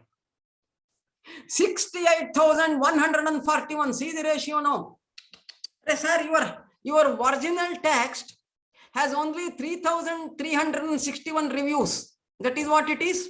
68,141. See the ratio now. Sir, your original text has only 3,361 reviews. That is what it is.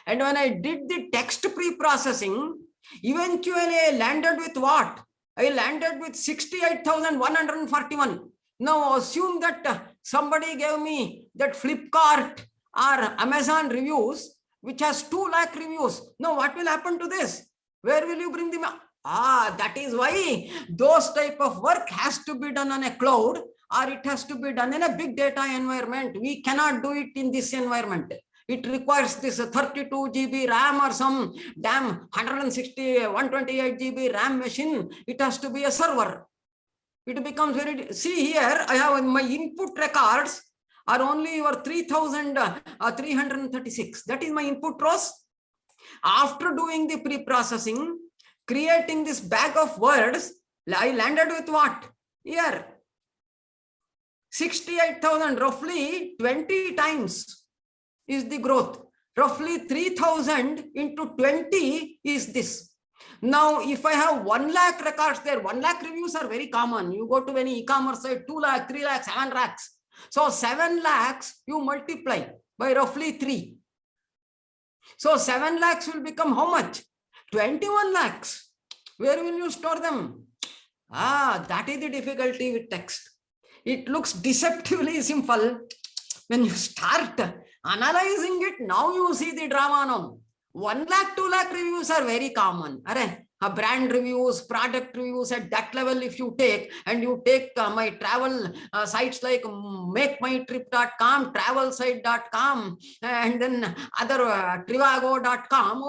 And when I did the text pre-processing, eventually I landed with what? I landed with 68,141. Now assume that somebody gave me that Flipkart or Amazon reviews, which has 2 lakh reviews. Now what will happen to this? Where will you bring them? That is why those type of work has to be done on a cloud, or it has to be done in a big data environment. We cannot do it in this environment. It requires this 32 GB RAM or some damn 128 GB RAM machine. It has to be a server. It becomes very, see here, I have my input records are only your 3,336. That is my input rows. After doing the pre-processing, creating this bag of words, I landed with what? Here, 68,000, roughly 20 times is the growth. Roughly 3,000 into 20 is this. Now, if I have 1 lakh records there, 1 lakh reviews are very common. You go to any e-commerce site, 2 lakh, 3 lakh, 7 lakhs. So 7 lakhs, you multiply by roughly 3. So 7 lakhs will become how much? 21 lakhs. Where will you store them? That is the difficulty with text. It looks deceptively simple. When you start analyzing it, now you see the drama now. 1 lakh, 2 lakh reviews are very common. Brand reviews, product reviews at that level, if you take, and you take my travel sites like makemytrip.com, travelsite.com, and then other trivago.com.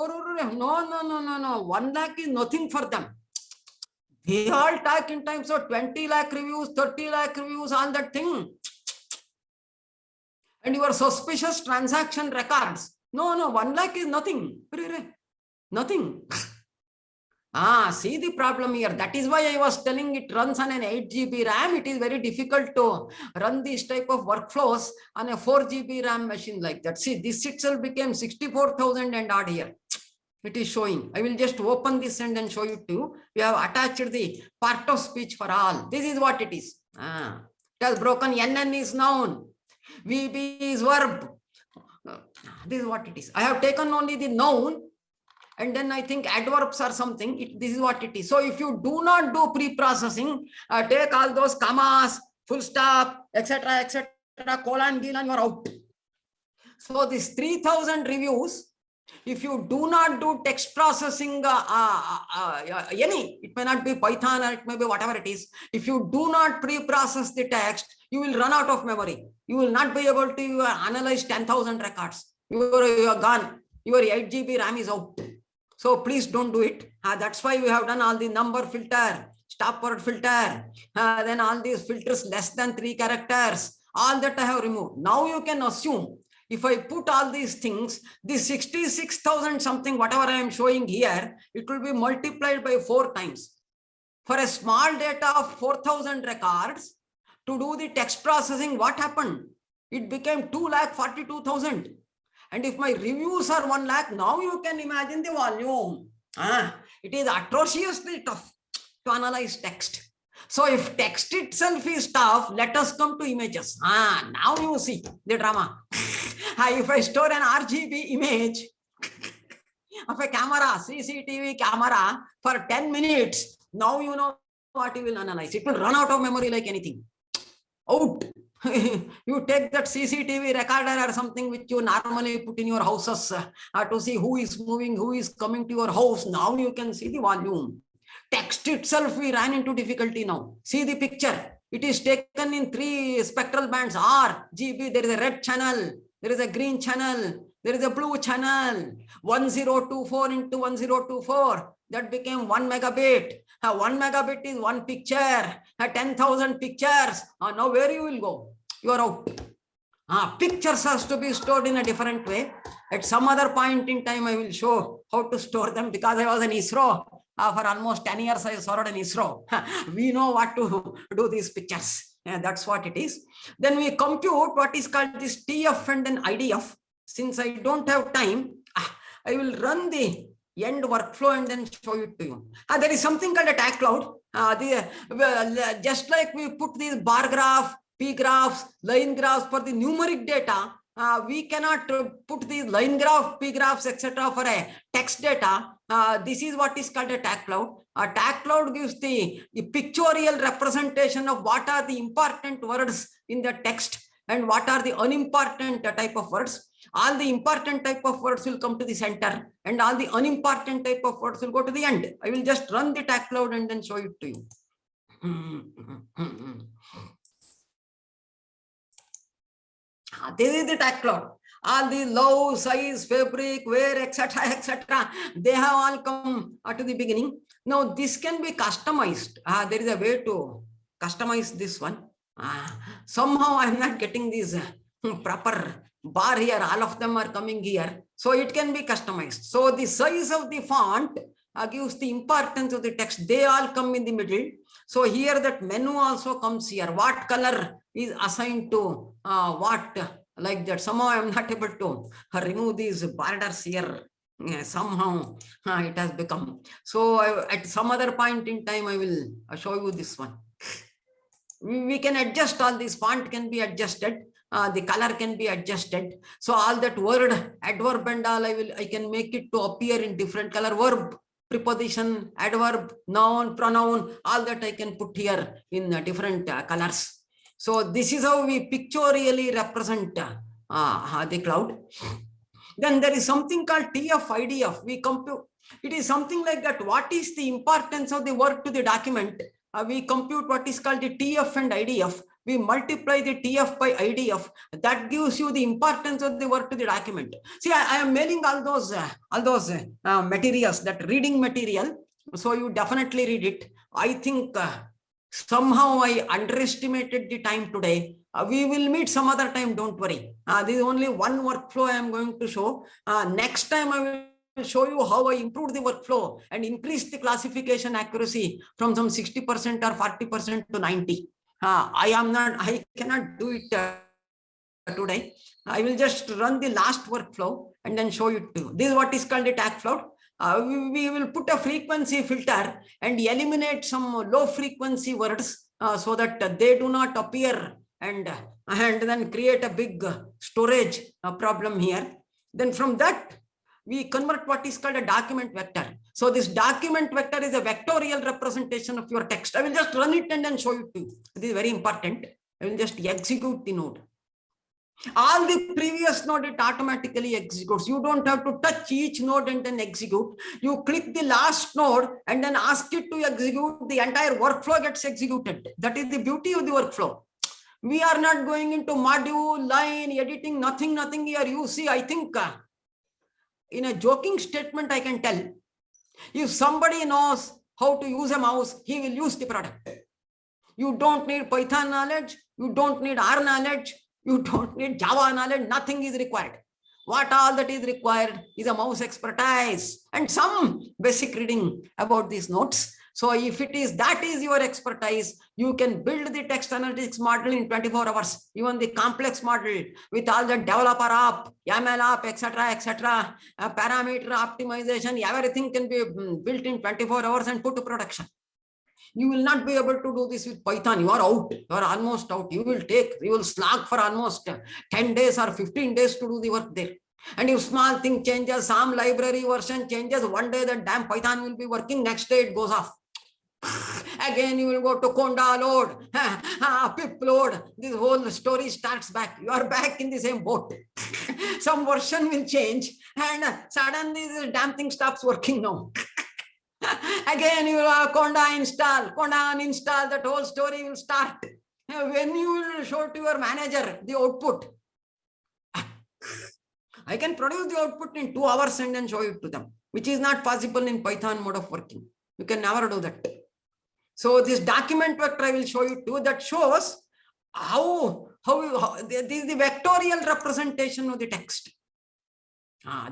No. 1 lakh is nothing for them. They all talk in terms of 20 lakh reviews, 30 lakh reviews on that thing. And your suspicious transaction records. No, 1 lakh is nothing. Nothing. See the problem here. That is why I was telling it runs on an 8 GB RAM. It is very difficult to run these type of workflows on a 4 GB RAM machine like that. See, this itself became 64,000 and odd here. It is showing. I will just open this and then show you to you. We have attached the part of speech for all. This is what it is. It has broken. NN is noun. VB is verb. This is what it is. I have taken only the noun, and then I think adverbs or something. This is what it is. So if you do not do pre-processing, take all those commas, full stop, etc., colon, gilan, you are out. So this 3,000 reviews If you do not do text processing, any, it may not be Python or it may be whatever it is. If you do not pre-process the text, you will run out of memory. You will not be able to analyze 10,000 records. You are gone. Your 8 GB RAM is out. So please don't do it. That's why we have done all the number filter, stop word filter, then all these filters less than 3 characters. All that I have removed. Now you can assume, if I put all these things, this 66,000 something, whatever I am showing here, it will be multiplied by 4 times. For a small data of 4,000 records, to do the text processing, what happened? It became 2,42,000. And if my reviews are 1 lakh, now you can imagine the volume. It is atrociously tough to analyze text. So if text itself is tough, let us come to images. Now you see the drama. If I store an RGB image of a camera, CCTV camera for 10 minutes, now you know what you will analyze. It will run out of memory like anything. Out. You take that CCTV recorder or something which you normally put in your houses to see who is moving, who is coming to your house. Now you can see the volume. Text itself, we ran into difficulty now. See the picture. It is taken in 3 spectral bands, RGB. There is a red channel. There is a green channel. There is a blue channel. 1024 into 1024. That became 1 megabit. 1 megabit is 1 picture. 10,000 pictures. Now where you will go? You are out. Pictures has to be stored in a different way. At some other point in time, I will show how to store them, because I was in ISRO. For almost 10 years, I served in ISRO. We know what to do these pictures. That's what it is. Then we compute what is called this TF and then IDF. Since I don't have time, I will run the end workflow and then show it to you. There is something called a tag cloud. Just like we put these bar graph, P graphs, line graphs for the numeric data, we cannot put these line graph, P graphs, etc. for a text data. This is what is called a tag cloud. A tag cloud gives the pictorial representation of what are the important words in the text and what are the unimportant type of words. All the important type of words will come to the center and all the unimportant type of words will go to the end. I will just run the tag cloud and then show it to you. This is the tag cloud. All the low, size, fabric, where, etc., they have all come to the beginning. Now this can be customized. There is a way to customize this one. Somehow I am not getting this proper bar here. All of them are coming here. So it can be customized. So the size of the font gives the importance of the text. They all come in the middle. So here that menu also comes here. What color is assigned to what, like that. Somehow I am not able to remove these borders here. Somehow it has become. So at some other point in time, I will show you this one. We can adjust all this. Font can be adjusted. The color can be adjusted. So all that word, adverb and all, I can make it to appear in different color. Verb, preposition, adverb, noun, pronoun, all that I can put here in different colors. So this is how we pictorially represent the cloud. Then there is something called TF, IDF. We compute. It is something like that. What is the importance of the word to the document? We compute what is called the TF and IDF. We multiply the TF by IDF. That gives you the importance of the word to the document. See, I am mailing all those materials, that reading material. So you definitely read it. I think somehow I underestimated the time today. We will meet some other time. Don't worry. This is only one workflow I am going to show. Next time I will show you how I improved the workflow and increased the classification accuracy from some 60% or 40% to 90%. I cannot do it today. I will just run the last workflow and then show it to you. This is what is called a tag cloud. We will put a frequency filter and eliminate some low frequency words so that they do not appear and then create a big storage problem here. Then from that, we convert what is called a document vector. So this document vector is a vectorial representation of your text. I will just run it and then show it to you. This is very important. I will just execute the node. All the previous node, it automatically executes. You don't have to touch each node and then execute. You click the last node and then ask it to execute. The entire workflow gets executed. That is the beauty of the workflow. We are not going into module, line, editing, nothing here. You see, I think in a joking statement, I can tell, if somebody knows how to use a mouse, he will use the product. You don't need Python knowledge. You don't need R knowledge. You don't need Java knowledge. Nothing is required. What all that is required is a mouse expertise and some basic reading about these nodes. So if it is, that is your expertise, you can build the text analytics model in 24 hours, even the complex model with all the developer app, YAML app, etc., parameter optimization, everything can be built in 24 hours and put to production. You will not be able to do this with Python. You are out. You are almost out. You will slog for almost 10 days or 15 days to do the work there. And if small thing changes, some library version changes, one day the damn Python will be working, next day it goes off. Again, you will go to Conda load, pip load. This whole story starts back. You are back in the same boat. Some version will change and suddenly this damn thing stops working now. Again, you will have Conda install, Conda uninstall, that whole story will start. When you will show to your manager the output, I can produce the output in 2 hours and then show it to them, which is not possible in Python mode of working. You can never do that. So this document vector I will show you too, that shows how this is the vectorial representation of the text.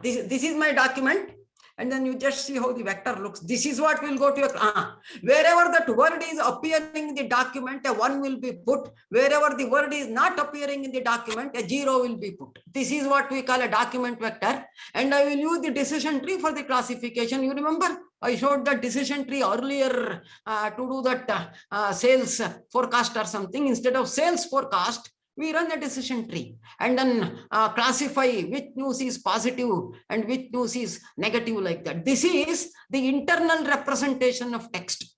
This is my document. And then you just see how the vector looks. This is what will go to your, wherever that word is appearing in the document, a 1 will be put. Wherever the word is not appearing in the document, a 0 will be put. This is what we call a document vector. And I will use the decision tree for the classification. You remember, I showed the decision tree earlier to do that sales forecast or something. Instead of sales forecast, we run a decision tree and then classify which news is positive and which news is negative, like that. This is the internal representation of text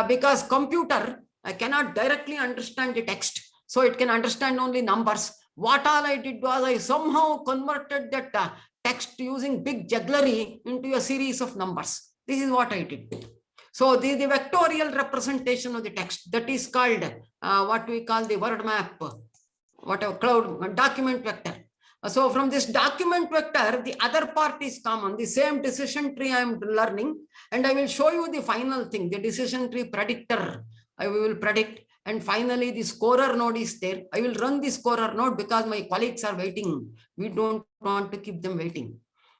because computer cannot directly understand the text. So it can understand only numbers. What all I did was I somehow converted that text using big jugglery into a series of numbers. This is what I did. So the vectorial representation of the text, that is called what we call the word map, whatever, cloud document vector. So from this document vector, the other part is common, the same decision tree I am learning, and I will show you the final thing, the decision tree predictor. I will predict, and finally the scorer node is there. I will run the scorer node because my colleagues are waiting. We don't want to keep them waiting.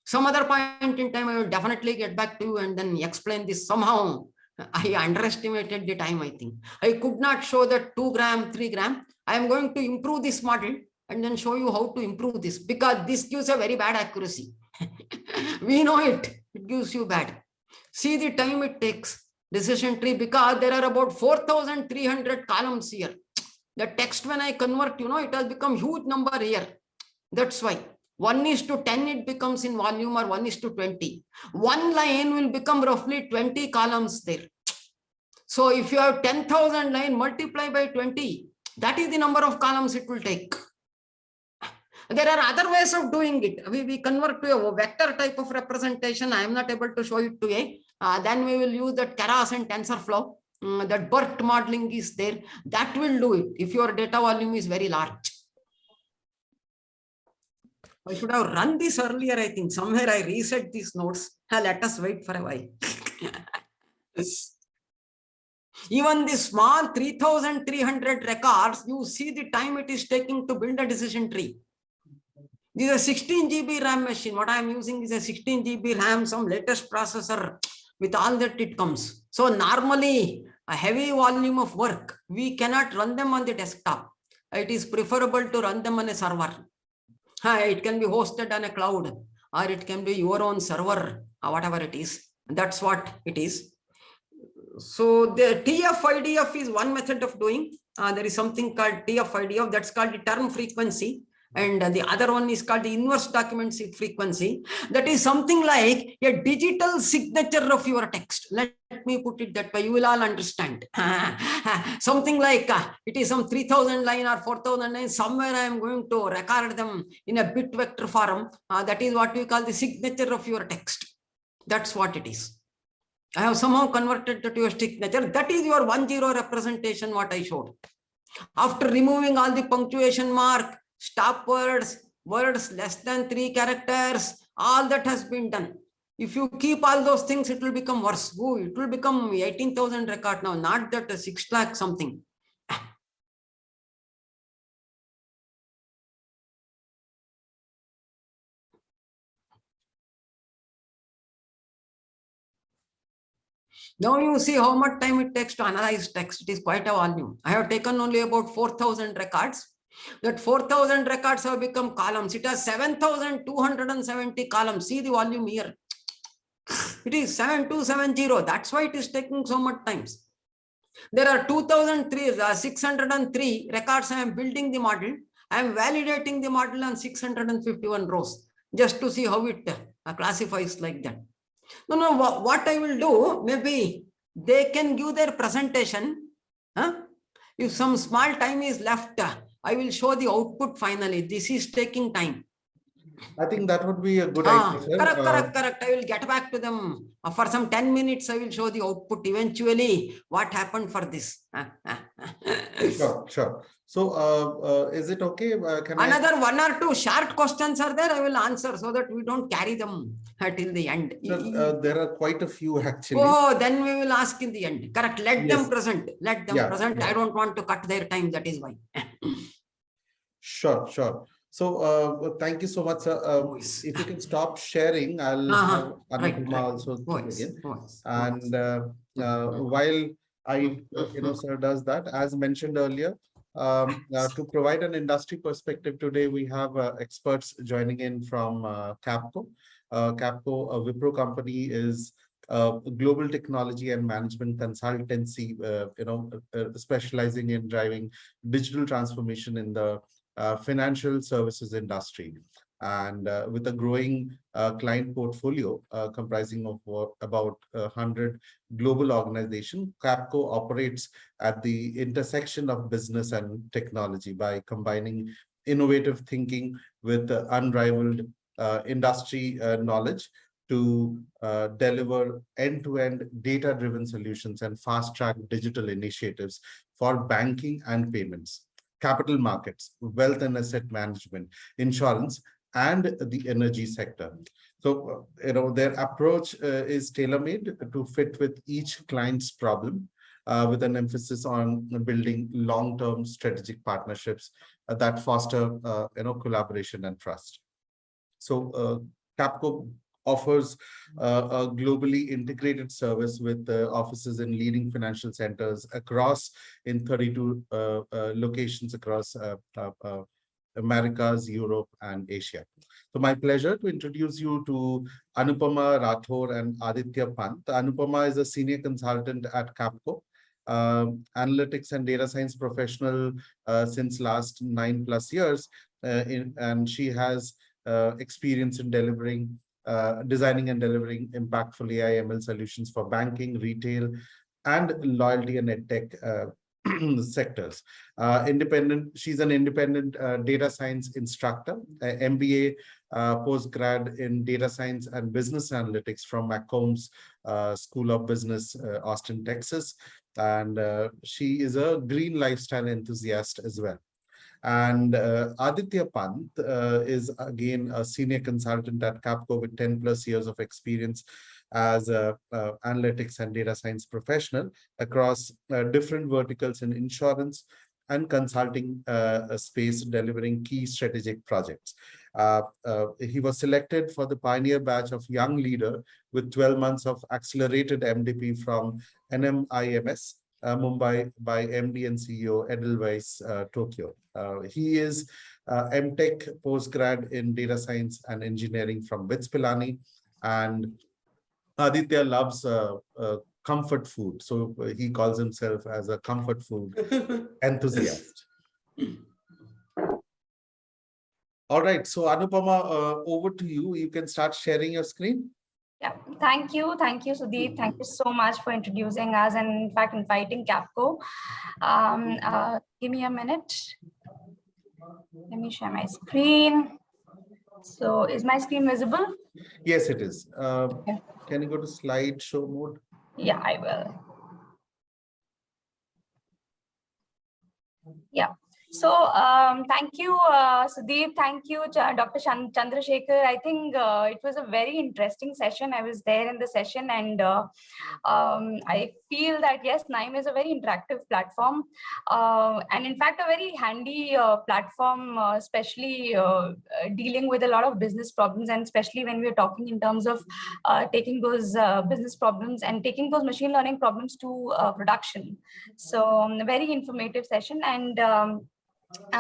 Some other point in time, I will definitely get back to you and then explain this. Somehow I underestimated the time, I think. I could not show that 2 gram, 3 gram. I am going to improve this model and then show you how to improve this, because this gives a very bad accuracy. We know it gives you bad. See the time it takes, decision tree, because there are about 4,300 columns here. The text, when I convert, it has become huge number here. That's why 1:10 it becomes in volume, or 1:20. One line will become roughly 20 columns there. So if you have 10,000 line, multiply by 20, that is the number of columns it will take. There are other ways of doing it. We convert to a vector type of representation. I am not able to show it today. Then we will use that Keras and TensorFlow. That BERT modeling is there. That will do it if your data volume is very large. I should have run this earlier, I think. Somewhere I reset these notes. Let us wait for a while. Even the small 3,300 records, you see the time it is taking to build a decision tree. This is a 16 GB RAM machine. What I am using is a 16 GB RAM, some latest processor with all that it comes. So normally a heavy volume of work, we cannot run them on the desktop. It is preferable to run them on a server. It can be hosted on a cloud, or it can be your own server, or whatever it is. That's what it is. So the TF-IDF is one method of doing. There is something called TF-IDF, that's called the term frequency. And the other one is called the inverse document frequency. That is something like a digital signature of your text. Let let me put it that way, you will all understand. Something like it is some 3000 line or 4000 line, somewhere I am going to record them in a bit vector form. That is what we call the signature of your text. That's what it is. I have somehow converted that to your signature. That is your 1-0 representation, what I showed. After removing all the punctuation mark, stop words, words less than 3 characters, all that has been done. If you keep all those things, it will become worse. Ooh, it will become 18,000 record now, not that 6 lakh something. Now you see how much time it takes to analyze text. It is quite a volume. I have taken only about 4,000 records. That 4,000 records have become columns. It has 7,270 columns. See the volume here. It is 7270. That's why it is taking so much time. There are 2,603 records. I am building the model. I am validating the model on 651 rows just to see how it classifies like that. No, what I will do, maybe they can give their presentation. If some small time is left, I will show the output finally. This is taking time. I think that would be a good idea, sir. Correct. I will get back to them. For some 10 minutes, I will show the output eventually. What happened for this? Sure. So, is it okay? Another 1 or 2 short questions are there. I will answer so that we don't carry them till the end. Sir, there are quite a few actually. Oh, then we will ask in the end. Correct. Let Yes. them present. Let them present. Yeah. I don't want to cut their time. That is why. Sure. So, thank you so much, sir. If you can stop sharing, I'll have Anupama also begin. And while sir does that, as mentioned earlier, to provide an industry perspective today, we have experts joining in from Capco. Capco, a Wipro company, is a global technology and management consultancy, specializing in driving digital transformation in the financial services industry, and with a growing client portfolio comprising of about 100 global organizations, Capco operates at the intersection of business and technology by combining innovative thinking with unrivaled industry knowledge to deliver end-to-end data-driven solutions and fast-track digital initiatives for banking and payments, capital markets, wealth and asset management, insurance, and the energy sector. So, their approach is tailor-made to fit with each client's problem, with an emphasis on building long-term strategic partnerships that foster, collaboration and trust. So, Capco offers a globally integrated service with offices in leading financial centers in 32 locations across Americas, Europe, and Asia. So my pleasure to introduce you to Anupama Rathore and Aditya Pant. Anupama is a senior consultant at Capco, analytics and data science professional since last 9+ years, and she has experience in designing and delivering impactful AI/ML solutions for banking, retail, and loyalty and edtech sectors. She's an independent data science instructor, MBA postgrad in data science and business analytics from McCombs School of Business, Austin, Texas. And she is a green lifestyle enthusiast as well. And Aditya Pant is again a senior consultant at Capco with 10+ years of experience as a analytics and data science professional across different verticals in insurance and consulting space, delivering key strategic projects. He was selected for the pioneer batch of young leader with 12 months of accelerated MDP from NMIMS Mumbai by MD and CEO Edelweiss Tokyo. He is MTech postgrad in data science and engineering from BITS Pilani, and Aditya loves comfort food, so he calls himself as a comfort food enthusiast. All right, so Anupama, over to you. You can start sharing your screen. Yeah, thank you, Sudeep. Thank you so much for introducing us and in fact inviting Capco. Give me a minute. Let me share my screen. So is my screen visible? Yes, it is. Yeah. Can you go to slideshow mode? Yeah, I will. Yeah. So thank you, Sudeep. Thank you, Dr. Chandrasekhar. I think it was a very interesting session. I was there in the session, and I feel that yes, NIME is a very interactive platform, and in fact, a very handy platform, especially dealing with a lot of business problems, and especially when we're talking in terms of taking those business problems and taking those machine learning problems to production. So a very informative session. And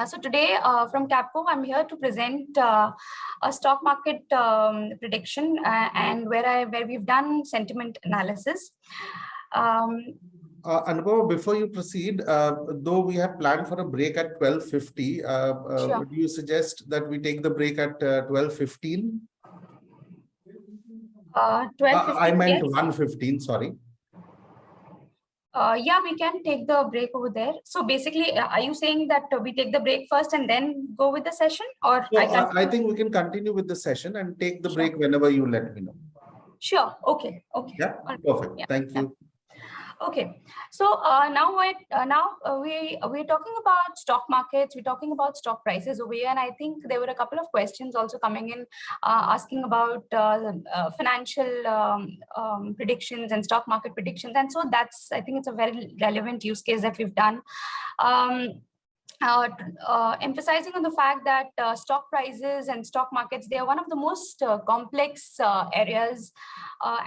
so today from Capco, I'm here to present a stock market prediction and where we've done sentiment analysis. Anubhav, before you proceed, though we have planned for a break at 12:50, Sure. do you suggest that we take the break at 12:15? 12:15, I meant yes. 1:15, sorry. Yeah, we can take the break over there. So basically, are you saying that we take the break first and then go with the session, or So I think we can continue with the session and take the break whenever you let me know. Sure. Okay. Okay. Yeah, perfect. Yeah. Thank you. Okay, so now we're talking about stock markets. We're talking about stock prices over here, and I think there were a couple of questions also coming in asking about financial predictions and stock market predictions, and so I think it's a very relevant use case that we've done. Emphasizing on the fact that stock prices and stock markets, they are one of the most complex areas,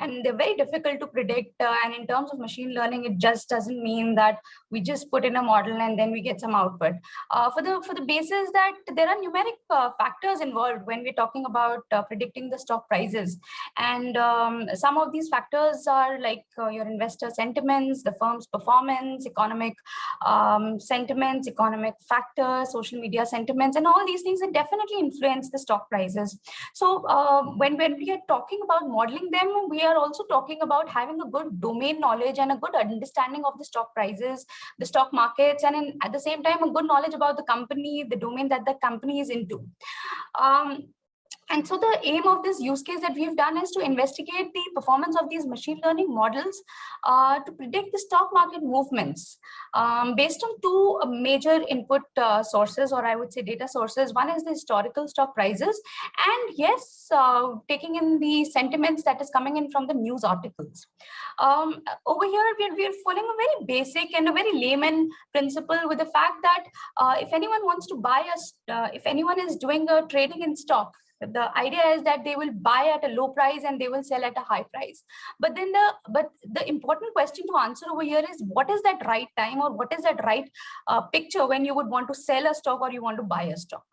and they're very difficult to predict. And in terms of machine learning, it just doesn't mean that we just put in a model and then we get some output. For the basis that there are numeric factors involved when we're talking about predicting the stock prices. And some of these factors are like your investor sentiments, the firm's performance, economic sentiments, economic factors, social media sentiments, and all these things that definitely influence the stock prices. So when we are talking about modeling them, we are also talking about having a good domain knowledge and a good understanding of the stock prices, the stock markets, and at the same time, a good knowledge about the company, the domain that the company is into. And so the aim of this use case that we've done is to investigate the performance of these machine learning models to predict the stock market movements based on two major input sources, or I would say data sources. One is the historical stock prices, and yes, taking in the sentiments that is coming in from the news articles. Over here, we're following a very basic and a very layman principle with the fact that if anyone wants to buy if anyone is doing a trading in stock, the idea is that they will buy at a low price and they will sell at a high price. But then the important question to answer over here is, what is that right time, or what is that right picture when you would want to sell a stock or you want to buy a stock?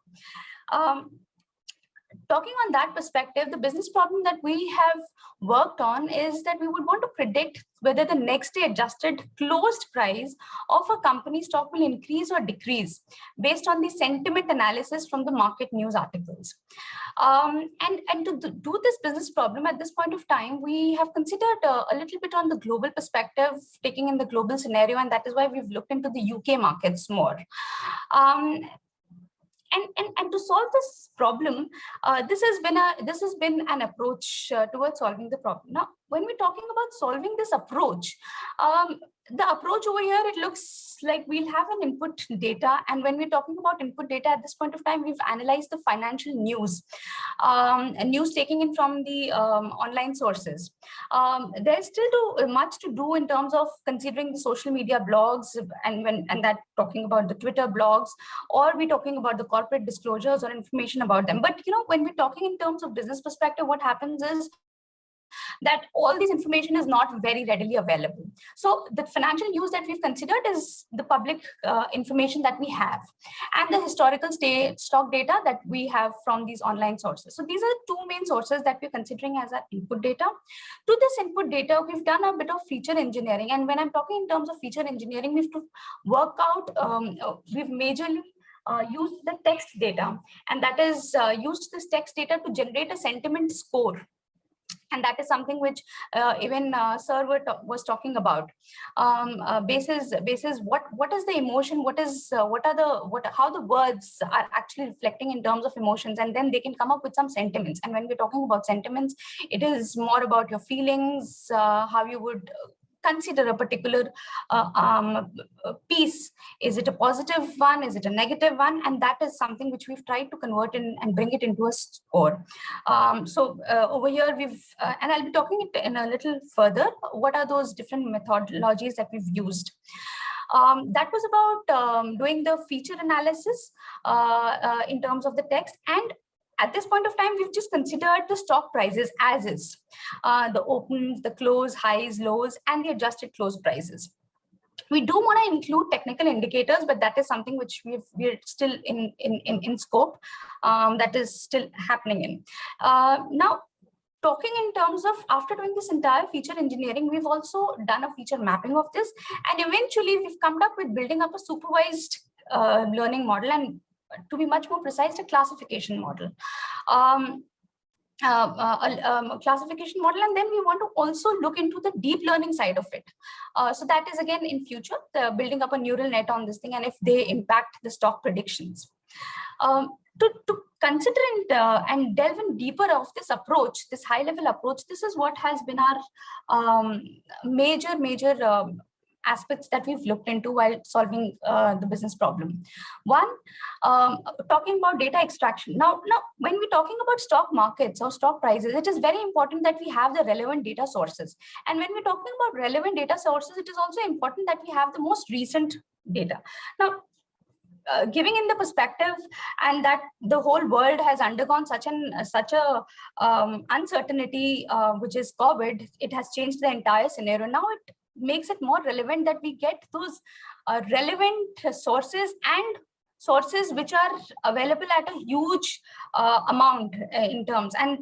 Talking on that perspective, the business problem that we have worked on is that we would want to predict whether the next day adjusted closed price of a company stock will increase or decrease based on the sentiment analysis from the market news articles. And to do this business problem at this point of time, we have considered a little bit on the global perspective, taking in the global scenario, and that is why we've looked into the UK markets more. And to solve this problem, this has been an approach towards solving the problem. Now, when we're talking about solving this approach, the approach over here, it looks like we'll have an input data. And when we're talking about input data at this point of time, we've analyzed the financial news, and news taking in from the online sources. There's still much to do in terms of considering the social media blogs, and that talking about the Twitter blogs, or we're talking about the corporate disclosures or information about them. But when we're talking in terms of business perspective, what happens is that all this information is not very readily available. So the financial news that we've considered is the public information that we have, and the historical stock data that we have from these online sources. So these are two main sources that we're considering as our input data. To this input data, we've done a bit of feature engineering. And when I'm talking in terms of feature engineering, we have to work out, we've majorly used the text data, and that is used this text data to generate a sentiment score. And that is something which even Sir was talking about. Basis what is the emotion, how the words are actually reflecting in terms of emotions, and then they can come up with some sentiments. And when we're talking about sentiments, it is more about your feelings, how you would consider a particular piece. Is it a positive one? Is it a negative one? And that is something which we've tried to convert in and bring it into a score. So over here we've, and I'll be talking it in a little further, what are those different methodologies that we've used. That was about doing the feature analysis in terms of the text. And at this point of time, we've just considered the stock prices as is, the opens, the close, highs, lows, and the adjusted close prices. We do want to include technical indicators, but that is something which we're still in scope, that is still happening in. Now, talking in terms of, after doing this entire feature engineering, we've also done a feature mapping of this, and eventually we've come up with building up a supervised learning model, and to be much more precise, a classification model. A classification model, and then we want to also look into the deep learning side of it. So that is again in future, building up a neural net on this thing, and if they impact the stock predictions. To consider and delve in deeper of this approach, this high level approach, this is what has been our major aspects that we've looked into while solving the business problem. One, talking about data extraction. Now, when we're talking about stock markets or stock prices, it is very important that we have the relevant data sources. And when we're talking about relevant data sources, it is also important that we have the most recent data. Now, giving in the perspective and that the whole world has undergone such a uncertainty, which is COVID, it has changed the entire scenario. Now it makes it more relevant that we get those relevant sources and sources which are available at a huge amount in terms, and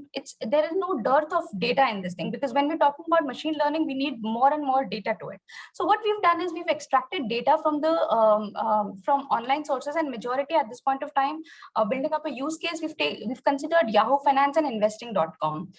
there is no dearth of data in this thing, because when we're talking about machine learning, we need more and more data to it. So what we've done is we've extracted data from the from online sources, and majority at this point of time, building up a use case, we've considered Yahoo Finance and investing.com.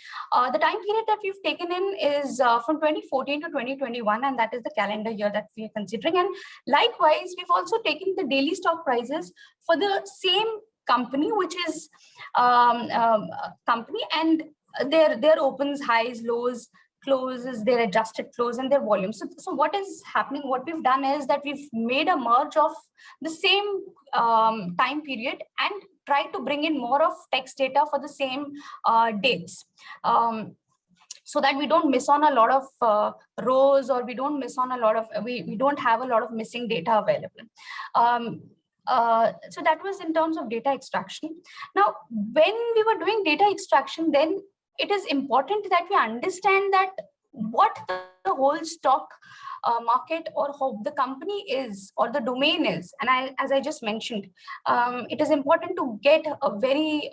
The time period that we've taken in is from 2014 to 2021, and that is the calendar year that we're considering. And likewise, we've also taken the daily stock prices for the same company, which is company, and their opens, highs, lows, closes, their adjusted close, and their volume. So what is happening, what we've done is that we've made a merge of the same time period and tried to bring in more of text data for the same dates. So that we don't miss on a lot of rows, or we don't miss on a lot of, we don't have a lot of missing data available. So that was in terms of data extraction. Now, when we were doing data extraction, then it is important that we understand that what the whole stock market or how the company is, or the domain is. And as I just mentioned, it is important to get a very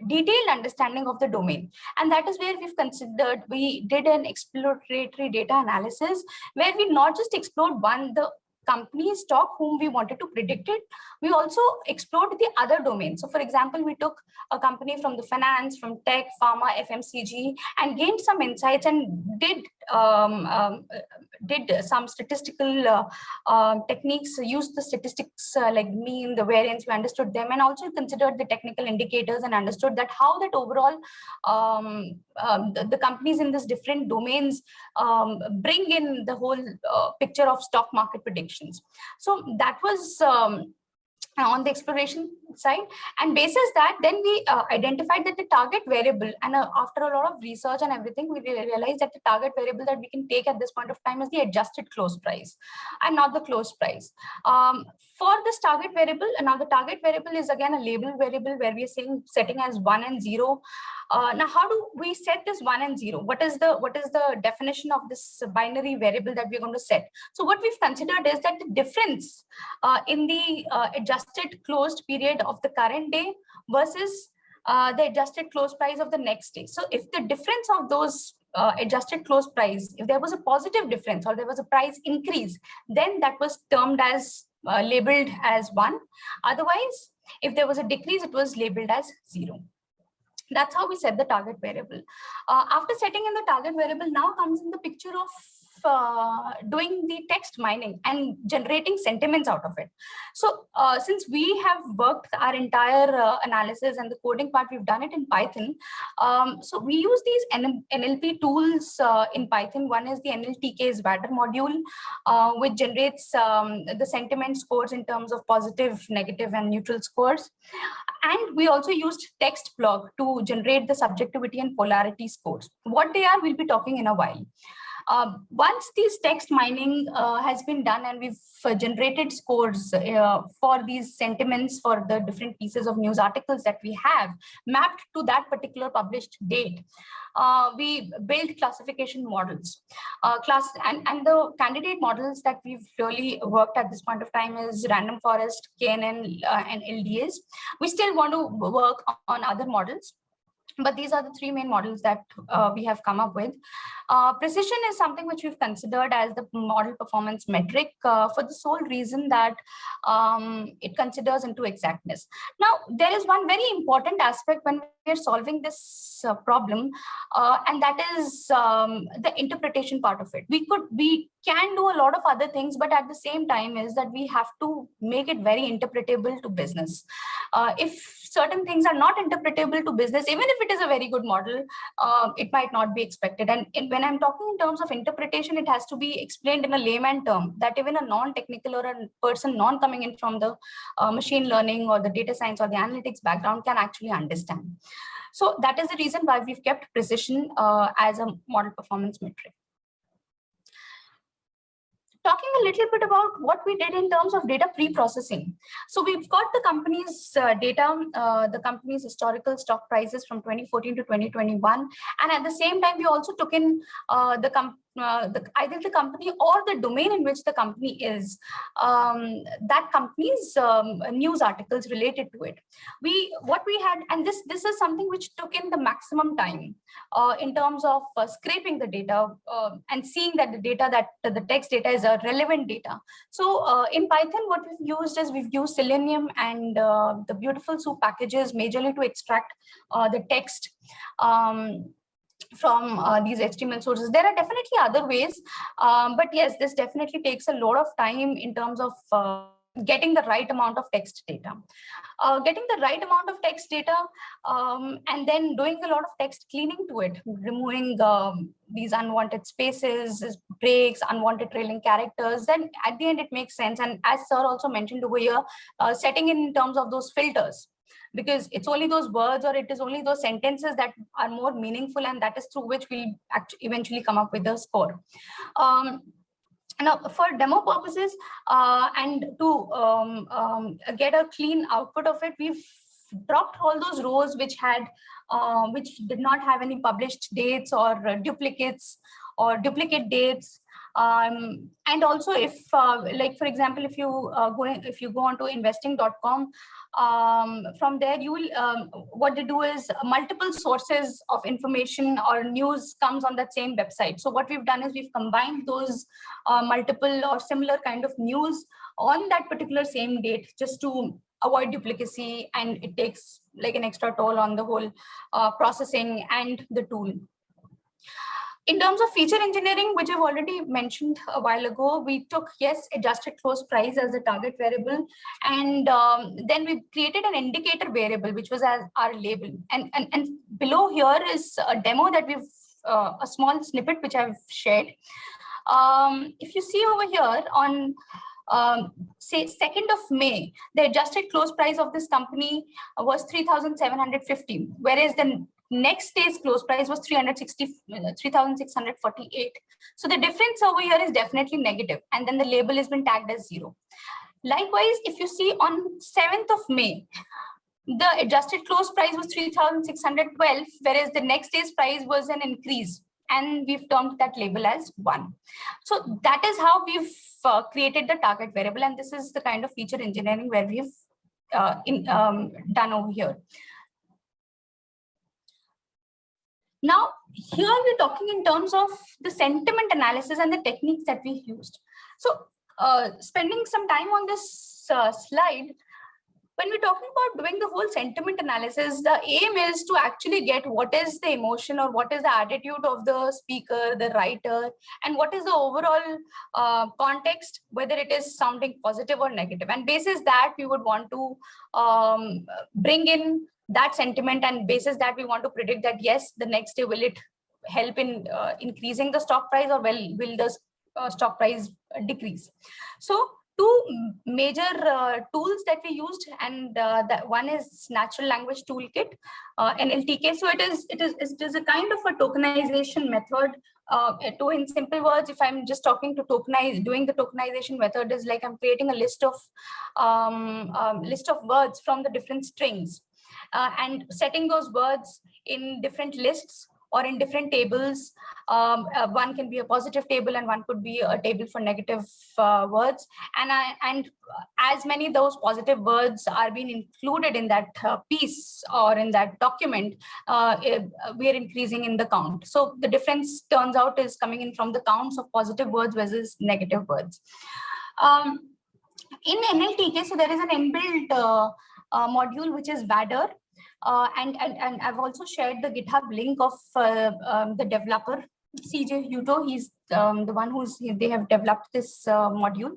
detailed understanding of the domain. And that is where we did an exploratory data analysis, where we not just explored the company stock whom we wanted to predict it, we also explored the other domains. So for example, we took a company from the finance, from tech, pharma, FMCG, and gained some insights, and did some statistical techniques, used the statistics like mean, the variance, we understood them, and also considered the technical indicators and understood that how that overall the companies in these different domains bring in the whole picture of stock market predictions. So that was on the exploration side, and basis that, then we identified that the target variable, and after a lot of research and everything, we realized that the target variable that we can take at this point of time is the adjusted close price and not the close price. For this target variable, now the target variable is again a label variable where we are setting as 1 and 0. Now, how do we set this 1 and 0? What is the definition of this binary variable that we're going to set? So what we've considered is that the difference in the adjusted closed period of the current day versus the adjusted close price of the next day. So if the difference of those adjusted close price, if there was a positive difference or there was a price increase, then that was termed as labeled as 1. Otherwise, if there was a decrease, it was labeled as 0. That's how we set the target variable. After setting in the target variable, now comes in the picture of doing the text mining and generating sentiments out of it. So since we have worked our entire analysis and the coding part, we've done it in Python. So we use these NLP tools in Python. One is the NLTK's WADR module, which generates the sentiment scores in terms of positive, negative, and neutral scores. And we also used TextBlog to generate the subjectivity and polarity scores. What they are, we'll be talking in a while. Once this text mining has been done and we've generated scores for these sentiments for the different pieces of news articles that we have mapped to that particular published date, we build classification models. And the candidate models that we've really worked at this point of time is random forest, KNN, and LDAs. We still want to work on other models, but these are the three main models that we have come up with. Precision is something which we've considered as the model performance metric for the sole reason that it considers into exactness. Now, there is one very important aspect when we are solving this problem, and that is the interpretation part of it. We can do a lot of other things, but at the same time is that we have to make it very interpretable to business. If certain things are not interpretable to business, even if it is a very good model, it might not be expected. And when I'm talking in terms of interpretation, it has to be explained in a layman term that even a non-technical or a person non-coming in from the machine learning or the data science or the analytics background can actually understand. So that is the reason why we've kept precision as a model performance metric. Talking a little bit about what we did in terms of data pre-processing. So we've got the company's data, the company's historical stock prices from 2014 to 2021. And at the same time, we also took in either the company or the domain in which the company is, that company's news articles related to it. What we had, and this is something which took in the maximum time in terms of scraping the data and seeing that the data, that the text data is a relevant data. So in Python, what we've used is we've used Selenium and the beautiful soup packages majorly to extract the text from these HTML sources. There are definitely other ways, but yes, this definitely takes a lot of time in terms of getting the right amount of text data. Getting the right amount of text data and then doing a lot of text cleaning to it, removing these unwanted spaces, breaks, unwanted trailing characters, then at the end it makes sense. And as sir also mentioned over here, setting in terms of those filters, because it's only those words or it is only those sentences that are more meaningful, and that is through which we eventually come up with a score. Now, for demo purposes and to get a clean output of it, we've dropped all those rows which did not have any published dates or duplicates or duplicate dates. And also, if like for example, if you go on to investing.com, from there you will what they do is multiple sources of information or news comes on that same website. So what we've done is we've combined those multiple or similar kind of news on that particular same date, just to avoid duplicacy, and it takes like an extra toll on the whole processing and the tool. In terms of feature engineering, which I've already mentioned a while ago, we took, yes, adjusted close price as the target variable. And then we created an indicator variable, which was as our label. And below here is a demo that we've, a small snippet, which I've shared. If you see over here on, say 2nd of May, the adjusted close price of this company was 3,750, whereas the next day's close price was 3,648. So the difference over here is definitely negative, and then the label has been tagged as 0. Likewise, if you see on 7th of May, the adjusted close price was 3,612, whereas the next day's price was an increase, and we've termed that label as 1. So that is how we've created the target variable, and this is the kind of feature engineering where we've done over here. Now, here we're talking in terms of the sentiment analysis and the techniques that we used. So spending some time on this slide, when we're talking about doing the whole sentiment analysis, the aim is to actually get what is the emotion or what is the attitude of the speaker, the writer, and what is the overall context, whether it is sounding positive or negative. And basis that, we would want to bring in that sentiment, and basis that we want to predict that yes, the next day will it help in increasing the stock price, or will the stock price decrease. So two major tools that we used, and that one is natural language toolkit, NLTK. So it is a kind of a tokenization method. In simple words, if I'm just talking to doing the tokenization method is like I'm creating a list of words from the different strings, and setting those words in different lists or in different tables. One can be a positive table and one could be a table for negative words. And as many of those positive words are being included in that piece or in that document, we are increasing in the count. So the difference turns out is coming in from the counts of positive words versus negative words. In NLTK, so there is an inbuilt module which is VADR. And I've also shared the GitHub link of the developer, CJ Yuto. He's the one they have developed this module.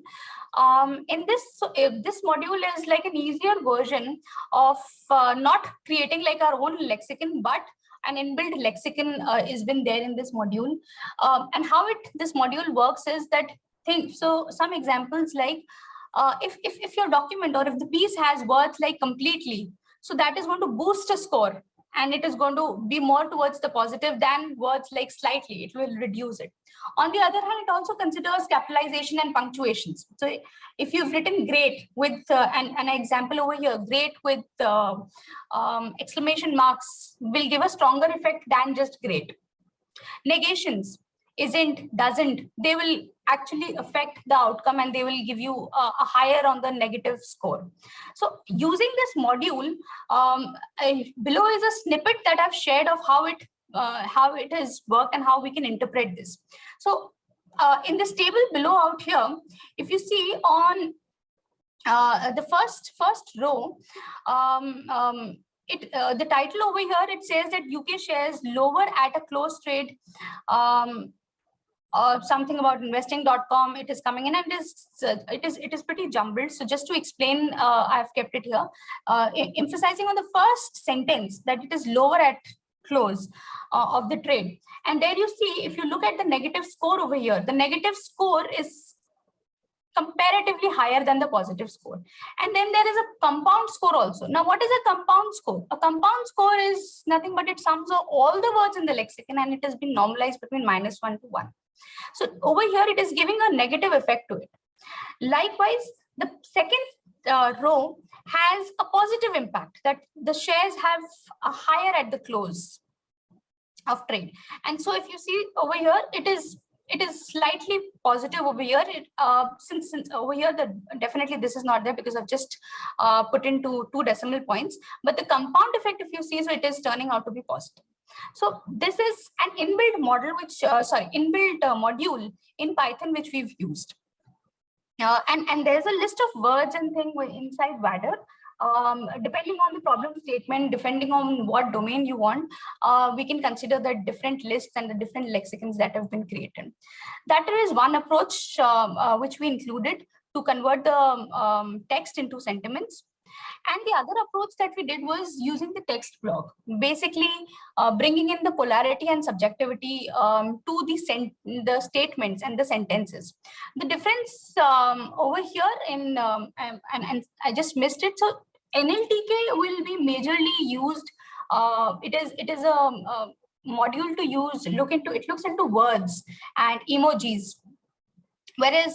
In this module is like an easier version of not creating like our own lexicon, but an inbuilt lexicon is been there in this module. And how this module works is that so some examples like if your document or if the piece has words like completely, so that is going to boost a score, and it is going to be more towards the positive than words like slightly. It will reduce it. On the other hand, it also considers capitalization and punctuations. So if you've written great with an example over here, great with exclamation marks will give a stronger effect than just great. Negations, isn't, doesn't, they will actually affect the outcome, and they will give you a higher on the negative score. So using this module, below is a snippet that I've shared of how it has worked and how we can interpret this. So in this table below out here, if you see on the first row, the title over here, it says that UK shares lower at a close trade, something about investing.com. It is coming in, and it is pretty jumbled. So just to explain, I've kept it here, emphasizing on the first sentence that it is lower at close of the trade. And there you see, if you look at the negative score over here, the negative score is comparatively higher than the positive score. And then there is a compound score also. Now, what is a compound score? A compound score is nothing but it sums of all the words in the lexicon, and it has been normalized between -1 to 1. So over here, it is giving a negative effect to it. Likewise, the second row has a positive impact, that the shares have a higher at the close of trade. And so if you see over here, it is slightly positive over here. Since over here, definitely this is not there because I've just put into 2 decimal points. But the compound effect, if you see, so it is turning out to be positive. So this is an inbuilt model, inbuilt module in Python which we've used. And there's a list of words and things inside VADR. Depending on the problem statement, depending on what domain you want, we can consider the different lists and the different lexicons that have been created. That is one approach which we included to convert the text into sentiments. And the other approach that we did was using the text block, basically bringing in the polarity and subjectivity to the statements and the sentences. The difference over here and I just missed it. So NLTK will be majorly used. It is a module to use. It looks into words and emojis, whereas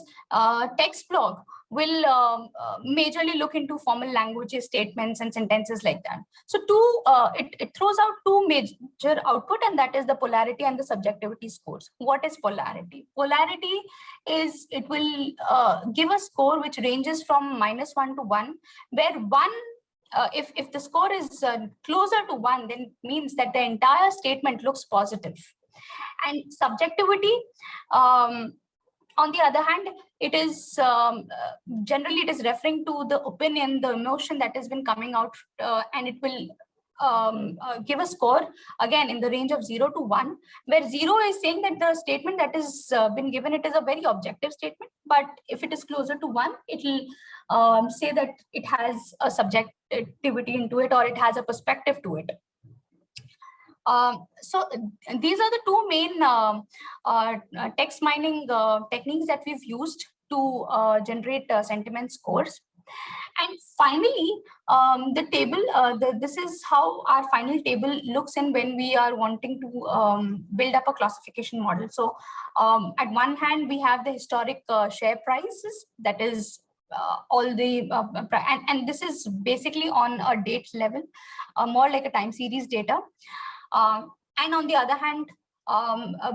text block will majorly look into formal languages, statements, and sentences like that. So it throws out 2 major output, and that is the polarity and the subjectivity scores. What is polarity? Polarity is, it will give a score which ranges from -1 to 1, where 1, if the score is closer to 1, then it means that the entire statement looks positive. And subjectivity, On the other hand, it is generally it is referring to the opinion, the emotion that has been coming out, and it will give a score again in the range of 0 to 1, where 0 is saying that the statement that is been given, it is a very objective statement, but if it is closer to 1, it will say that it has a subjectivity into it, or it has a perspective to it. So these are the two main text mining techniques that we've used to generate sentiment scores. And finally, the table, this is how our final table looks in when we are wanting to build up a classification model. So at one hand, we have the historic share prices, that is all the, and this is basically on a date level, more like a time series data. And on the other hand,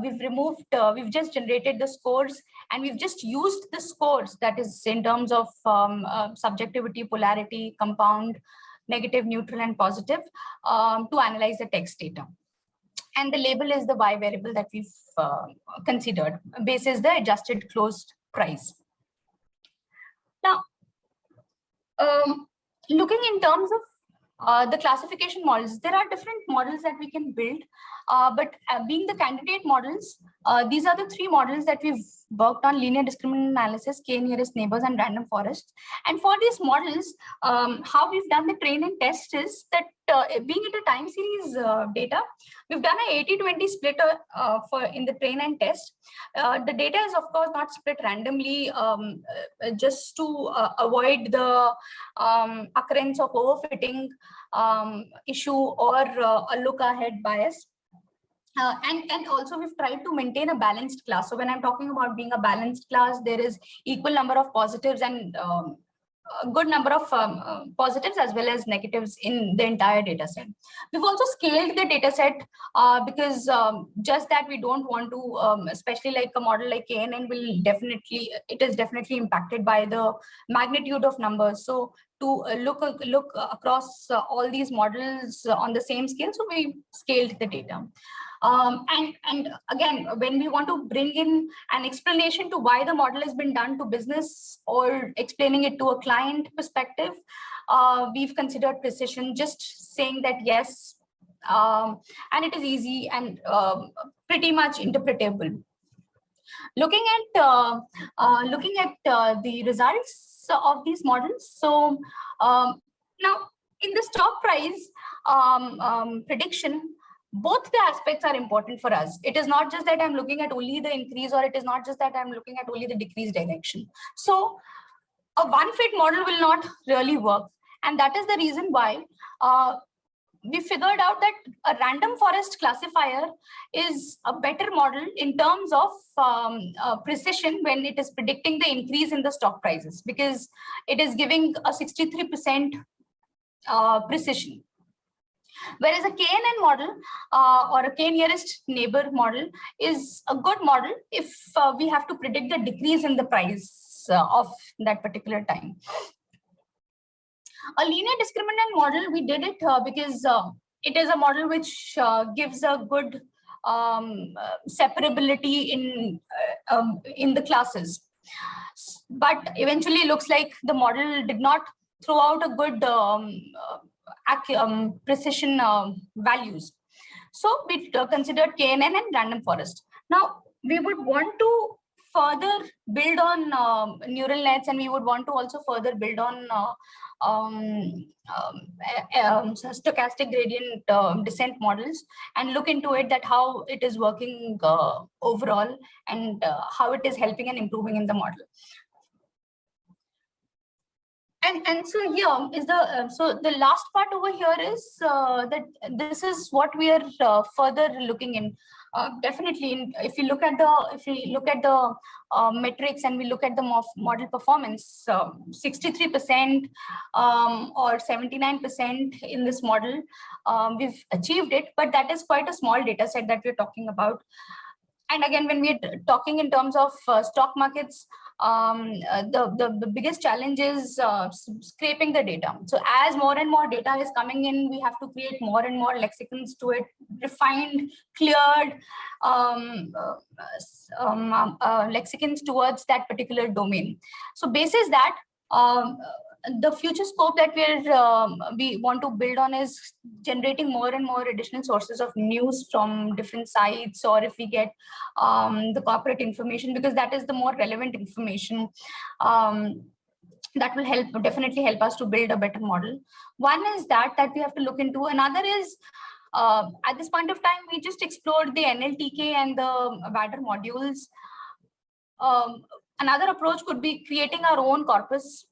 we've just generated the scores, and we've just used the scores, that is in terms of subjectivity, polarity, compound, negative, neutral, and positive, to analyze the text data. And the label is the Y variable that we've considered, basis the adjusted closed price. Now, looking in terms of the classification models, there are different models that we can build, but being the candidate models, these are the three models that we've worked on: linear discriminant analysis, k-nearest neighbors, and random forests. And for these models, how we've done the train and test is that being it a time series data, we've done a 80-20 split for in the train and test. The data is of course not split randomly, just to avoid the occurrence of overfitting issue or a look ahead bias. And also we've tried to maintain a balanced class. So when I'm talking about being a balanced class, there is equal number of positives and a good number of positives as well as negatives in the entire data set. We've also scaled the data set because just that we don't want to, especially like a model like KNN it is definitely impacted by the magnitude of numbers. So to look across all these models on the same scale, so we scaled the data. And again, when we want to bring in an explanation to why the model has been done to business or explaining it to a client perspective, we've considered precision, just saying that yes, and it is easy and pretty much interpretable. Looking at the results of these models. So now in the stock price prediction, both the aspects are important for us. It is not just that I'm looking at only the increase, or it is not just that I'm looking at only the decrease direction. So a one fit model will not really work. And that is the reason why we figured out that a random forest classifier is a better model in terms of precision when it is predicting the increase in the stock prices, because it is giving a 63% precision. Whereas a KNN model or a k-nearest neighbor model is a good model if we have to predict the decrease in the price of that particular time. A linear discriminant model, we did it because it is a model which gives a good separability in the classes. But eventually looks like the model did not throw out a good precision values. So we considered KNN and random forest. Now we would want to further build on neural nets, and we would want to also further build on stochastic gradient descent models, and look into it, that how it is working overall, and how it is helping and improving in the model. And so here is the so the last part over here is that this is what we are further looking in. Definitely, if you look at the metrics and we look at the model performance, 63% or 79% in this model, we've achieved it, but that is quite a small data set that we're talking about. And again, when we're talking in terms of stock markets, the biggest challenge is scraping the data. So as more and more data is coming in, we have to create more and more lexicons to it, refined, cleared lexicons towards that particular domain. So basis that, the future scope that we want to build on is generating more and more additional sources of news from different sites, or if we get the corporate information, because that is the more relevant information. That will definitely help us to build a better model. One is that we have to look into. Another is, at this point of time, we just explored the NLTK and the WADR modules. Another approach could be creating our own corpus,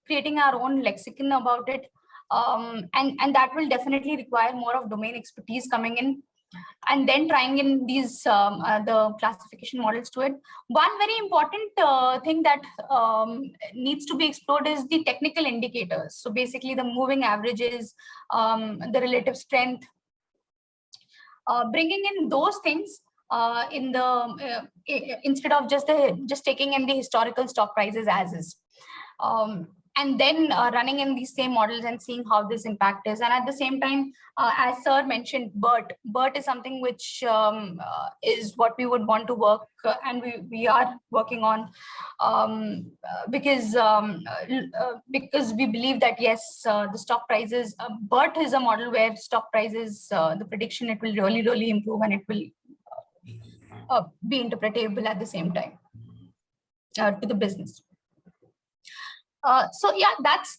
creating our own lexicon about it. And that will definitely require more of domain expertise coming in, and then trying in these the classification models to it. One very important thing that needs to be explored is the technical indicators. So basically the moving averages, the relative strength, bringing in those things in the instead of just taking in the historical stock prices as is. And then running in these same models and seeing how this impact is. And at the same time, as Sir mentioned, BERT is something which is what we would want to work, and we are working on, because we believe that, yes, the stock prices, BERT is a model where stock prices, the prediction, it will really improve, and it will be interpretable at the same time to the business. So yeah, that's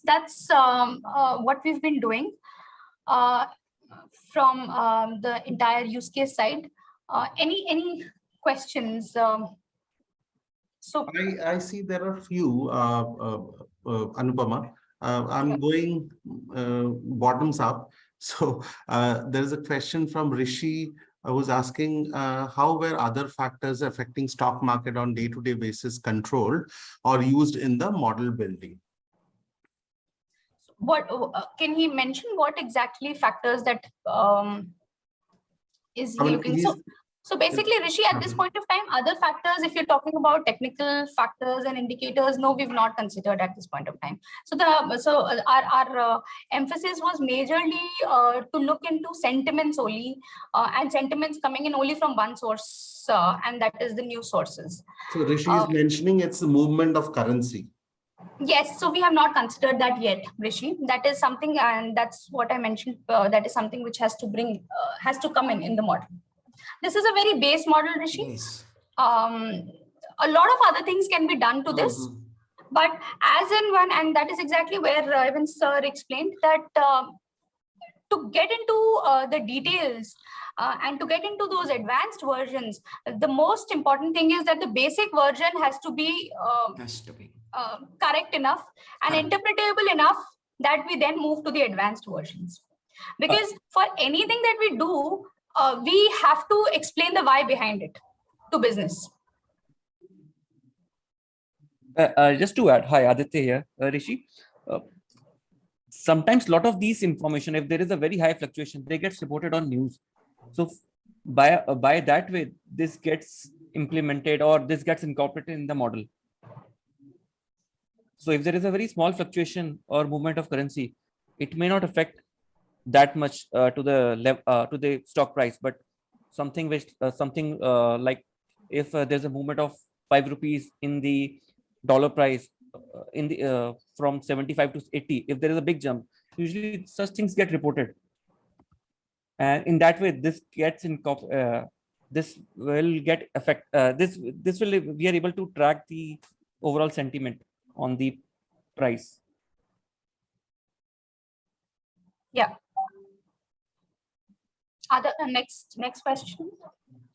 what we've been doing from the entire use case side. Any questions? So I see there are few, Anupama. I'm going bottoms up. So there is a question from Rishi who's asking how were other factors affecting stock market on day-to-day basis controlled or used in the model building? What can he mention? What exactly factors that is he looking? So basically, Rishi, at this point of time, other factors, if you're talking about technical factors and indicators, no, we've not considered at this point of time. So our emphasis was majorly to look into sentiments only, and sentiments coming in only from one source, and that is the news sources. So Rishi is mentioning it's the movement of currency. Yes, so we have not considered that yet, Rishi. That is something, and that's what I mentioned. That is something which has to come in the model. This is a very base model, Rishi. Yes. A lot of other things can be done to this, but as in one, and that is exactly where even Sir explained that to get into the details and to get into those advanced versions, the most important thing is that the basic version has to be correct enough and interpretable enough that we then move to the advanced versions. Because for anything that we do, we have to explain the why behind it to business. Just to add, hi Aditya here, Rishi. Sometimes a lot of these information, if there is a very high fluctuation, they get reported on news. So by that way, this gets implemented or this gets incorporated in the model. So if there is a very small fluctuation or movement of currency, it may not affect that much to the stock price, but something which like if there's a movement of 5 rupees in the dollar price in the from 75 to 80, if there is a big jump, usually such things get reported, and in that way this gets this will get we are able to track the overall sentiment on the price. Yeah. Other next question.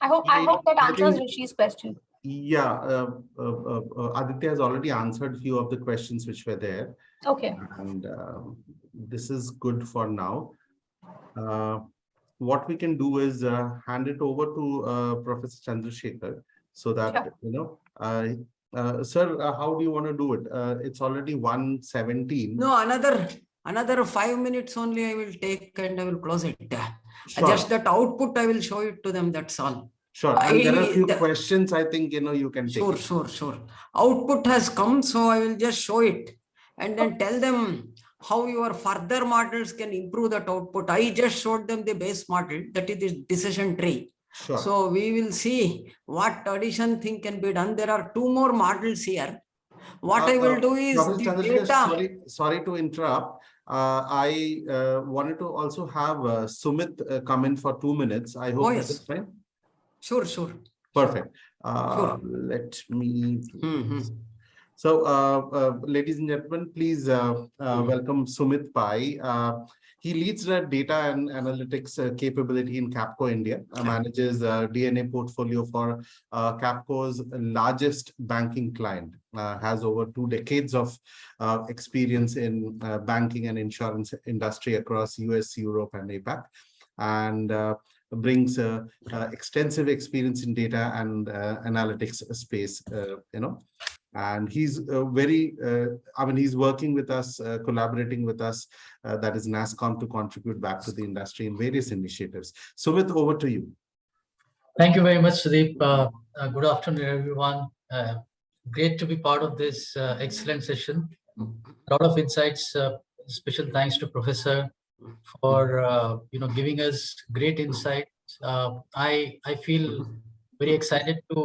I hope that answers Rishi's question. Yeah, Aditya has already answered a few of the questions which were there. Okay. And this is good for now. What we can do is hand it over to Professor Chandrasekhar, so that, sir, how do you want to do it? It's already 1:17. No, another 5 minutes only I will take and I will close it. Sure. Just that output I will show it to them, that's all. Sure. And there are a few the- questions I think, you can take. Sure. Output has come, so I will just show it and then tell them how your further models can improve that output. I just showed them the base model, that is the decision tree. Sure. So we will see what addition thing can be done. There are 2 more models here. What I will do is Professor the Chandrasekhar, data. sorry to interrupt. I wanted to also have Sumit come in for 2 minutes. I hope that is fine. Sure. Perfect. Sure. Let me. Mhm. So, ladies and gentlemen, please welcome Sumit Pai. He leads the data and analytics capability in Capco India, manages DNA portfolio for Capco's largest banking client, has over 2 decades of experience in banking and insurance industry across US, Europe, and APAC, and brings extensive experience in data and analytics space, and he's he's working with us, collaborating with us, that is NASSCOM, to contribute back to the industry in various initiatives. Sumit, over to you. Thank you very much, Sudeep. Good afternoon, everyone. Great to be part of this excellent session. A lot of insights. Special thanks to Professor for giving us great insights. I feel very excited to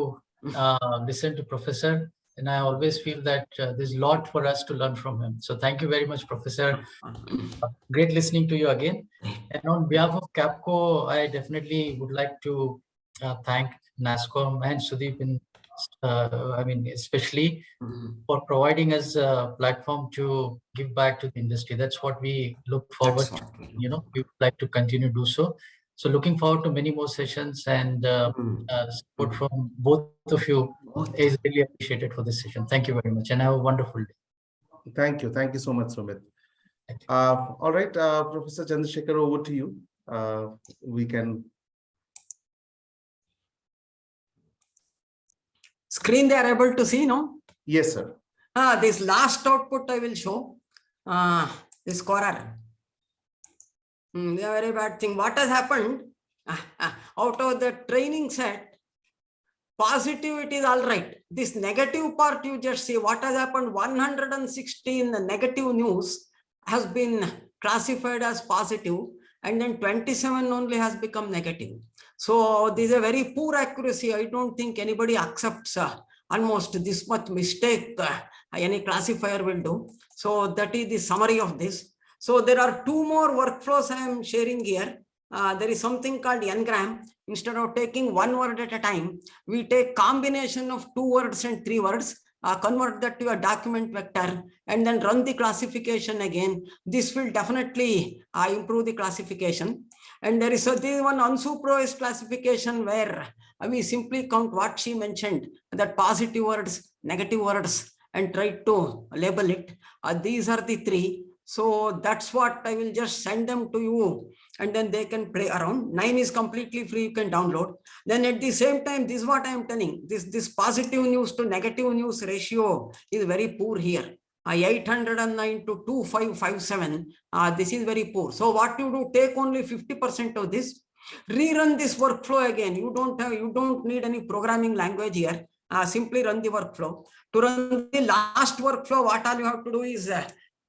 listen to Professor, and I always feel that there's a lot for us to learn from him. So thank you very much, Professor. Great listening to you again. And on behalf of Capco, I definitely would like to thank NASSCOM and Sudeep especially for providing us a platform to give back to the industry. That's what we look forward to. We would like to continue to do so. So looking forward to many more sessions, and support from both of you is really appreciated for this session. Thank you very much, and have a wonderful day. Thank you so much, Sumit. All right, Professor Chandrasekhar, over to you. We can. Screen they are able to see, no? Yes, sir. This last output I will show. This scorer. They are very bad thing. What has happened? Out of the training set, positive, it is all right. This negative part, you just see what has happened. 116 negative news has been classified as positive, and then 27 only has become negative. So this is a very poor accuracy. I don't think anybody accepts almost this much mistake any classifier will do. So that is the summary of this. So there are 2 more workflows I am sharing here. There is something called Ngram. Instead of taking 1 word at a time, we take combination of 2 words and 3 words, convert that to a document vector, and then run the classification again. This will definitely improve the classification. And there is one unsupervised classification where we simply count what she mentioned, that positive words, negative words, and try to label it. These are the 3. So that's what I will just send them to you, and then they can play around. 9 is completely free, you can download. Then at the same time, this is what I am telling. This positive news to negative news ratio is very poor here. 809 to 2557. This is very poor. So what you do, take only 50% of this, rerun this workflow again. You don't need any programming language here. Simply run the workflow. To run the last workflow, what all you have to do is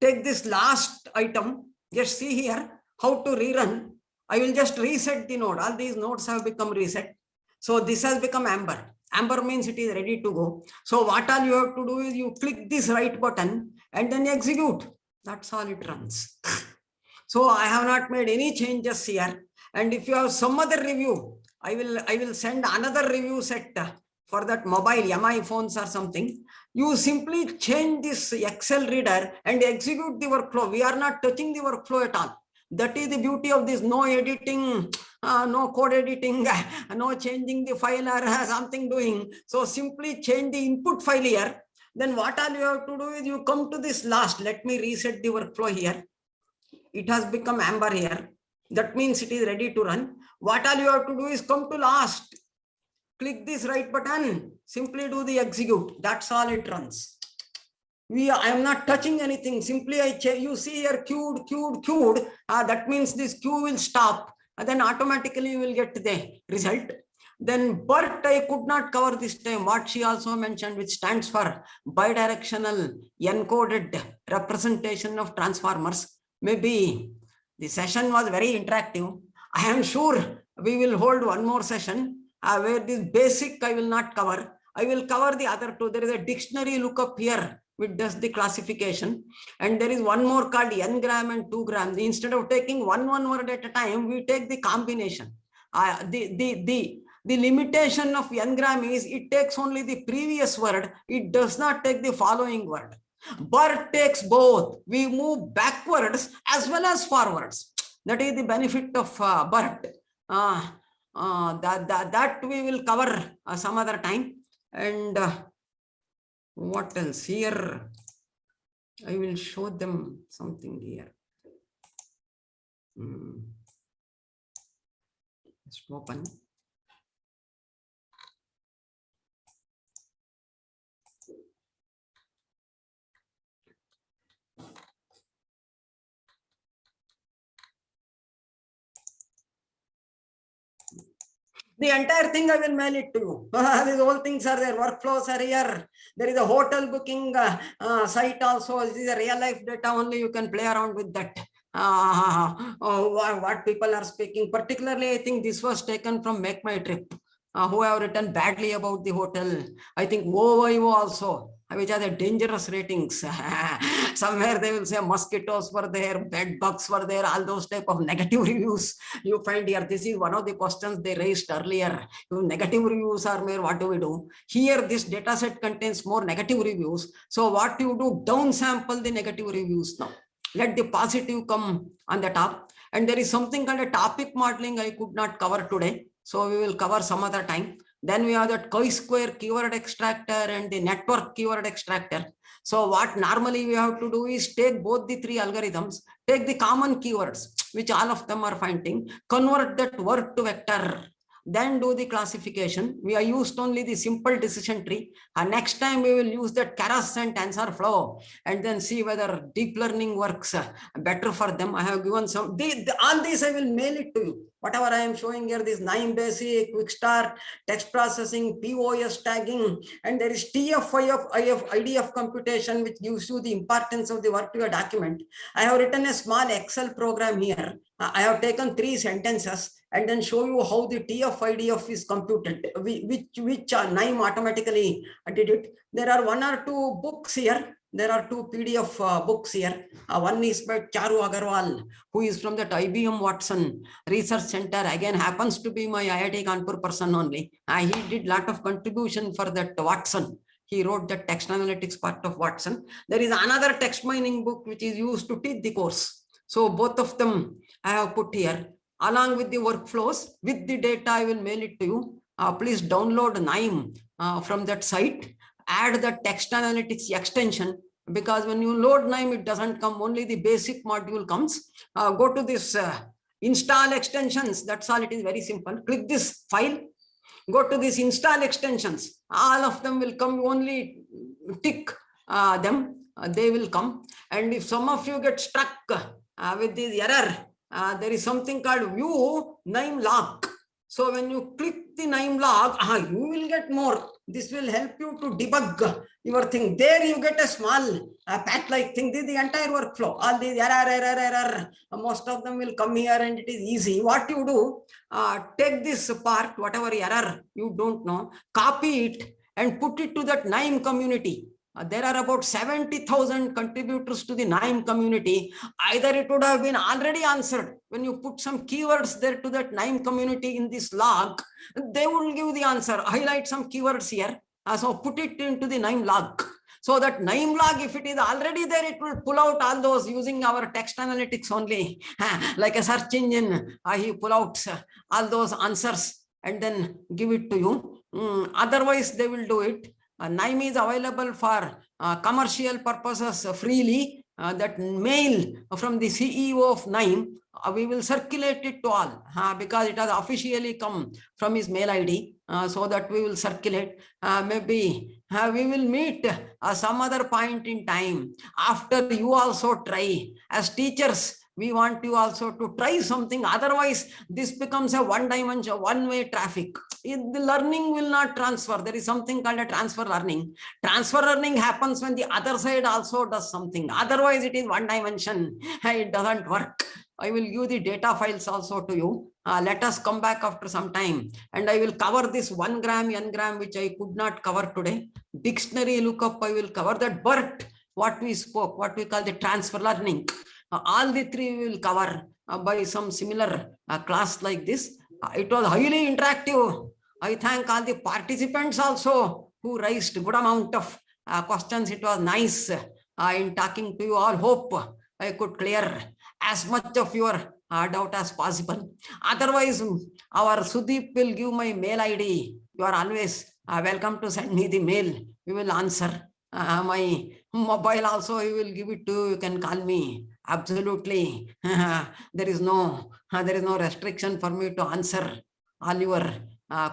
take this last item. Just see here how to rerun. I will just reset the node. All these nodes have become reset. So this has become amber. Amber means it is ready to go. So what all you have to do is you click this right button and then execute. That's all it runs. So I have not made any changes here. And if you have some other review, I will send another review set for that mobile MI phones or something. You simply change this Excel reader and execute the workflow. We are not touching the workflow at all. That is the beauty of this. No editing, no code editing, no changing the file or something doing. So simply change the input file here. Then what all you have to do is you come to this last. Let me reset the workflow here. It has become amber here. That means it is ready to run. What all you have to do is come to last. Click this right button. Simply do the execute. That's all it runs. I am not touching anything. Simply you see here queued. That means this queue will stop, and then automatically you will get the result. Then BERT I could not cover this time. What she also mentioned, which stands for Bi-Directional Encoded Representation of Transformers. Maybe the session was very interactive. I am sure we will hold one more session where this basic I will not cover. I will cover the other two. There is a dictionary lookup here which does the classification, and there is one more called n-gram and 2-gram. Instead of taking one word at a time, we take the combination. The limitation of n-gram is it takes only the previous word. It does not take the following word. BERT takes both. We move backwards as well as forwards. That is the benefit of BERT. That we will cover some other time. And what else here? I will show them something here. Just open. The entire thing I will mail it to you. These whole things are there. Workflows are here. There is a hotel booking site also. This is a real life data only. You can play around with that. What people are speaking. Particularly, I think this was taken from Make My Trip, who have written badly about the hotel. I think Vovo also, which are the dangerous ratings. Somewhere they will say mosquitoes were there, bed bugs were there, all those type of negative reviews you find here. This is one of the questions they raised earlier. If negative reviews are there, what do we do? Here, this data set contains more negative reviews. So what you do, downsample the negative reviews now. Let the positive come on the top. And there is something called a topic modeling I could not cover today. So we will cover some other time. Then we have that chi-square keyword extractor and the network keyword extractor. So what normally we have to do is take both the three algorithms, take the common keywords, which all of them are finding, convert that word to vector, then do the classification. We are used only the simple decision tree. Next time we will use that Keras and TensorFlow and then see whether deep learning works better for them. I have given some, all these I will mail it to you. Whatever I am showing here, this 9 basic, quick start, text processing, POS tagging, and there is IDF computation, which gives you the importance of the work to your document. I have written a small Excel program here. I have taken 3 sentences and then show you how the IDF is computed, which NIME automatically did it. There are 1 or 2 books here. There are 2 PDF books here. One is by Charu Agarwal, who is from that IBM Watson Research Center. Again, happens to be my IIT Kanpur person only. He did lot of contribution for that Watson. He wrote the text analytics part of Watson. There is another text mining book which is used to teach the course. So both of them I have put here. Along with the workflows, with the data, I will mail it to you. Please download NIME from that site. Add the text analytics extension, because when you load NIME, it doesn't come, only the basic module comes. Go to this install extensions. That's all. It is very simple. Click this file. Go to this install extensions. All of them will come. Only tick them. They will come. And if some of you get stuck with this error, there is something called view NIME log. So when you click the NIME log, you will get more. This will help you to debug your thing. There you get a small path-like thing. This is the entire workflow. All these error. Most of them will come here and it is easy. What you do, take this part, whatever error you don't know, copy it and put it to that NIME community. There are about 70,000 contributors to the NIME community. Either it would have been already answered. When you put some keywords there to that NIME community in this log, they will give the answer. Highlight some keywords here. So put it into the NIME log. So that NIME log, if it is already there, it will pull out all those using our text analytics only. Like a search engine, he pull out all those answers and then give it to you. Otherwise, they will do it. NIME is available for commercial purposes freely. That mail from the CEO of NIME, we will circulate it to all because it has officially come from his mail ID. So that we will circulate. Maybe we will meet some other point in time after you also try. As teachers, We want you also to try something. Otherwise, this becomes a one-dimensional, one-way traffic. The learning will not transfer. There is something called a transfer learning. Transfer learning happens when the other side also does something. Otherwise, it is one dimension. It doesn't work. I will give the data files also to you. Let us come back after some time, and I will cover this 1 gram, n gram, which I could not cover today. Dictionary lookup, I will cover that. But what we spoke, what we call the transfer learning, all the three we will cover by some similar class like this. It was highly interactive. I thank all the participants also who raised good amount of questions. It was nice in talking to you all. Hope I could clear as much of your doubt as possible. Otherwise, our Sudeep will give my mail ID. You are always welcome to send me the mail. We will answer. My mobile also, I will give it to you. You can call me. Absolutely. There is no restriction for me to answer all your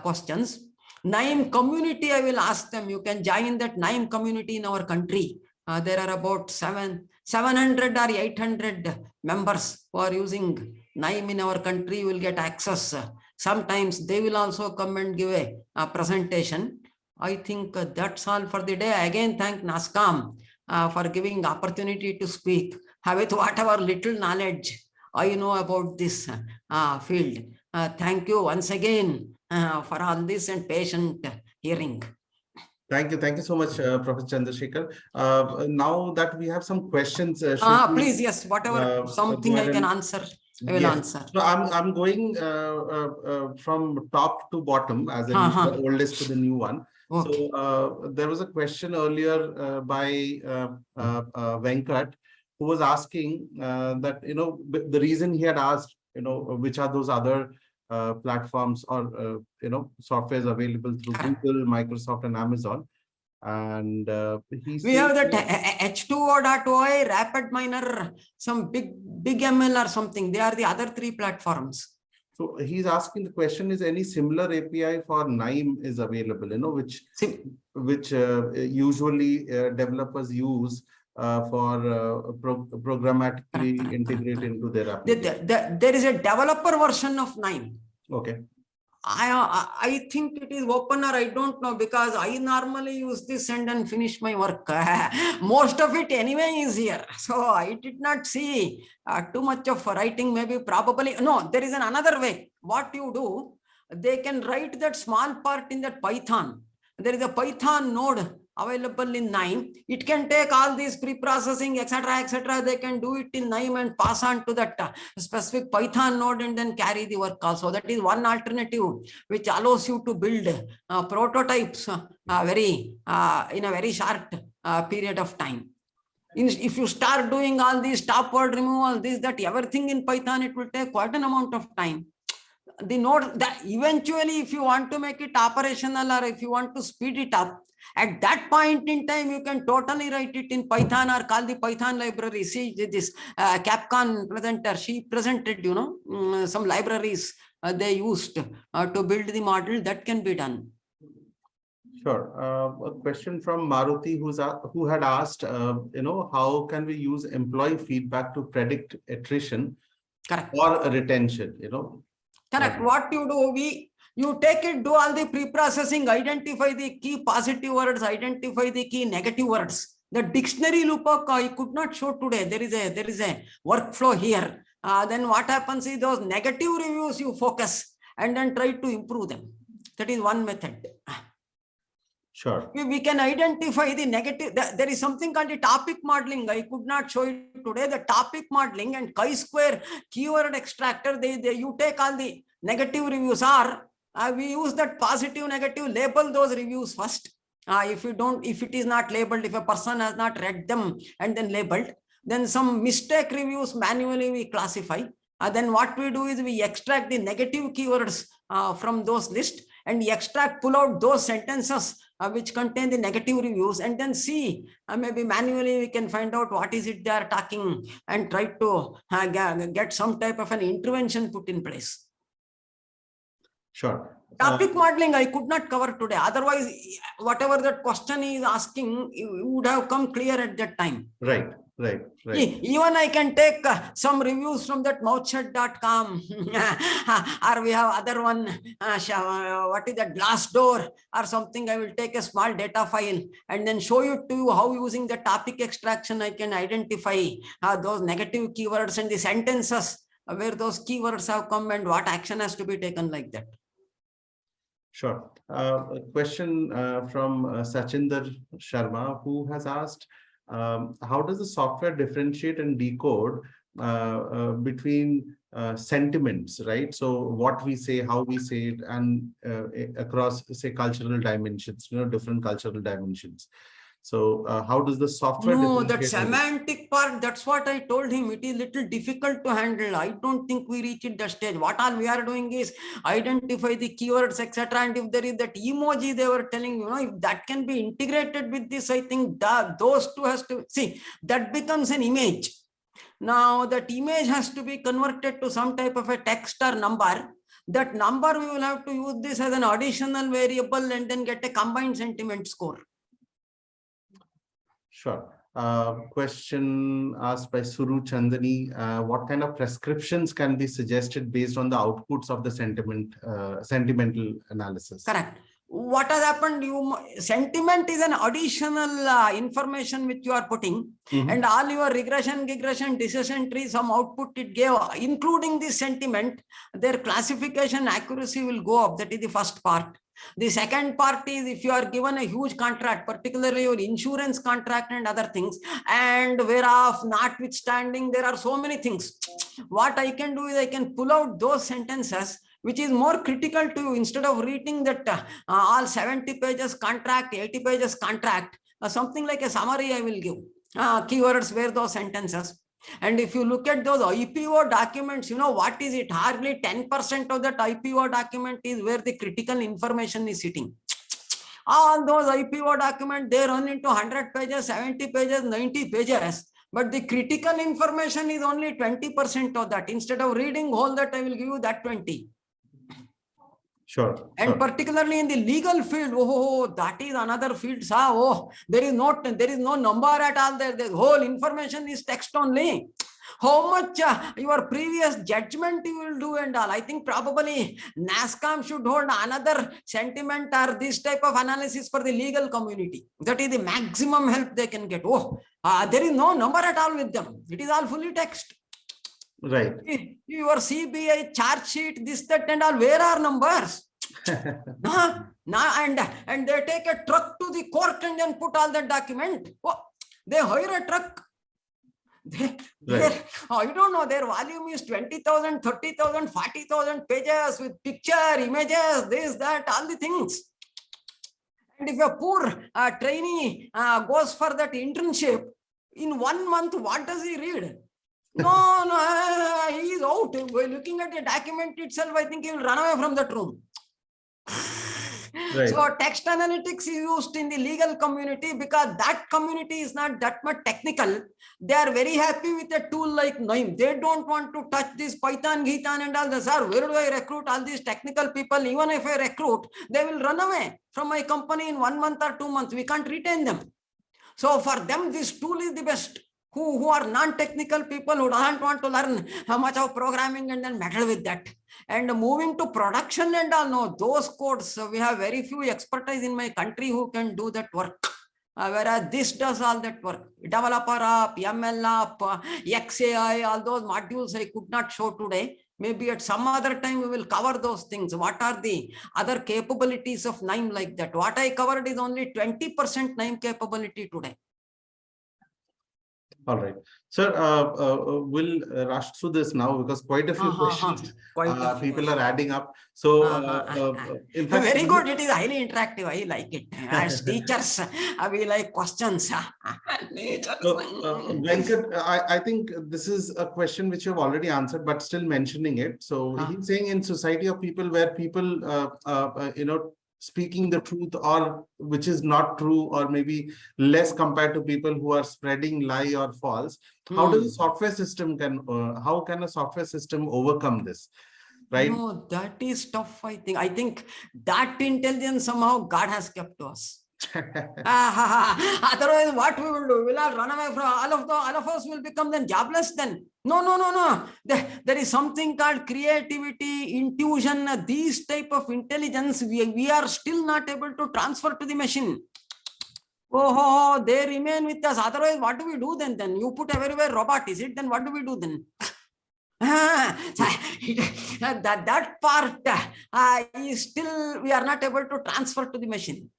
questions. NIME community, I will ask them. You can join that NIME community in our country. There are about 700 or 800 members who are using NIME in our country. You will get access. Sometimes they will also come and give a presentation. I think that's all for the day. Again, thank NASCOM for giving opportunity to speak with whatever little knowledge I know about this field. Thank you once again for all this and patient hearing. Thank you so much, Professor Chandrasekhar. Now that we have some questions, please, yes, whatever something I can answer, I will answer. So I'm going from top to bottom, as in the oldest to the new one. Okay. So there was a question earlier by Venkat, who was asking that, the reason he had asked, which are those other platforms or, softwares available through Google, Microsoft, and Amazon. And we have that H2O.OI, Rapid Miner, some big ML or something. They are the other three platforms. So he's asking the question: is any similar API for NIME is available? Which usually developers use for programmatically integrate into their application. There is a developer version of NIME. Okay. I think it is open, or I don't know, because I normally use this and finish my work. Most of it anyway is here. So I did not see too much of writing, maybe probably. No, there is another way. What you do, they can write that small part in that Python. There is a Python node available in NIME. It can take all these pre-processing, etc. They can do it in NIME and pass on to that specific Python node and then carry the work also. That is one alternative which allows you to build prototypes in a very short period of time. If you start doing all these stop word removal, that everything in Python, it will take quite an amount of time. The node that eventually, if you want to make it operational or if you want to speed it up, at that point in time, you can totally write it in Python or call the Python library. See this Capcom presenter, she presented, some libraries they used to build the model. That can be done. Sure. A question from Maruti, who had asked, how can we use employee feedback to predict attrition or retention? Correct. What you do, you take it, do all the pre-processing, identify the key positive words, identify the key negative words. The dictionary lookup I could not show today. There is a workflow here. Then what happens is those negative reviews you focus and then try to improve them. That is one method. Sure. We can identify the negative. There is something called the topic modeling. I could not show it today. The topic modeling and chi-square keyword extractor. You take all the negative reviews. We use that positive, negative, label those reviews first. If it is not labeled, if a person has not read them and then labeled, then some mistake reviews manually we classify. Then what we do is we extract the negative keywords from those lists and pull out those sentences which contain the negative reviews, and then see maybe manually we can find out what is it they are talking and try to get some type of an intervention put in place. Sure. Topic modeling I could not cover today. Otherwise, whatever that question is asking, it would have come clear at that time. Right. Right. Even I can take some reviews from that mouthshut.com or we have other one, what is that, Glassdoor or something. I will take a small data file and then show you to you how using the topic extraction I can identify those negative keywords and the sentences where those keywords have come and what action has to be taken like that. Sure. A question from Sachinder Sharma, who has asked, how does the software differentiate and decode between sentiments, right? So what we say, how we say it, and across, say, cultural dimensions, different cultural dimensions. So how does the software No, that differentiate? semantic part, that's what I told him. It is little difficult to handle. I don't think we reach at that stage. What all we are doing is identify the keywords, etc. And if there is that emoji they were telling, if that can be integrated with this, I think those two has to, see, that becomes an image. Now that image has to be converted to some type of a text or number. That number we will have to use this as an additional variable and then get a combined sentiment score. Sure. Question asked by Suru Chandani, what kind of prescriptions can be suggested based on the outputs of the sentimental analysis? Correct. What has happened? Sentiment is an additional information which you are putting, and all your regression, decision tree, some output it gave, including the sentiment, their classification accuracy will go up. That is the first part. The second part is if you are given a huge contract, particularly your insurance contract and other things, and whereof notwithstanding there are so many things, what I can do is I can pull out those sentences which is more critical to you. Instead of reading that all 70 pages contract, 80 pages contract, something like a summary I will give, keywords where those sentences. And if you look at those IPO documents, what is it? Hardly 10% of that IPO document is where the critical information is sitting. All those IPO documents, they run into 100 pages, 70 pages, 90 pages. But the critical information is only 20% of that. Instead of reading whole that, I will give you that 20. Sure. And particularly in the legal field, that is another field. There is no number at all there. The whole information is text only. How much your previous judgment you will do and all. I think probably NASCOM should hold another sentiment or this type of analysis for the legal community. That is the maximum help they can get. There is no number at all with them. It is all fully text. Right. Your CBI charge sheet, this, that, and all, where are numbers? And they take a truck to the court and then put all that document. They hire a truck. I don't know, their volume is 20,000, 30,000, 40,000 pages with picture, images, this, that, all the things. And if a poor trainee goes for that internship, in 1 month, what does he read? No, he is out. By looking at the document itself, I think he will run away from that room. Right. So text analytics is used in the legal community because that community is not that much technical. They are very happy with a tool like Noim. They don't want to touch this Python, Githan and all this. Sir, where do I recruit all these technical people? Even if I recruit, they will run away from my company in 1 month or 2 months. We can't retain them. So for them, this tool is the best. Who are non-technical people who don't want to learn how much of programming and then meddle with that. And moving to production and all, no, those codes, we have very few expertise in my country who can do that work. Whereas this does all that work. Developer app, ML app, XAI, all those modules I could not show today. Maybe at some other time we will cover those things. What are the other capabilities of NIME like that? What I covered is only 20% NIME capability today. All right, sir, we'll rush through this now because quite a few questions people are adding up. So, in fact, very good. It is highly interactive. I like it. As teachers, we like questions. So, Venkat, I think this is a question which you have already answered, but still mentioning it. So he's saying in society of people where people, speaking the truth or which is not true or maybe less compared to people who are spreading lie or false, how does a software system how can a software system overcome this, right? No, that is tough. I think that intelligence somehow God has kept to us. Otherwise, what we will do? We'll all run away from all of us will become then jobless then. No. There is something called creativity, intuition, these type of intelligence we are still not able to transfer to the machine. Oh, they remain with us. Otherwise, what do we do then? Then you put everywhere robot, is it? Then what do we do then? that part is still we are not able to transfer to the machine.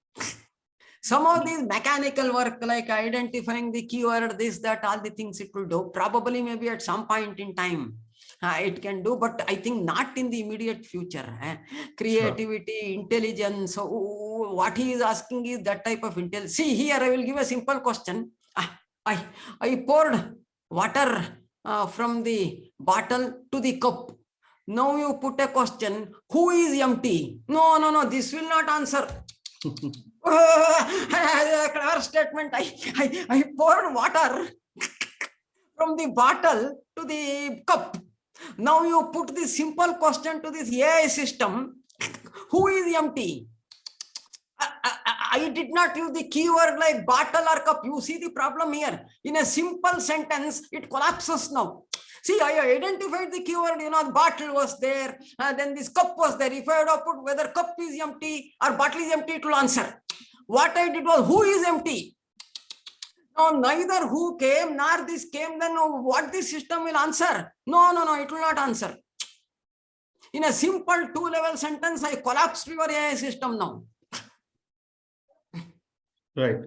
Some of these mechanical work like identifying the keyword, this, that, all the things it will do, probably maybe at some point in time it can do, but I think not in the immediate future. Creativity, intelligence, so what he is asking is that type of intelligence. See here, I will give a simple question. I poured water from the bottle to the cup. Now you put a question, who is empty? No, this will not answer. Clever statement. I poured water from the bottle to the cup. Now you put this simple question to this AI system, who is empty? I did not use the keyword like bottle or cup. You see the problem here. In a simple sentence, it collapses now. See, I identified the keyword, the bottle was there, then this cup was there. If I had to put whether cup is empty or bottle is empty, it will answer. What I did was, who is empty? Now, neither who came nor this came, then what the system will answer? No, it will not answer. In a simple two-level sentence, I collapsed your AI system now. Right.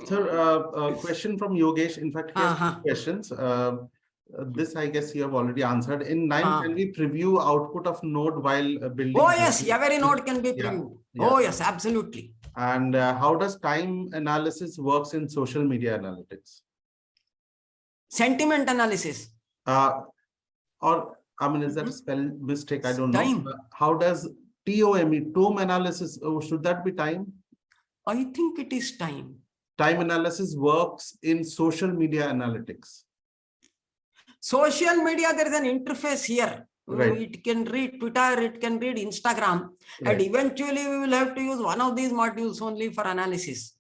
Sir, a question from Yogesh. In fact, he has two questions. This, I guess, you have already answered. In 9, can we preview output of node while building? Oh, yes, every node can be previewed. Yeah. Oh, yes, absolutely. And how does time analysis works in social media analytics? Sentiment analysis. Is that a spell mistake? I don't know. Time. How does TOME analysis, should that be time? I think it is time. Time analysis works in social media analytics. Social media, there is an interface here. Right. It can read Twitter, it can read Instagram, and eventually we will have to use one of these modules only for analysis.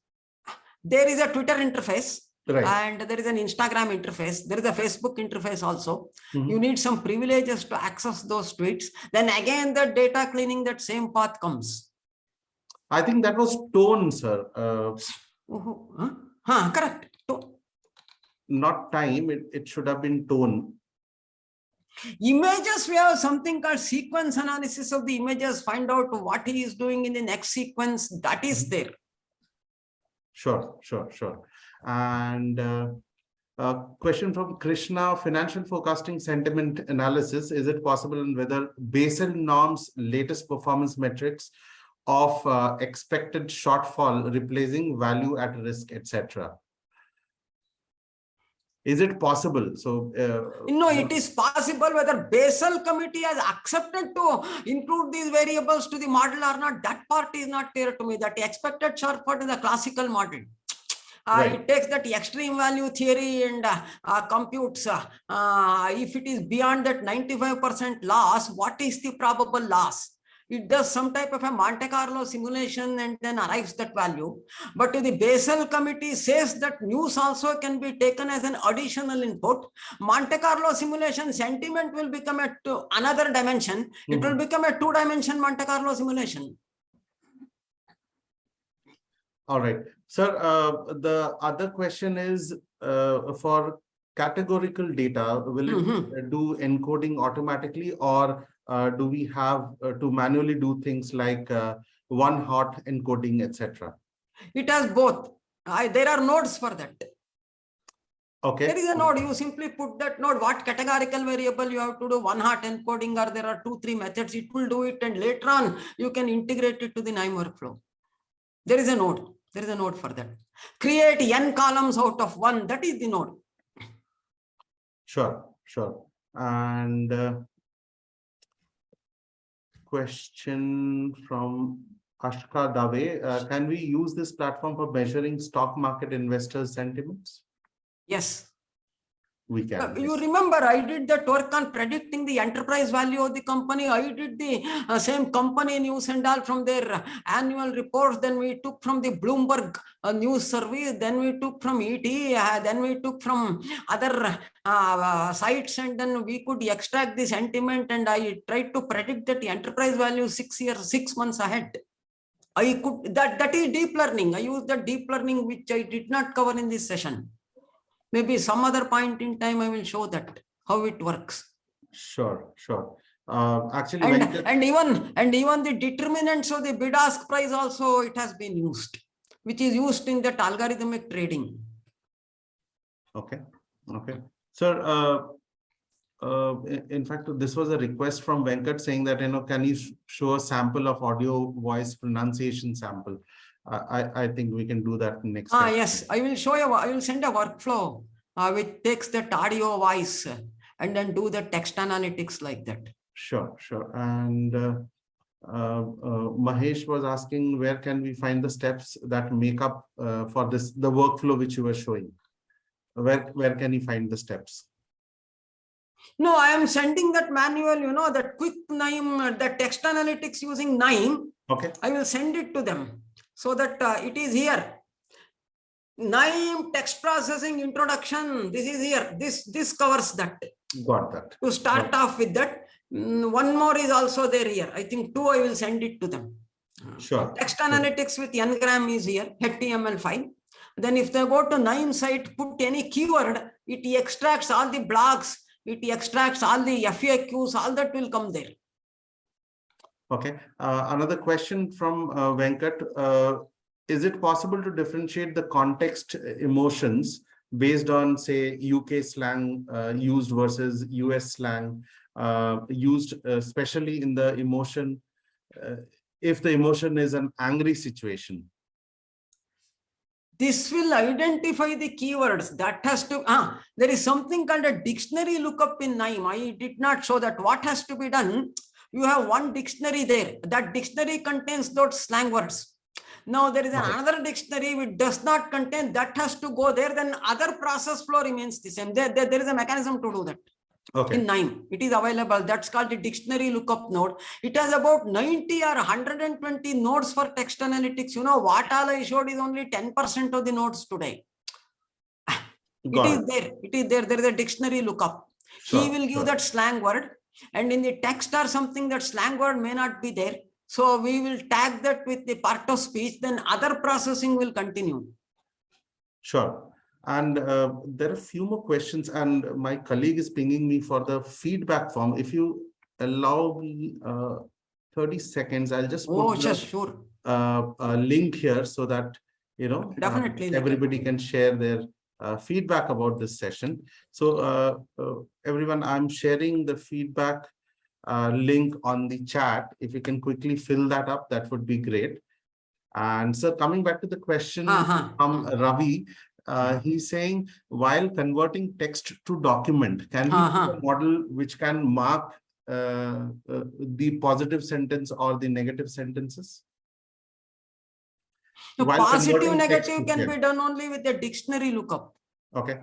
There is a Twitter interface, and there is an Instagram interface. There is a Facebook interface also. You need some privileges to access those tweets. Then again, the data cleaning, that same path comes. I think that was tone, sir. Correct. Not time, it should have been tone. Images, we have something called sequence analysis of the images, find out what he is doing in the next sequence, that is there. Sure. And a question from Krishna, financial forecasting sentiment analysis, is it possible and whether Basel norms latest performance metrics of expected shortfall replacing value at risk, etc.? Is it possible? So no, it is possible. Whether Basel committee has accepted to include these variables to the model or not, that part is not clear to me. That expected shortfall is a classical model. It takes that extreme value theory and computes if it is beyond that 95% loss, what is the probable loss? It does some type of a Monte Carlo simulation and then arrives that value. But the Basel committee says that news also can be taken as an additional input. Monte Carlo simulation sentiment will become another dimension. It will become a two-dimension Monte Carlo simulation. All right. Sir, the other question is for categorical data, will it do encoding automatically, or do we have to manually do things like one-hot encoding, etc.? It has both. There are nodes for that. Okay. There is a node. You simply put that node, what categorical variable you have to do, one-hot encoding, or there are 2-3 methods. It will do it, and later on you can integrate it to the NIME workflow. There is a node. There is a node for that. Create n columns out of 1. That is the node. Sure. And question from Ashka Dave. Can we use this platform for measuring stock market investors' sentiments? Yes. we can. You Yes. remember I did that work on predicting the enterprise value of the company. I did the same company news and all from their annual reports. Then we took from the Bloomberg news service. Then we took from ET. Then we took from other sites, and then we could extract the sentiment. And I tried to predict that the enterprise value 6 months ahead. I could that is deep learning. I used the deep learning which I did not cover in this session. Maybe some other point in time I will show that how it works. Sure, sure. Actually, And even the determinants of the bid ask price also it has been used, which is used in that algorithmic trading. Okay, okay. Sir, in fact, this was a request from Venkat saying that, can you show a sample of audio voice pronunciation sample? I think we can do that next. Yes, I will show you. I will send a workflow which takes that audio voice and then do the text analytics like that. Sure, sure. And Mahesh was asking, where can we find the steps that make up for this, the workflow which you were showing? Where can you find the steps? No, I am sending that manual, that quick NIME, the text analytics using NIME. Okay. I will send it to them so that it is here. NIME text processing introduction. This is here. This covers that. Got that. To start off with that. One more is also there here. I think 2 I will send it to them. Sure. Text analytics with ngram is here, HTML file. Then if they go to NIME site, put any keyword, it extracts all the blogs, it extracts all the FAQs, all that will come there. Okay. Another question from Venkat. Is it possible to differentiate the context emotions based on, say, UK slang used versus US slang used, especially in the emotion, if the emotion is an angry situation? This will identify the keywords. That has to, there is something called a dictionary lookup in NIME. I did not show that. What has to be done? You have one dictionary there. That dictionary contains those slang words. Now there is another dictionary which does not contain, that has to go there. Then other process flow remains the same. There is a mechanism to do that. Okay. In NIME, it is available. That's called the dictionary lookup node. It has about 90 or 120 nodes for text analytics. What all I showed is only 10% of the nodes today. It is there. It is there. There is a dictionary lookup. Sure, he will give that slang word, and in the text or something, that slang word may not be there. So we will tag that with the part of speech. Then other processing will continue. Sure. And there are a few more questions, and my colleague is pinging me for the feedback form. If you allow me 30 seconds, I'll just put a link here so that, definitely everybody can share their feedback about this session. So everyone, I'm sharing the feedback link on the chat. If you can quickly fill that up, that would be great. And so coming back to the question from Ravi, he's saying, while converting text to document, can we use a model which can mark the positive sentence or the negative sentences? The positive negative can be done only with the dictionary lookup. Okay.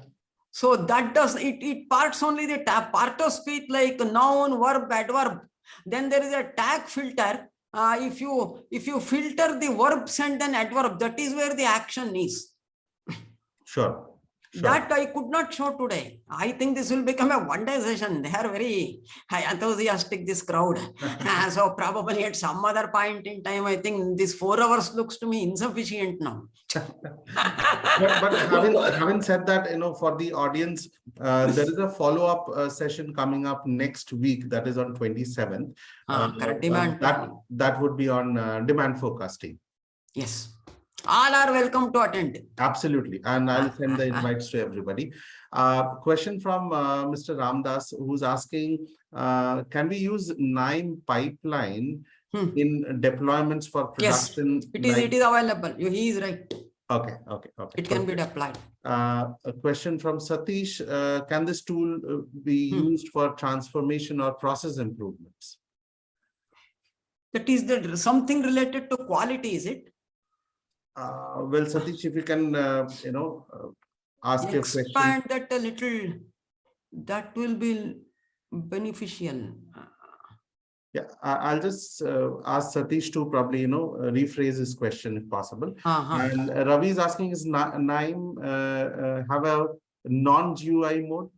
So that does it parts only the part of speech like noun, verb, adverb. Then there is a tag filter. If you filter the verbs and then adverb, that is where the action is. Sure. That I could not show today. I think this will become a one-day session. They are very enthusiastic, this crowd. So probably at some other point in time, I think this 4 hours looks to me insufficient now. but having said that, for the audience, there is a follow-up session coming up next week. That is on 27th. That would be on demand forecasting. Yes. All are welcome to attend. Absolutely. And I'll send the invites to everybody. Question from Mr. Ramdas, who's asking, can we use NIME pipeline in deployments for production? Yes, it is available. He is right. Okay. It can be deployed. A question from Satish, can this tool be used for transformation or process improvements? That is something related to quality, is it? Well, Satish, if you can, ask your question. Expand that a little. that will be beneficial. Yeah, I'll just ask Satish to probably, rephrase his question if possible. And Ravi is asking, is Naim have a non-GUI mode?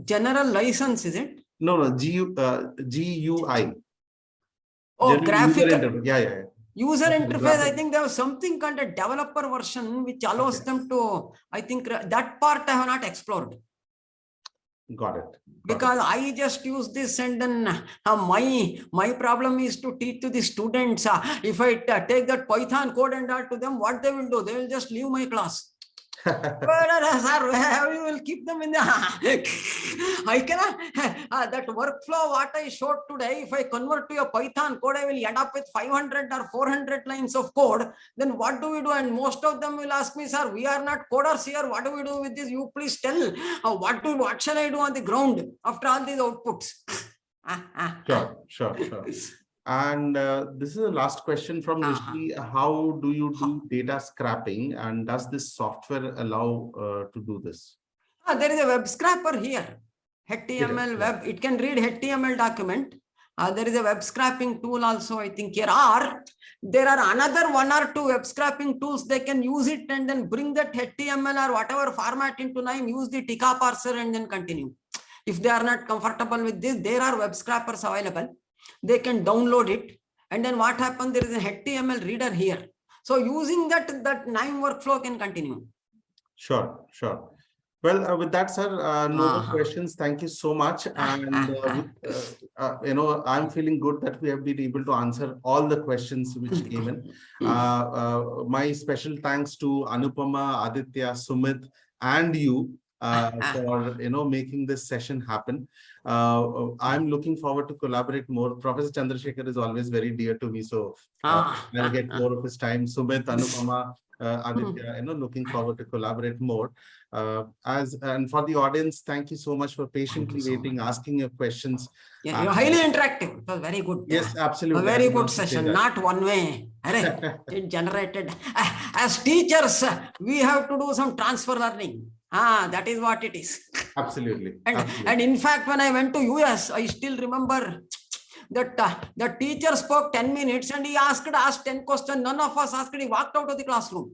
General license, is it? No, GUI. Oh, General graphic. User interface. Yeah. User Okay, interface, graphic. I think there was something called a developer version which allows them to, I think that part I have not explored. Got it. Because I just use this, and then my problem is to teach to the students. If I take that Python code and add to them, what they will do? They will just leave my class. Sir, we will keep them in the. I cannot. That workflow, what I showed today, if I convert to a Python code, I will end up with 500 or 400 lines of code. Then what do we do? And most of them will ask me, sir, we are not coders here. What do we do with this? You please tell. What shall I do on the ground after all these outputs? Sure. And this is the last question from Rishi. How do you do data scrapping, and does this software allow to do this? There is a web scraper here. HTML web. It can read HTML document. There is a web scraping tool also, I think here. Or there are another 1 or 2 web scraping tools. They can use it and then bring that HTML or whatever format into Naim, use the Tika parser and then continue. If they are not comfortable with this, there are web scrapers available. They can download it, and then what happens? There is an HTML reader here. So using that Naim workflow can continue. Sure. Well, with that, sir, no more questions. Thank you so much. And I'm feeling good that we have been able to answer all the questions which came in. My special thanks to Anupama, Aditya, Sumit, and you for making this session happen. I'm looking forward to collaborate more. Professor Chandrasekhar is always very dear to me, so I'll get more of his time. Sumit, Anupama, Aditya, looking forward to collaborate more. And for the audience, thank you so much for patiently waiting, asking your questions. Yeah, you're highly interactive. It was very good. Yes, absolutely. A very good session, not one way. It generated. As teachers, we have to do some transfer learning. That is what it is. Absolutely. And in fact, when I went to US, I still remember that the teacher spoke 10 minutes and he asked 10 questions. None of us asked. He walked out of the classroom.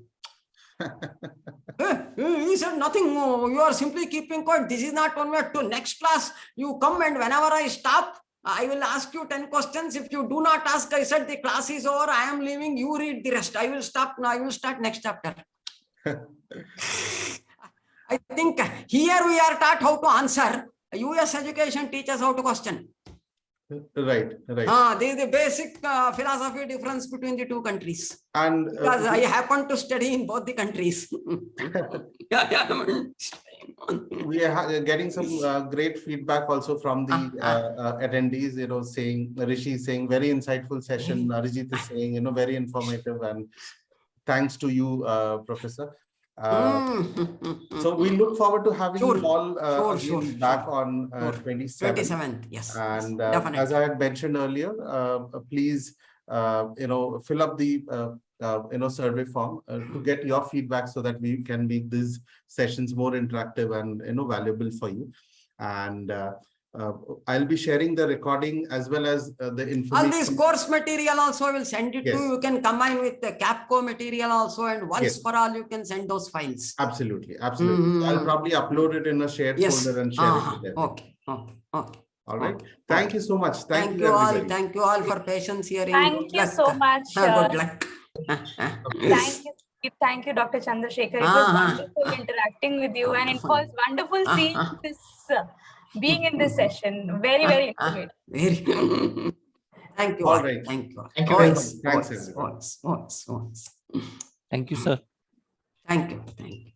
He said nothing. You are simply keeping quiet. This is not one way. To next class, you come, and whenever I stop, I will ask you 10 questions. If you do not ask, I said the class is over. I am leaving. You read the rest. I will stop now. I will start next chapter. I think here we are taught how to answer. US education teaches how to question. Right. This is the basic philosophy difference between the two countries. And because I happen to study in both the countries. We are getting some great feedback also from the attendees, saying, Rishi is saying very insightful session, Arijit is saying, very informative, and thanks to you, Professor. So we look forward to having you all back on 27th. Yes. And as I had mentioned earlier, please, fill up the survey form to get your feedback so that we can make these sessions more interactive and valuable for you. And I'll be sharing the recording as well as the information. All this course material also I will send it to you. You can combine with the Capco material also, and once for all you can send those files. Absolutely. I'll probably upload it in a shared folder and share it with them. Okay. All right. Thank you so much. Thank you all. Thank you all for patience here. Thank you so much. Good luck. Thank you, Dr. Chandrasekhar. It was wonderful interacting with you, and it was wonderful seeing this, being in this session. Very, very informative. Thank you. All right. Thank you. Thanks, everyone. Thank you, sir. Thank you. Thank you.